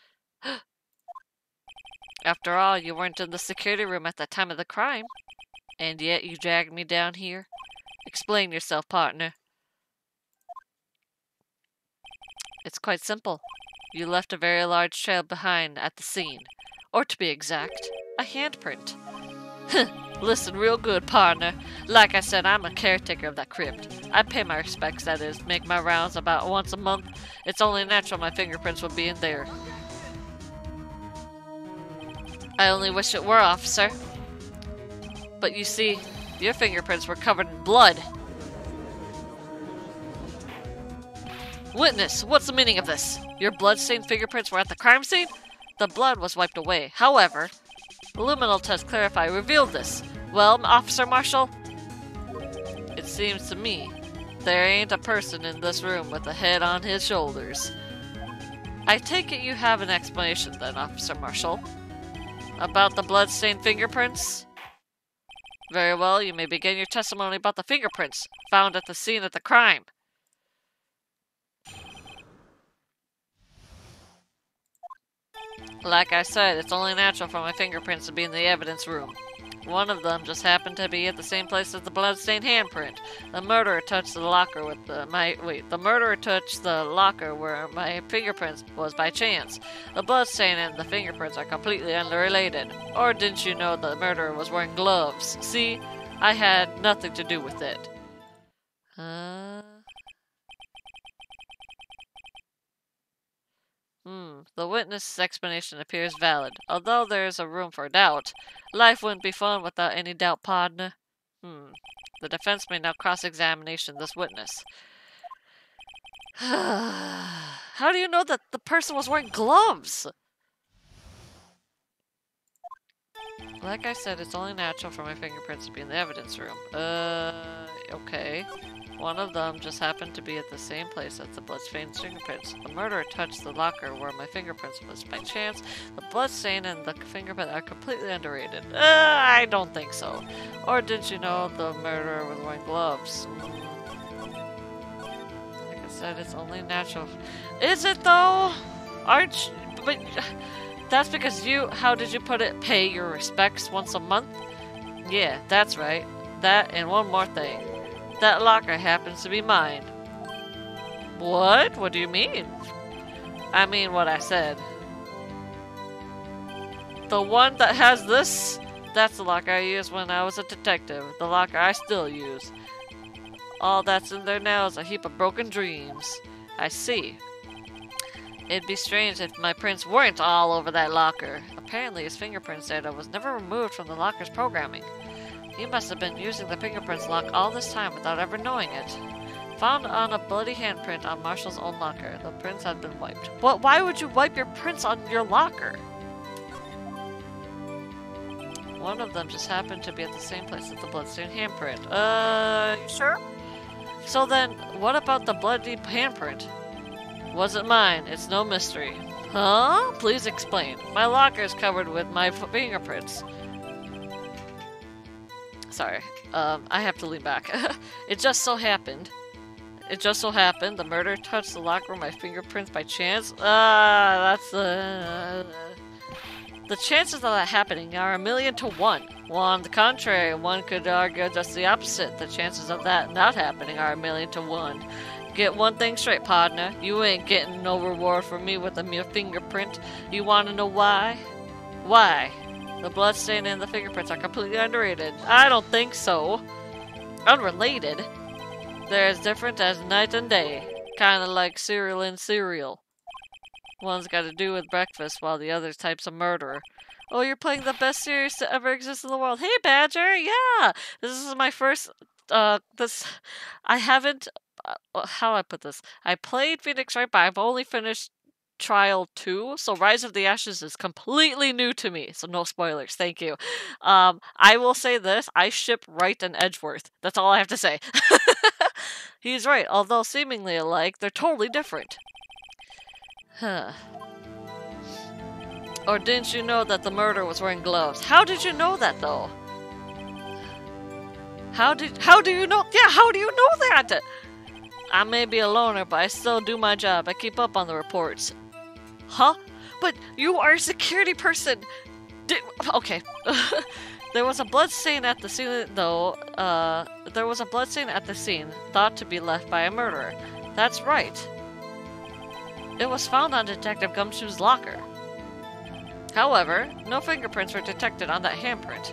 After all, you weren't in the security room at the time of the crime. And yet you dragged me down here. Explain yourself, partner. It's quite simple. You left a very large trail behind at the scene. Or to be exact, a handprint. Listen real good, partner. Like I said, I'm a caretaker of that crypt. I pay my respects, that is, make my rounds about once a month. It's only natural my fingerprints would be in there. I only wish it were, officer. But you see, your fingerprints were covered in blood. Witness, what's the meaning of this? Your blood-stained fingerprints were at the crime scene? The blood was wiped away. However, the luminal test clarify revealed this. Well, Officer Marshall, it seems to me there ain't a person in this room with a head on his shoulders. I take it you have an explanation then, Officer Marshall, about the blood-stained fingerprints? Very well, you may begin your testimony about the fingerprints found at the scene of the crime. Like I said, it's only natural for my fingerprints to be in the evidence room. One of them just happened to be at the same place as the bloodstained handprint. The murderer touched the locker with the murderer touched the locker where my fingerprints was by chance. The bloodstain and the fingerprints are completely unrelated. Or didn't you know the murderer was wearing gloves? See, I had nothing to do with it. The witness's explanation appears valid, although there is a room for doubt. Life wouldn't be fun without any doubt, partner. The defense may now cross-examination this witness. How do you know that the person was wearing gloves? Like I said, it's only natural for my fingerprints to be in the evidence room. Okay. One of them just happened to be at the same place as the bloodstained fingerprints. The murderer touched the locker where my fingerprints was by chance. The bloodstain and the fingerprint are completely underrated. I don't think so. Or didn't you know the murderer was wearing gloves? Like I said, it's only natural. Is it though? Aren't you? But that's because you, how did you put it, pay your respects once a month? Yeah, that's right. That and one more thing. That locker happens to be mine. What? What do you mean? I mean what I said. The one that has this? That's the locker I used when I was a detective. The locker I still use. All that's in there now is a heap of broken dreams. I see. It'd be strange if my prints weren't all over that locker. Apparently his fingerprints data was never removed from the locker's programming. He must have been using the fingerprints lock all this time without ever knowing it. Found on a bloody handprint on Marshall's own locker. The prints had been wiped. What? Why would you wipe your prints on your locker? One of them just happened to be at the same place as the bloodstained handprint. You sure? So then, what about the bloody handprint? Wasn't mine. It's no mystery. Huh? Please explain. My locker is covered with my fingerprints. Sorry, I have to lean back. It just so happened the murderer touched the locker with my fingerprints by chance. The chances of that happening are 1,000,000 to 1. Well, on the contrary, one could argue just the opposite. The chances of that not happening are 1,000,000 to 1. Get one thing straight, partner. You ain't getting no reward from me with a mere fingerprint. You wanna know why? Why? The bloodstain and the fingerprints are completely underrated. I don't think so. Unrelated? They're as different as night and day. Kinda like cereal and cereal. One's got to do with breakfast while the other type's a murderer. Oh, you're playing the best series to ever exist in the world. Hey, Badger! Yeah! This is my first, I haven't, how do I put this? I played Phoenix Wright, but I've only finished Trial 2, so Rise of the Ashes is completely new to me, so no spoilers, thank you. I will say this, I ship Wright and Edgeworth. That's all I have to say. He's right, although seemingly alike, they're totally different. Huh. Or didn't you know that the murderer was wearing gloves? How did you know that, though? How do you know? Yeah, how do you know that? I may be a loner, but I still do my job. I keep up on the reports. Huh? But you are a security person! Okay. There was a blood stain at the scene, though. There was a blood stain at the scene, thought to be left by a murderer. That's right. It was found on Detective Gumshoe's locker. However, no fingerprints were detected on that handprint.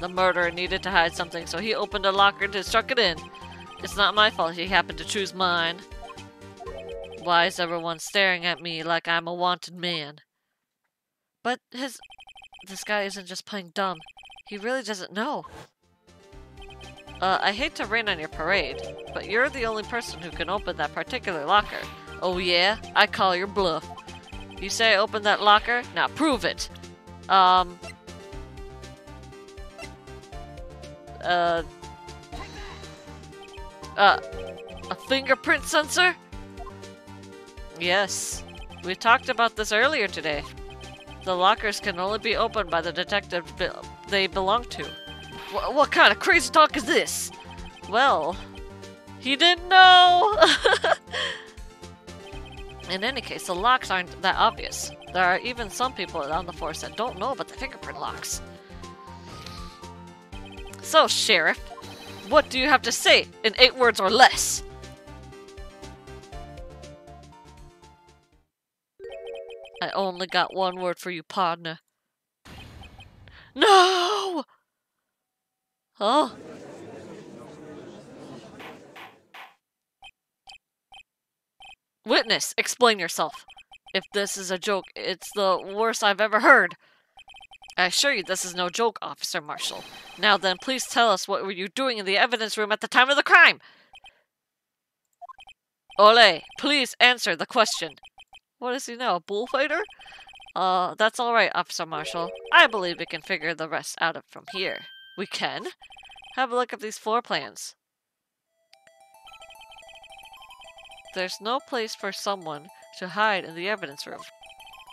The murderer needed to hide something, so he opened a locker to struck it in. It's not my fault he happened to choose mine. Why is everyone staring at me like I'm a wanted man? But this guy isn't just playing dumb. He really doesn't know. I hate to rain on your parade, but you're the only person who can open that particular locker. Oh yeah? I call your bluff. You say I opened that locker? Now prove it! A fingerprint sensor? Yes. We talked about this earlier today. The lockers can only be opened by the detective they belong to. What kind of crazy talk is this? Well, he didn't know! In any case, the locks aren't that obvious. There are even some people on the force that don't know about the fingerprint locks. So, Sheriff, what do you have to say in 8 words or less? I only got 1 word for you, partner. No! Huh? Witness, explain yourself. If this is a joke, it's the worst I've ever heard. I assure you this is no joke, Officer Marshall. Now then, please tell us what were you doing in the evidence room at the time of the crime? Ole, please answer the question. What is he now, a bullfighter? That's alright, Officer Marshall. I believe we can figure the rest out from here. We can? Have a look at these floor plans. There's no place for someone to hide in the evidence room.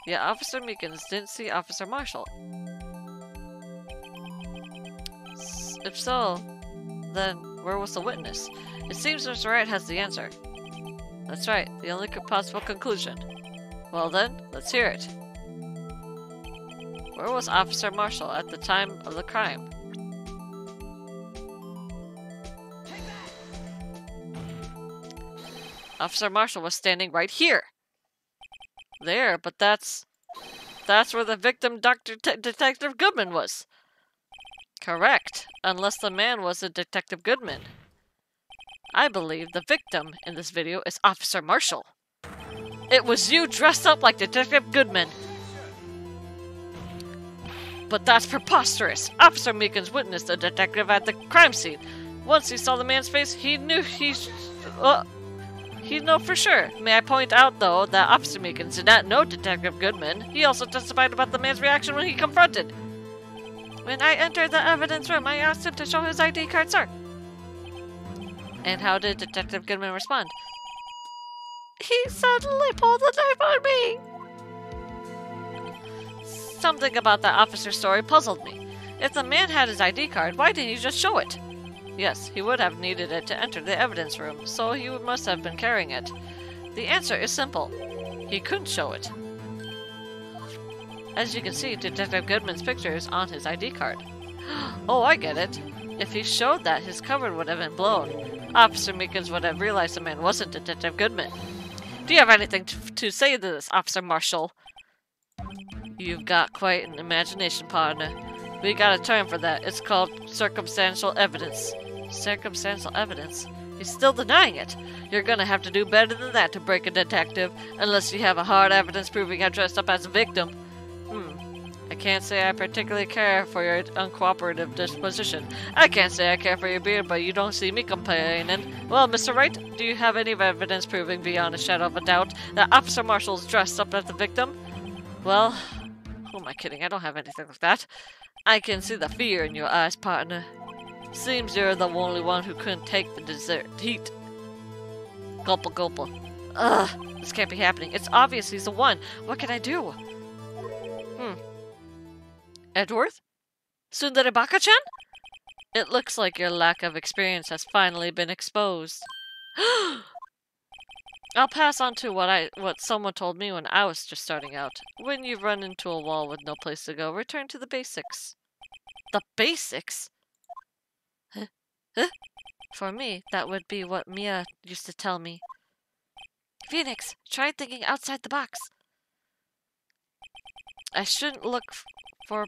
Yet Officer Meekins didn't see Officer Marshall. If so, then where was the witness? It seems Mr. Wright has the answer. That's right, the only possible conclusion. Well then, let's hear it. Where was Officer Marshall at the time of the crime? Officer Marshall was standing right here. There, but that's where the victim, Detective Goodman, was. Correct, unless the man was a Detective Goodman. I believe the victim in this video is Officer Marshall. It was you dressed up like Detective Goodman. But that's preposterous. Officer Meekins witnessed the detective at the crime scene. Once he saw the man's face, he knew he'd know for sure. May I point out, though, that Officer Meekins did not know Detective Goodman. He also testified about the man's reaction when he confronted. When I entered the evidence room, I asked him to show his ID card, sir. And how did Detective Goodman respond? He suddenly pulled the knife on me! Something about that officer's story puzzled me. If the man had his ID card, why didn't he just show it? Yes, he would have needed it to enter the evidence room, so he must have been carrying it. The answer is simple. He couldn't show it. As you can see, Detective Goodman's picture is on his ID card. Oh, I get it. If he showed that, his cover would have been blown. Officer Meekins would have realized the man wasn't Detective Goodman. Do you have anything to say to this, Officer Marshall? You've got quite an imagination, partner. We got a term for that. It's called circumstantial evidence. Circumstantial evidence? He's still denying it. You're gonna have to do better than that to break a detective, unless you have a hard evidence proving I dressed up as a victim. I can't say I particularly care for your uncooperative disposition. I can't say I care for your beard, but you don't see me complaining. Well, Mr. Wright, do you have any evidence proving beyond a shadow of a doubt that Officer Marshall's dressed up as the victim? Well, who am I kidding? I don't have anything like that. I can see the fear in your eyes, partner. Seems you're the only one who couldn't take the dessert heat. Gulpa gulpa. Ugh, this can't be happening. It's obvious he's the one. What can I do? Edward? Sundaribaka-chan? It looks like your lack of experience has finally been exposed. I'll pass on to what someone told me when I was just starting out. When you run into a wall with no place to go, return to the basics. The basics? Huh? Huh? For me, that would be what Mia used to tell me. Phoenix, try thinking outside the box. I shouldn't look for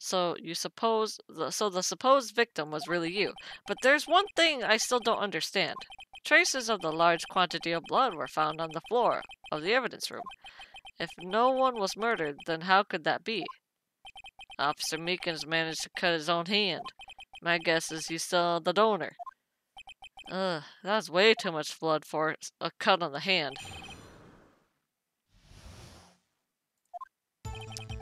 So the supposed victim was really you. But there's one thing I still don't understand. Traces of the large quantity of blood were found on the floor of the evidence room. If no one was murdered, then how could that be? Officer Meekins managed to cut his own hand. My guess is he's still the donor. Ugh, that's way too much blood for a cut on the hand.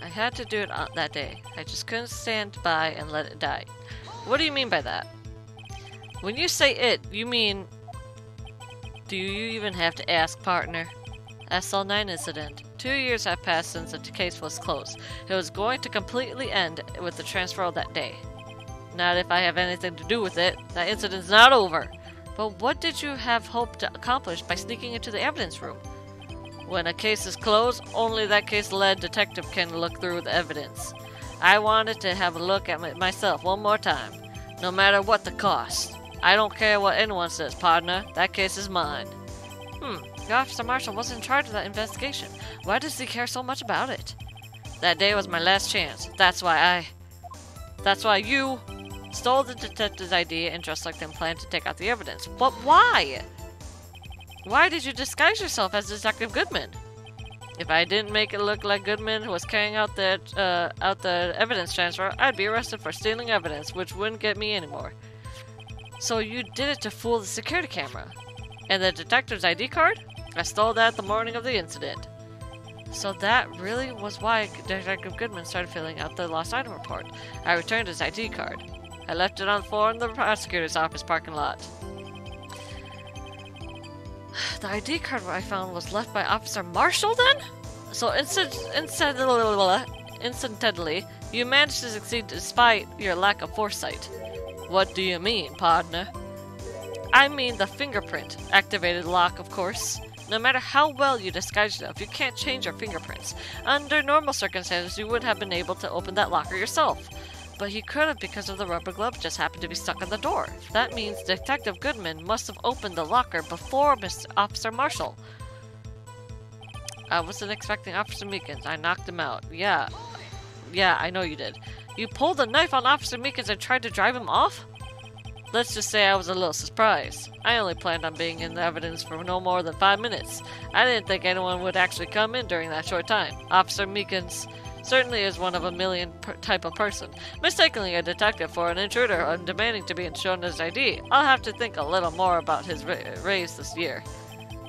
I had to do it that day. I just couldn't stand by and let it die. What do you mean by that? When you say it, you mean... Do you even have to ask, partner? SL9 incident. 2 years have passed since the case was closed. It was going to completely end with the transfer that day. Not if I have anything to do with it. That incident's not over. But what did you have hoped to accomplish by sneaking into the evidence room? When a case is closed, only that case-led detective can look through the evidence. I wanted to have a look at it myself one more time, no matter what the cost. I don't care what anyone says, partner. That case is mine. Officer Marshall wasn't in charge of that investigation. Why does he care so much about it? That day was my last chance. That's why you stole the detective's ID and just like them planned to take out the evidence. But why? Why did you disguise yourself as Detective Goodman? If I didn't make it look like Goodman was carrying out the evidence transfer, I'd be arrested for stealing evidence, which wouldn't get me anymore. So you did it to fool the security camera. And the detective's ID card? I stole that the morning of the incident. So that really was why Detective Goodman started filling out the lost item report. I returned his ID card. I left it on the floor in the prosecutor's office parking lot. The ID card I found was left by Officer Marshall then? So incidentally, you managed to succeed despite your lack of foresight. What do you mean, partner? I mean the fingerprint activated lock, of course. No matter how well you disguise yourself, you can't change your fingerprints. Under normal circumstances, you would have been able to open that locker yourself. But you could have because of the rubber glove just happened to be stuck on the door. That means Detective Goodman must have opened the locker before Officer Marshall. I wasn't expecting Officer Meekins. I knocked him out. Yeah, I know you did. You pulled a knife on Officer Meekins and tried to drive him off? Let's just say I was a little surprised. I only planned on being in the evidence for no more than 5 minutes. I didn't think anyone would actually come in during that short time. Officer Meekins certainly is one of a million type of person. Mistaking a detective for an intruder and demanding to be shown his ID. I'll have to think a little more about his raise this year.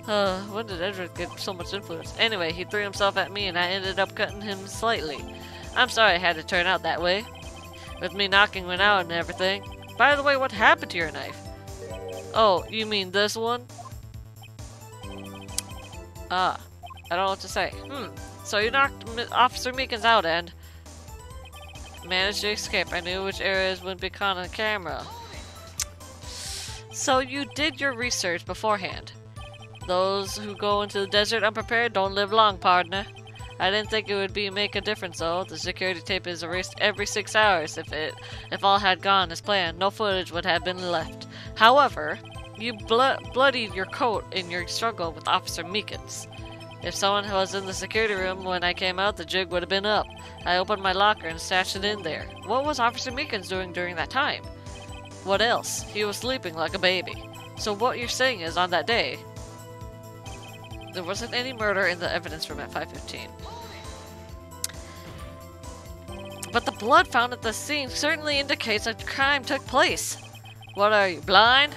When did Edward get so much influence? Anyway, he threw himself at me and I ended up cutting him slightly. I'm sorry it had to turn out that way. With me knocking him out and everything. By the way, what happened to your knife? Oh, you mean this one? I don't know what to say. So you knocked Officer Meekins out and managed to escape. I knew which areas would be caught on camera. So you did your research beforehand. Those who go into the desert unprepared don't live long, partner. I didn't think it would make a difference though. The security tape is erased every 6 hours. If all had gone as planned, no footage would have been left. However, you bloodied your coat in your struggle with Officer Meekins. If someone was in the security room when I came out, the jig would have been up. I opened my locker and stashed it in there. What was Officer Meekins doing during that time? What else? He was sleeping like a baby. So what you're saying is, on that day, there wasn't any murder in the evidence room at 5:15. But the blood found at the scene certainly indicates a crime took place. What are you, blind?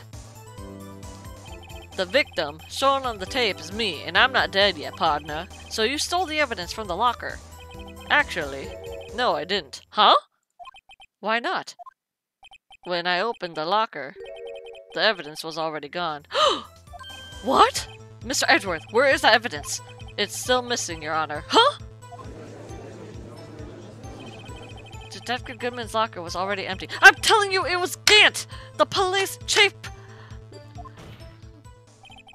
The victim, shown on the tape, is me, and I'm not dead yet, partner. So you stole the evidence from the locker. Actually, no, I didn't. Huh? Why not? When I opened the locker, the evidence was already gone. What? Mr. Edgeworth, where is the evidence? It's still missing, Your Honor. Huh? Detective Goodman's locker was already empty. I'm telling you, it was Gant! The police chief!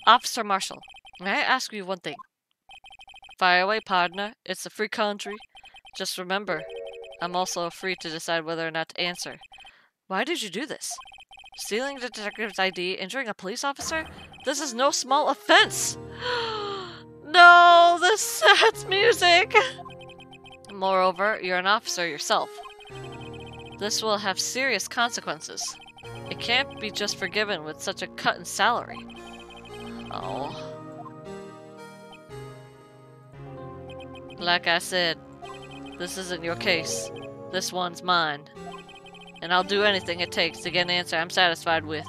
Officer Marshall, may I ask you one thing? Fire away, partner. It's a free country. Just remember, I'm also free to decide whether or not to answer. Why did you do this? Stealing the detective's ID, injuring a police officer? This is no small offense! No, this sad music! Moreover, you're an officer yourself. This will have serious consequences. It can't be just forgiven with such a cut in salary. Oh. Like I said, this isn't your case. This one's mine. And I'll do anything it takes to get an answer I'm satisfied with.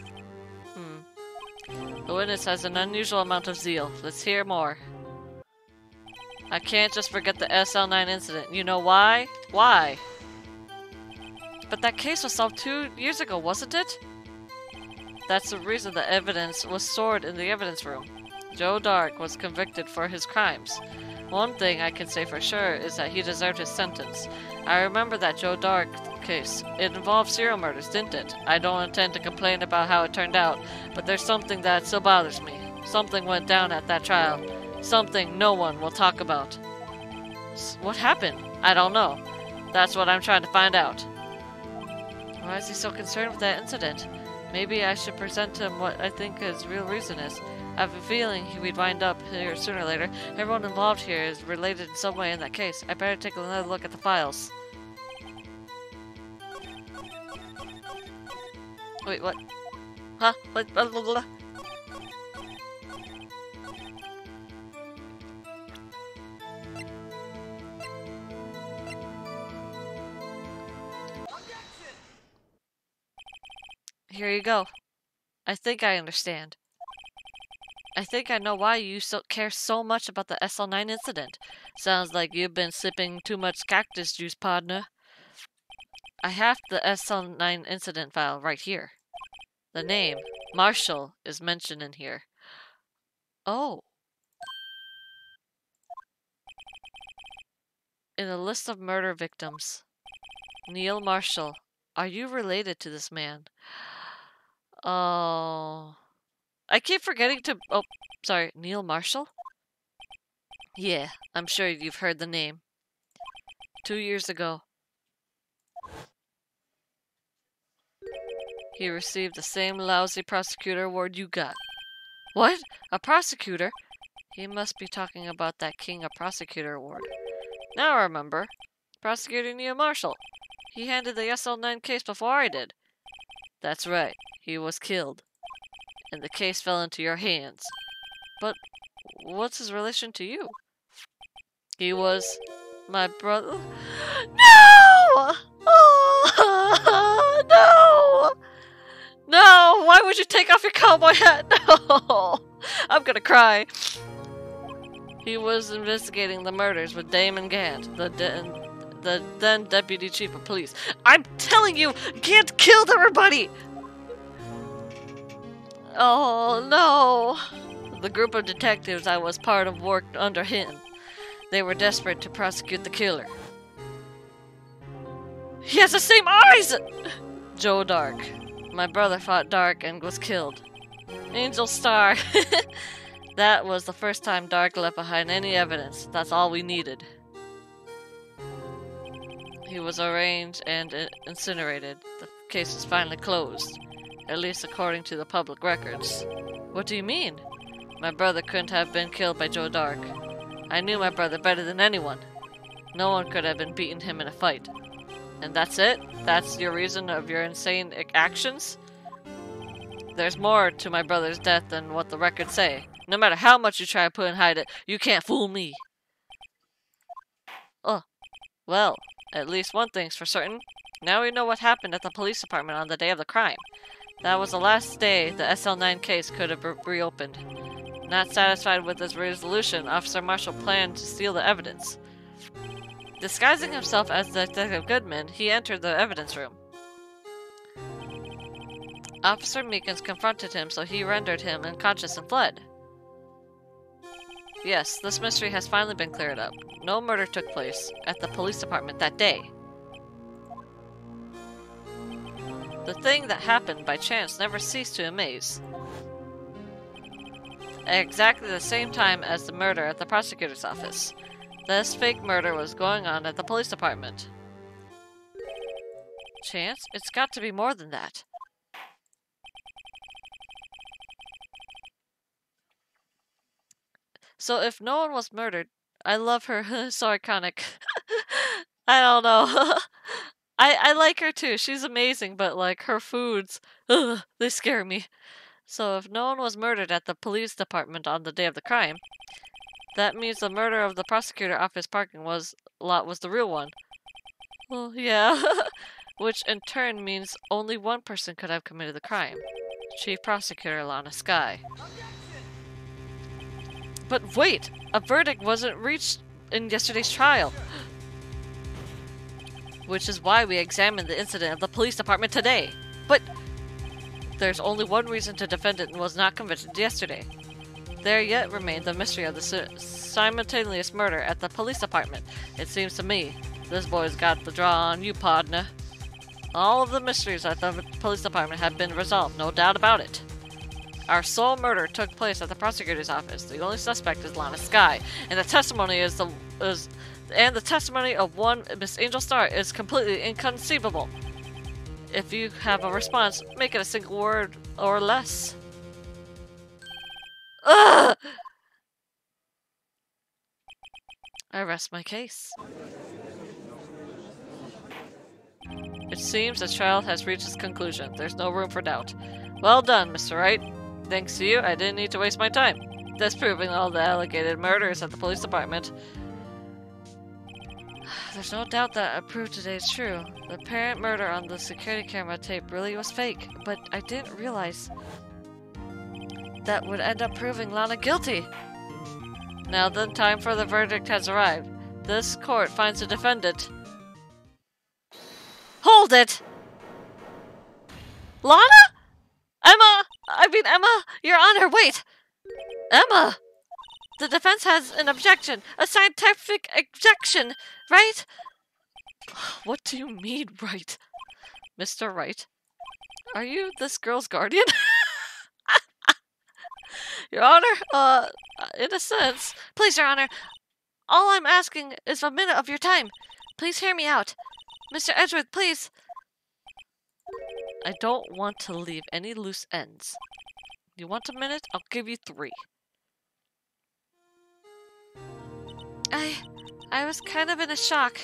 The witness has an unusual amount of zeal. Let's hear more. I can't just forget the SL9 incident. You know why? Why? But that case was solved 2 years ago, wasn't it? That's the reason the evidence was stored in the evidence room. Joe Dark was convicted for his crimes. One thing I can say for sure is that he deserved his sentence. I remember that Joe Dark case. It involved serial murders, didn't it? I don't intend to complain about how it turned out, but there's something that still bothers me. Something went down at that trial. Something no one will talk about. What happened? I don't know. That's what I'm trying to find out. Why is he so concerned with that incident? Maybe I should present him what I think his real reason is. I have a feeling we'd wind up here sooner or later. Everyone involved here is related in some way in that case. I better take another look at the files. Wait, what? Huh? What? Blah, blah, blah. Here you go. I think I understand. I think I know why you care so much about the SL9 incident. Sounds like you've been sipping too much cactus juice, partner. I have the SL9 incident file right here. The name, Marshall, is mentioned in here. Oh. In a list of murder victims. Neil Marshall. Are you related to this man? Oh. I keep forgetting to... Oh, sorry. Neil Marshall? Yeah, I'm sure you've heard the name. 2 years ago, he received the same lousy prosecutor award you got. What? A prosecutor? He must be talking about that King of Prosecutor award. Now I remember. Prosecutor Neil Marshall. He handled the SL9 case before I did. That's right. He was killed. And the case fell into your hands. But what's his relation to you? He was my brother. No! Oh, no! No! Why would you take off your cowboy hat? No! I'm gonna cry. He was investigating the murders with Damon Gant, the then Deputy Chief of Police. I'm telling you, Gant killed everybody! Oh, no. The group of detectives I was part of worked under him. They were desperate to prosecute the killer. He has the same eyes! Joe Dark. My brother fought Dark and was killed. Angel Star. That was the first time Dark left behind any evidence. That's all we needed. He was arraigned and incinerated. The case was finally closed. At least according to the public records. What do you mean? My brother couldn't have been killed by Joe Dark. I knew my brother better than anyone. No one could have been beaten him in a fight. And that's it? That's your reason of your insane actions? There's more to my brother's death than what the records say. No matter how much you try to put and hide it, you can't fool me. Oh, well, at least one thing's for certain. Now we know what happened at the police department on the day of the crime. That was the last day the SL9 case could have reopened. Not satisfied with his resolution, Officer Marshall planned to steal the evidence. Disguising himself as Detective Goodman, he entered the evidence room. Officer Meekins confronted him, so he rendered him unconscious and fled. Yes, this mystery has finally been cleared up. No murder took place at the police department that day. The thing that happened by chance never ceased to amaze. At exactly the same time as the murder at the prosecutor's office, this fake murder was going on at the police department. Chance? It's got to be more than that. So if no one was murdered, I love her. So iconic. I don't know. I like her too. She's amazing, but like her foods, ugh, they scare me. So if no one was murdered at the police department on the day of the crime, that means the murder of the prosecutor office parking lot was the real one. Well, yeah. Which in turn means only one person could have committed the crime. Chief Prosecutor Lana Skye. But wait! A verdict wasn't reached in yesterday's trial. Which is why we examined the incident of the police department today. But there's only one reason the defendant was not convicted yesterday. There yet remained the mystery of the simultaneous murder at the police department. It seems to me this boy's got the draw on you, partner. All of the mysteries at the police department have been resolved, no doubt about it. Our sole murder took place at the prosecutor's office. The only suspect is Lana Skye, and the testimony the testimony of one Miss Angel Star is completely inconceivable. If you have a response, make it a single word or less. Ugh! I rest my case. It seems the trial has reached its conclusion. There's no room for doubt. Well done, Mr. Wright. Thanks to you, I didn't need to waste my time disproving all the alleged murders at the police department. There's no doubt that I proved today is true. The apparent murder on the security camera tape really was fake, but I didn't realize that would end up proving Lana guilty. Now then, time for the verdict has arrived. This court finds the defendant. Hold it! Lana? Emma, Your Honor, wait! Emma! The defense has an objection, a scientific objection, right? What do you mean, right? Mr. Wright, are you this girl's guardian? Your Honor, in a sense. Please, Your Honor, all I'm asking is a minute of your time. Please hear me out. Mr. Edgeworth, please. I don't want to leave any loose ends. You want a minute? I'll give you 3. I was kind of in a shock.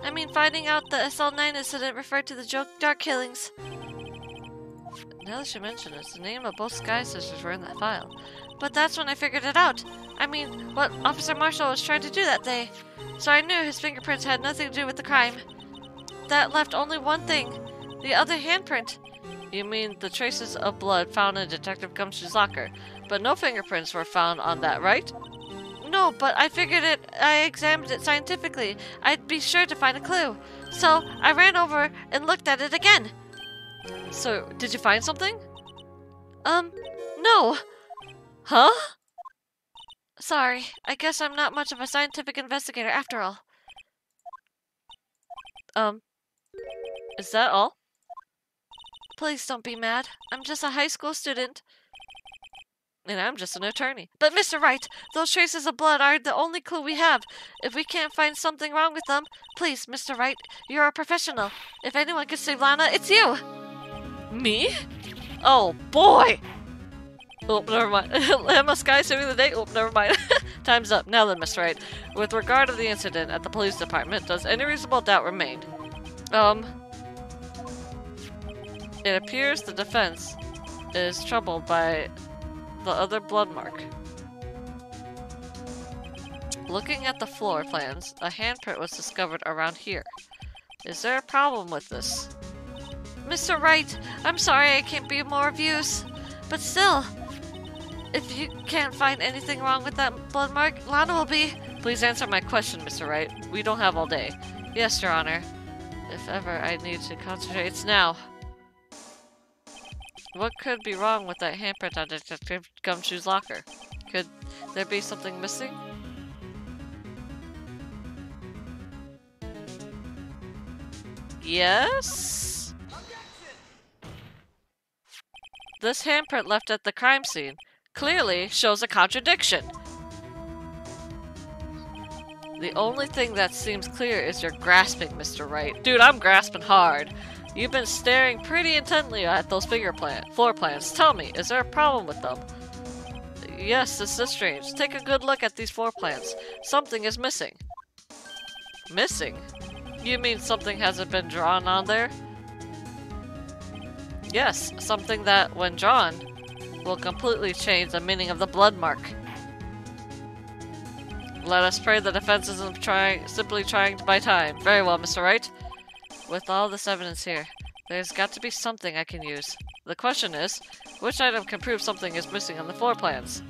I mean, finding out the SL9 incident referred to the dark killings. Now that you mention it, the name of both Skye sisters were in that file. But that's when I figured it out. I mean, what Officer Marshall was trying to do that day. So I knew his fingerprints had nothing to do with the crime. That left only one thing. The other handprint. You mean the traces of blood found in Detective Gumshoe's locker. But no fingerprints were found on that, right? No, but I figured I examined it scientifically. I'd be sure to find a clue. So I ran over and looked at it again. So, did you find something? No. Huh? Sorry, I guess I'm not much of a scientific investigator after all. Is that all? Please don't be mad. I'm just a high school student. And I'm just an attorney. But Mr. Wright, those traces of blood are the only clue we have. If we can't find something wrong with them, please, Mr. Wright, you're a professional. If anyone can save Lana, it's you! Me? Oh, boy! Oh, never mind. Emma Skye saving the day? Oh, never mind. Time's up. Now then, Mr. Wright. With regard to the incident at the police department, does any reasonable doubt remain? It appears the defense is troubled by the other blood mark. Looking at the floor plans, a handprint was discovered around here. Is there a problem with this? Mr. Wright, I'm sorry I can't be more of use, but still, if you can't find anything wrong with that blood mark, Lana will be... Please answer my question, Mr. Wright. We don't have all day. Yes, Your Honor. If ever I need to concentrate, it's now. What could be wrong with that handprint on Detective Gumshoe's locker? Could there be something missing? Yes? This handprint left at the crime scene clearly shows a contradiction. The only thing that seems clear is your grasping, Mr. Wright. Dude, I'm grasping hard. You've been staring pretty intently at those floor plans. Tell me, is there a problem with them? Yes, this is strange. Take a good look at these floor plans. Something is missing. Missing? You mean something hasn't been drawn on there? Yes, something that, when drawn, will completely change the meaning of the blood mark. Let us pray the defense isn't simply trying to buy time. Very well, Mr. Wright. With all this evidence here, there's got to be something I can use. The question is, which item can prove something is missing on the floor plans?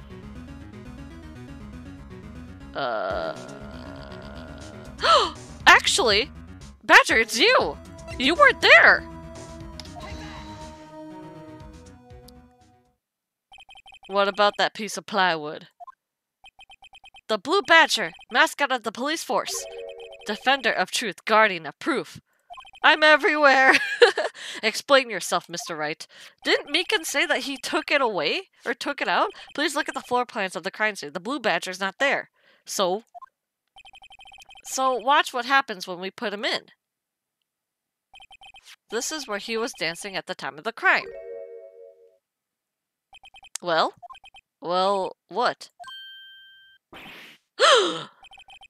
Actually, Badger, it's you! You weren't there! What about that piece of plywood? The Blue Badger, mascot of the police force. Defender of truth, guardian of proof. I'm everywhere! Explain yourself, Mr. Wright. Didn't Meekins say that he took it away? Or took it out? Please look at the floor plans of the crime scene. The Blue Badger's not there. So watch what happens when we put him in. This is where he was dancing at the time of the crime. Well, what?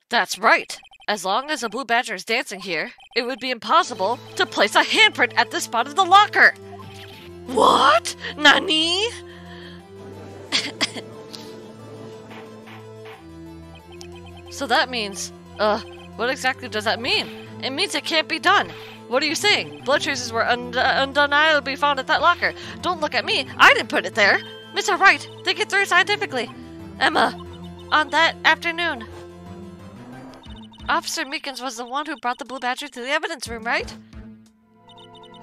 That's right! As long as a Blue Badger is dancing here, it would be impossible to place a handprint at this spot of the locker! What? Nani? So that means, what exactly does that mean? It means it can't be done! What are you saying? Blood traces were undeniably found at that locker. Don't look at me, I didn't put it there! Mr. Wright, think it through scientifically. Emma, on that afternoon, Officer Meekins was the one who brought the Blue Badger to the evidence room, right?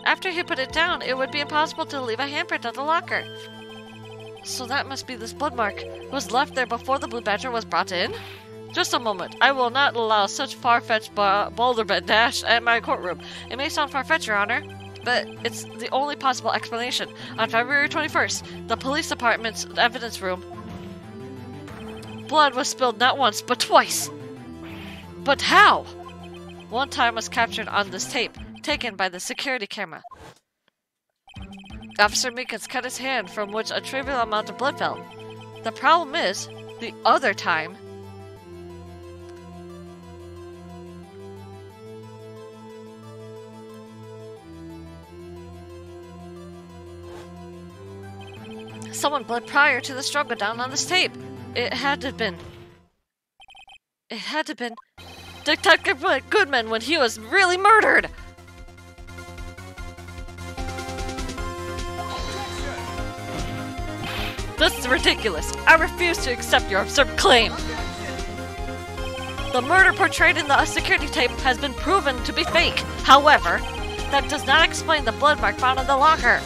After he put it down, it would be impossible to leave a handprint at the locker. So that must be this blood mark was left there before the Blue Badger was brought in? Just a moment. I will not allow such far-fetched balderdash at my courtroom. It may sound far-fetched, Your Honor, but it's the only possible explanation. On February 21st, the police department's evidence room, blood was spilled not once, but twice. But how? One time was captured on this tape, taken by the security camera. Officer Meekins cut his hand, from which a trivial amount of blood fell. The problem is, the other time, someone bled prior to the struggle down on this tape. It had to have been Detective Goodman when he was really murdered! This is ridiculous. I refuse to accept your absurd claim. The murder portrayed in the security tape has been proven to be fake. However, that does not explain the blood mark found in the locker.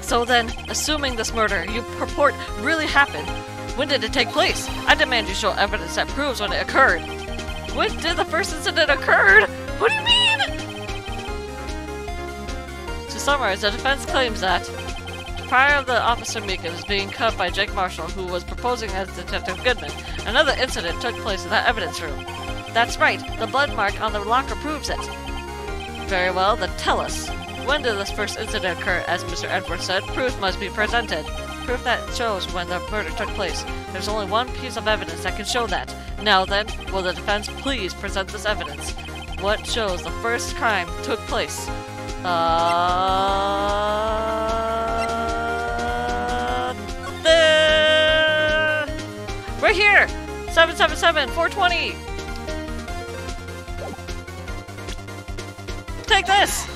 So then, assuming this murder you purport really happened, when did it take place? I demand you show evidence that proves when it occurred. When did the first incident occur? What do you mean? To summarize, the defense claims that prior to the Officer Meekins being cut by Jake Marshall, who was proposing as Detective Goodman, another incident took place in that evidence room. That's right, the blood mark on the locker proves it. Very well, then tell us. When did this first incident occur? As Mr. Edwards said, proof must be presented. Proof that shows when the murder took place. There's only one piece of evidence that can show that. Now then, will the defense please present this evidence? What shows the first crime took place? Right here! 777 420! Take this!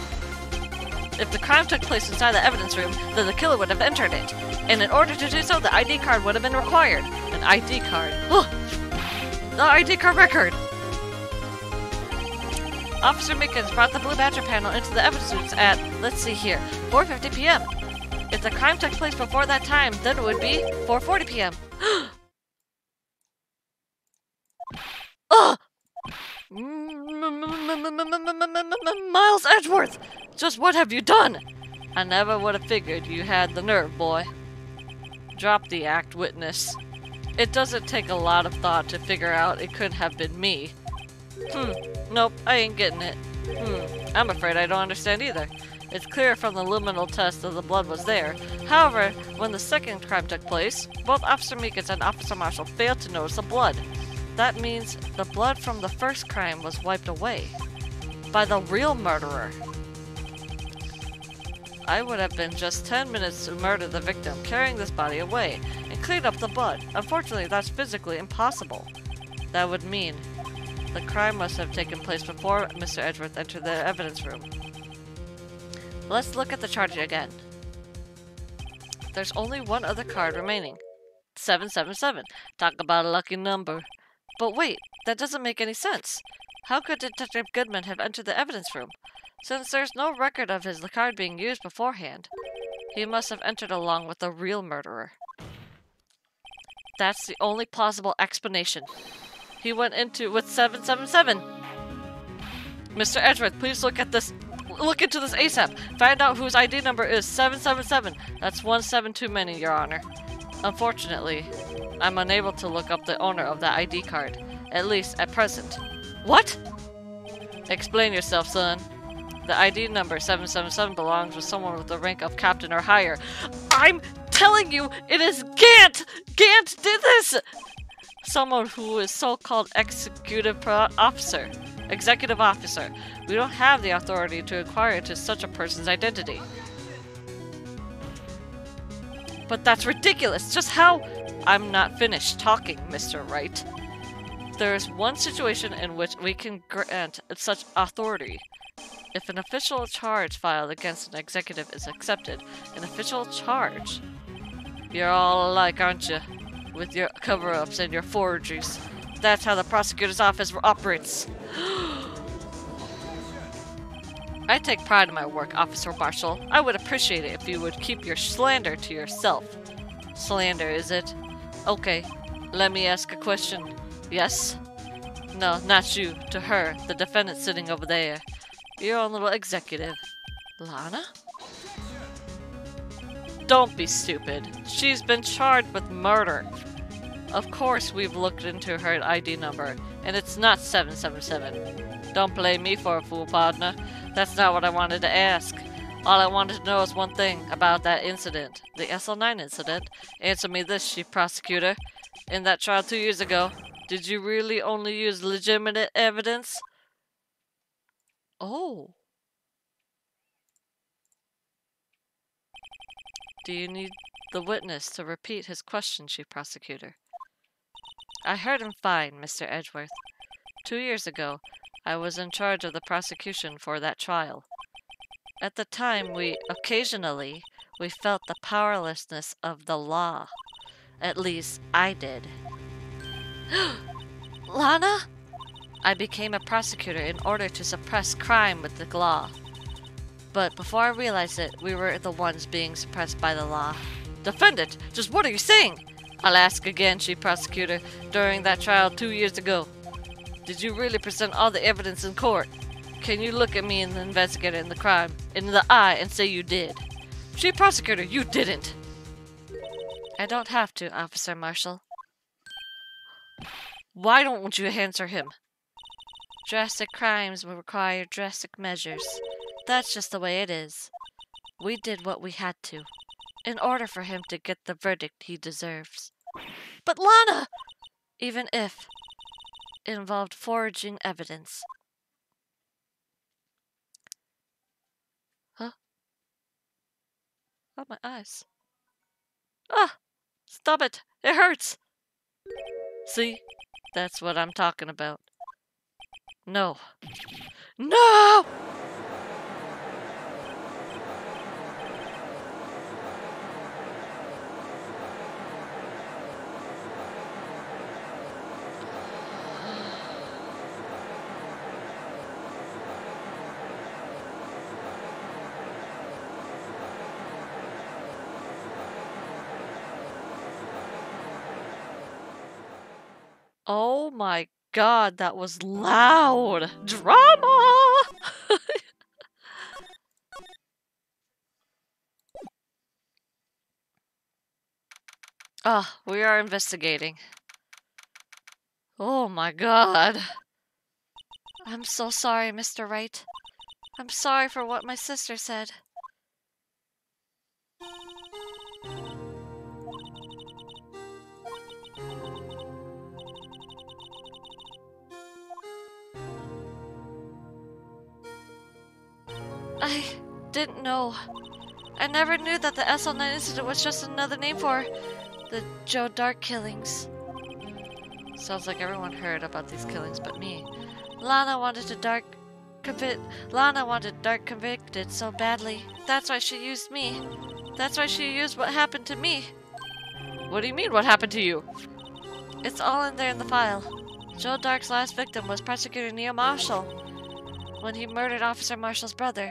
If the crime took place inside the evidence room, then the killer would have entered it. And in order to do so, the ID card would have been required. An ID card. Oh! The ID card record! Officer Meekins brought the Blue Badger panel into the evidence rooms at, let's see here, 4:50 p.m. If the crime took place before that time, then it would be 4:40 p.m. Ugh! Miles Edgeworth! Just what have you done? I never would have figured you had the nerve, boy. Drop the act, witness. It doesn't take a lot of thought to figure out it could have been me. Nope, I ain't getting it. I'm afraid I don't understand either. It's clear from the luminal test that the blood was there. However, when the second crime took place, both Officer Meekins and Officer Marshall failed to notice the blood. That means the blood from the first crime was wiped away by the real murderer. I would have been just 10 minutes to murder the victim, carrying this body away, and clean up the blood. Unfortunately, that's physically impossible. That would mean the crime must have taken place before Mr. Edgeworth entered the evidence room. Let's look at the charge again. There's only one other card remaining. 777. Talk about a lucky number. But wait, that doesn't make any sense. How could Detective Goodman have entered the evidence room? Since there's no record of his card being used beforehand, he must have entered along with the real murderer. That's the only plausible explanation. He went into with 777. Mr. Edgeworth, please look at this. Look into this ASAP. Find out whose ID number is 777. That's 17 too many, Your Honor. Unfortunately, I'm unable to look up the owner of that ID card, at least at present. What? Explain yourself, son. The ID number 777 belongs with someone with the rank of captain or higher. I'm telling you, it is Gant! Gant did this! Someone who is so-called executive officer. We don't have the authority to inquire into such a person's identity. But that's ridiculous! Just how— I'm not finished talking, Mr. Wright. There is one situation in which we can grant such authority. If an official charge filed against an executive is accepted, an official charge. You're all alike, aren't you? With your cover-ups and your forgeries. That's how the prosecutor's office operates. I take pride in my work, Officer Marshall. I would appreciate it if you would keep your slander to yourself. Slander, is it? Okay, let me ask a question. Yes? No, not you. To her, the defendant sitting over there. Your own little executive. Lana? Don't be stupid. She's been charged with murder. Of course we've looked into her ID number, and it's not 777. Don't play me for a fool, partner. That's not what I wanted to ask. All I wanted to know is one thing about that incident. The SL9 incident. Answer me this, Chief Prosecutor. In that trial 2 years ago, did you really only use legitimate evidence? Oh. Do you need the witness to repeat his question, Chief Prosecutor? I heard him fine, Mr. Edgeworth. 2 years ago, I was in charge of the prosecution for that trial. At the time, we felt the powerlessness of the law. At least, I did. Lana? I became a prosecutor in order to suppress crime with the law. But before I realized it, we were the ones being suppressed by the law. Defendant, just what are you saying? I'll ask again, Chief Prosecutor. During that trial 2 years ago, did you really present all the evidence in court? Can you look at me and the investigator in the crime in the eye and say you did? Chief Prosecutor, you didn't! I don't have to, Officer Marshall. Why don't you answer him? Drastic crimes will require drastic measures. That's just the way it is. We did what we had to, in order for him to get the verdict he deserves. But Lana! Even if it involved forging evidence. Huh? Oh, my eyes. Ah! Stop it! It hurts! See? That's what I'm talking about. No. No! Oh my god, that was loud! Drama! Ah, we are investigating. Oh my god. I'm so sorry, Mr. Wright. I'm sorry for what my sister said. I didn't know. I never knew that the SL9 incident was just another name for the Joe Dark killings. Sounds like everyone heard about these killings but me. Lana wanted Dark convicted so badly. That's why she used me. That's why she used what happened to me. What do you mean, what happened to you? It's all in there in the file. Joe Dark's last victim was Prosecutor Neil Marshall. When he murdered Officer Marshall's brother,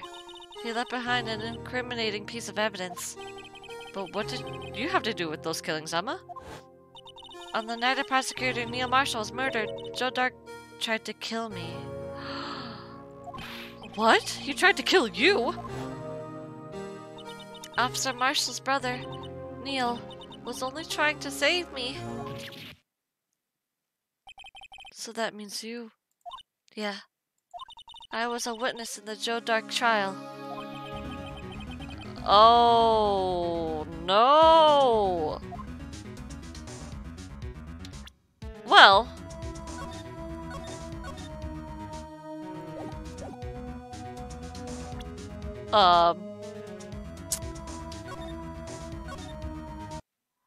he left behind an incriminating piece of evidence. But what did you have to do with those killings, Emma? On the night of Prosecutor Neil Marshall was murdered, Joe Dark tried to kill me. What? He tried to kill you? Officer Marshall's brother, Neil, was only trying to save me. So that means you. Yeah. I was a witness in the Joe Dark trial. Oh, no. Well.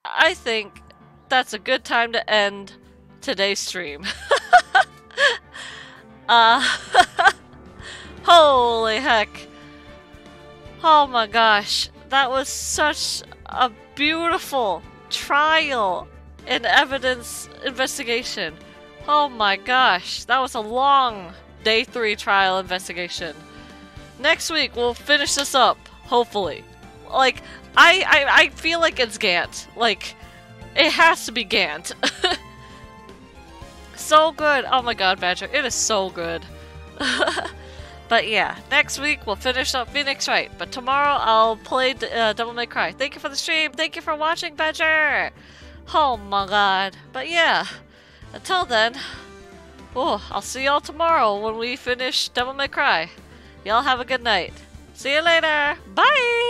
I think that's a good time to end today's stream. Holy heck. Oh my gosh. That was such a beautiful trial and evidence investigation. Oh my gosh. That was a long day 3 trial investigation. Next week we'll finish this up, hopefully. Like, I feel like it's Gant. Like, it has to be Gant. So good. Oh my god, Badger. It is so good. But yeah, next week we'll finish up Phoenix Wright. But tomorrow I'll play Devil May Cry. Thank you for the stream. Thank you for watching, Badger. Oh my god. But yeah, until then, I'll see y'all tomorrow when we finish Devil May Cry. Y'all have a good night. See you later. Bye!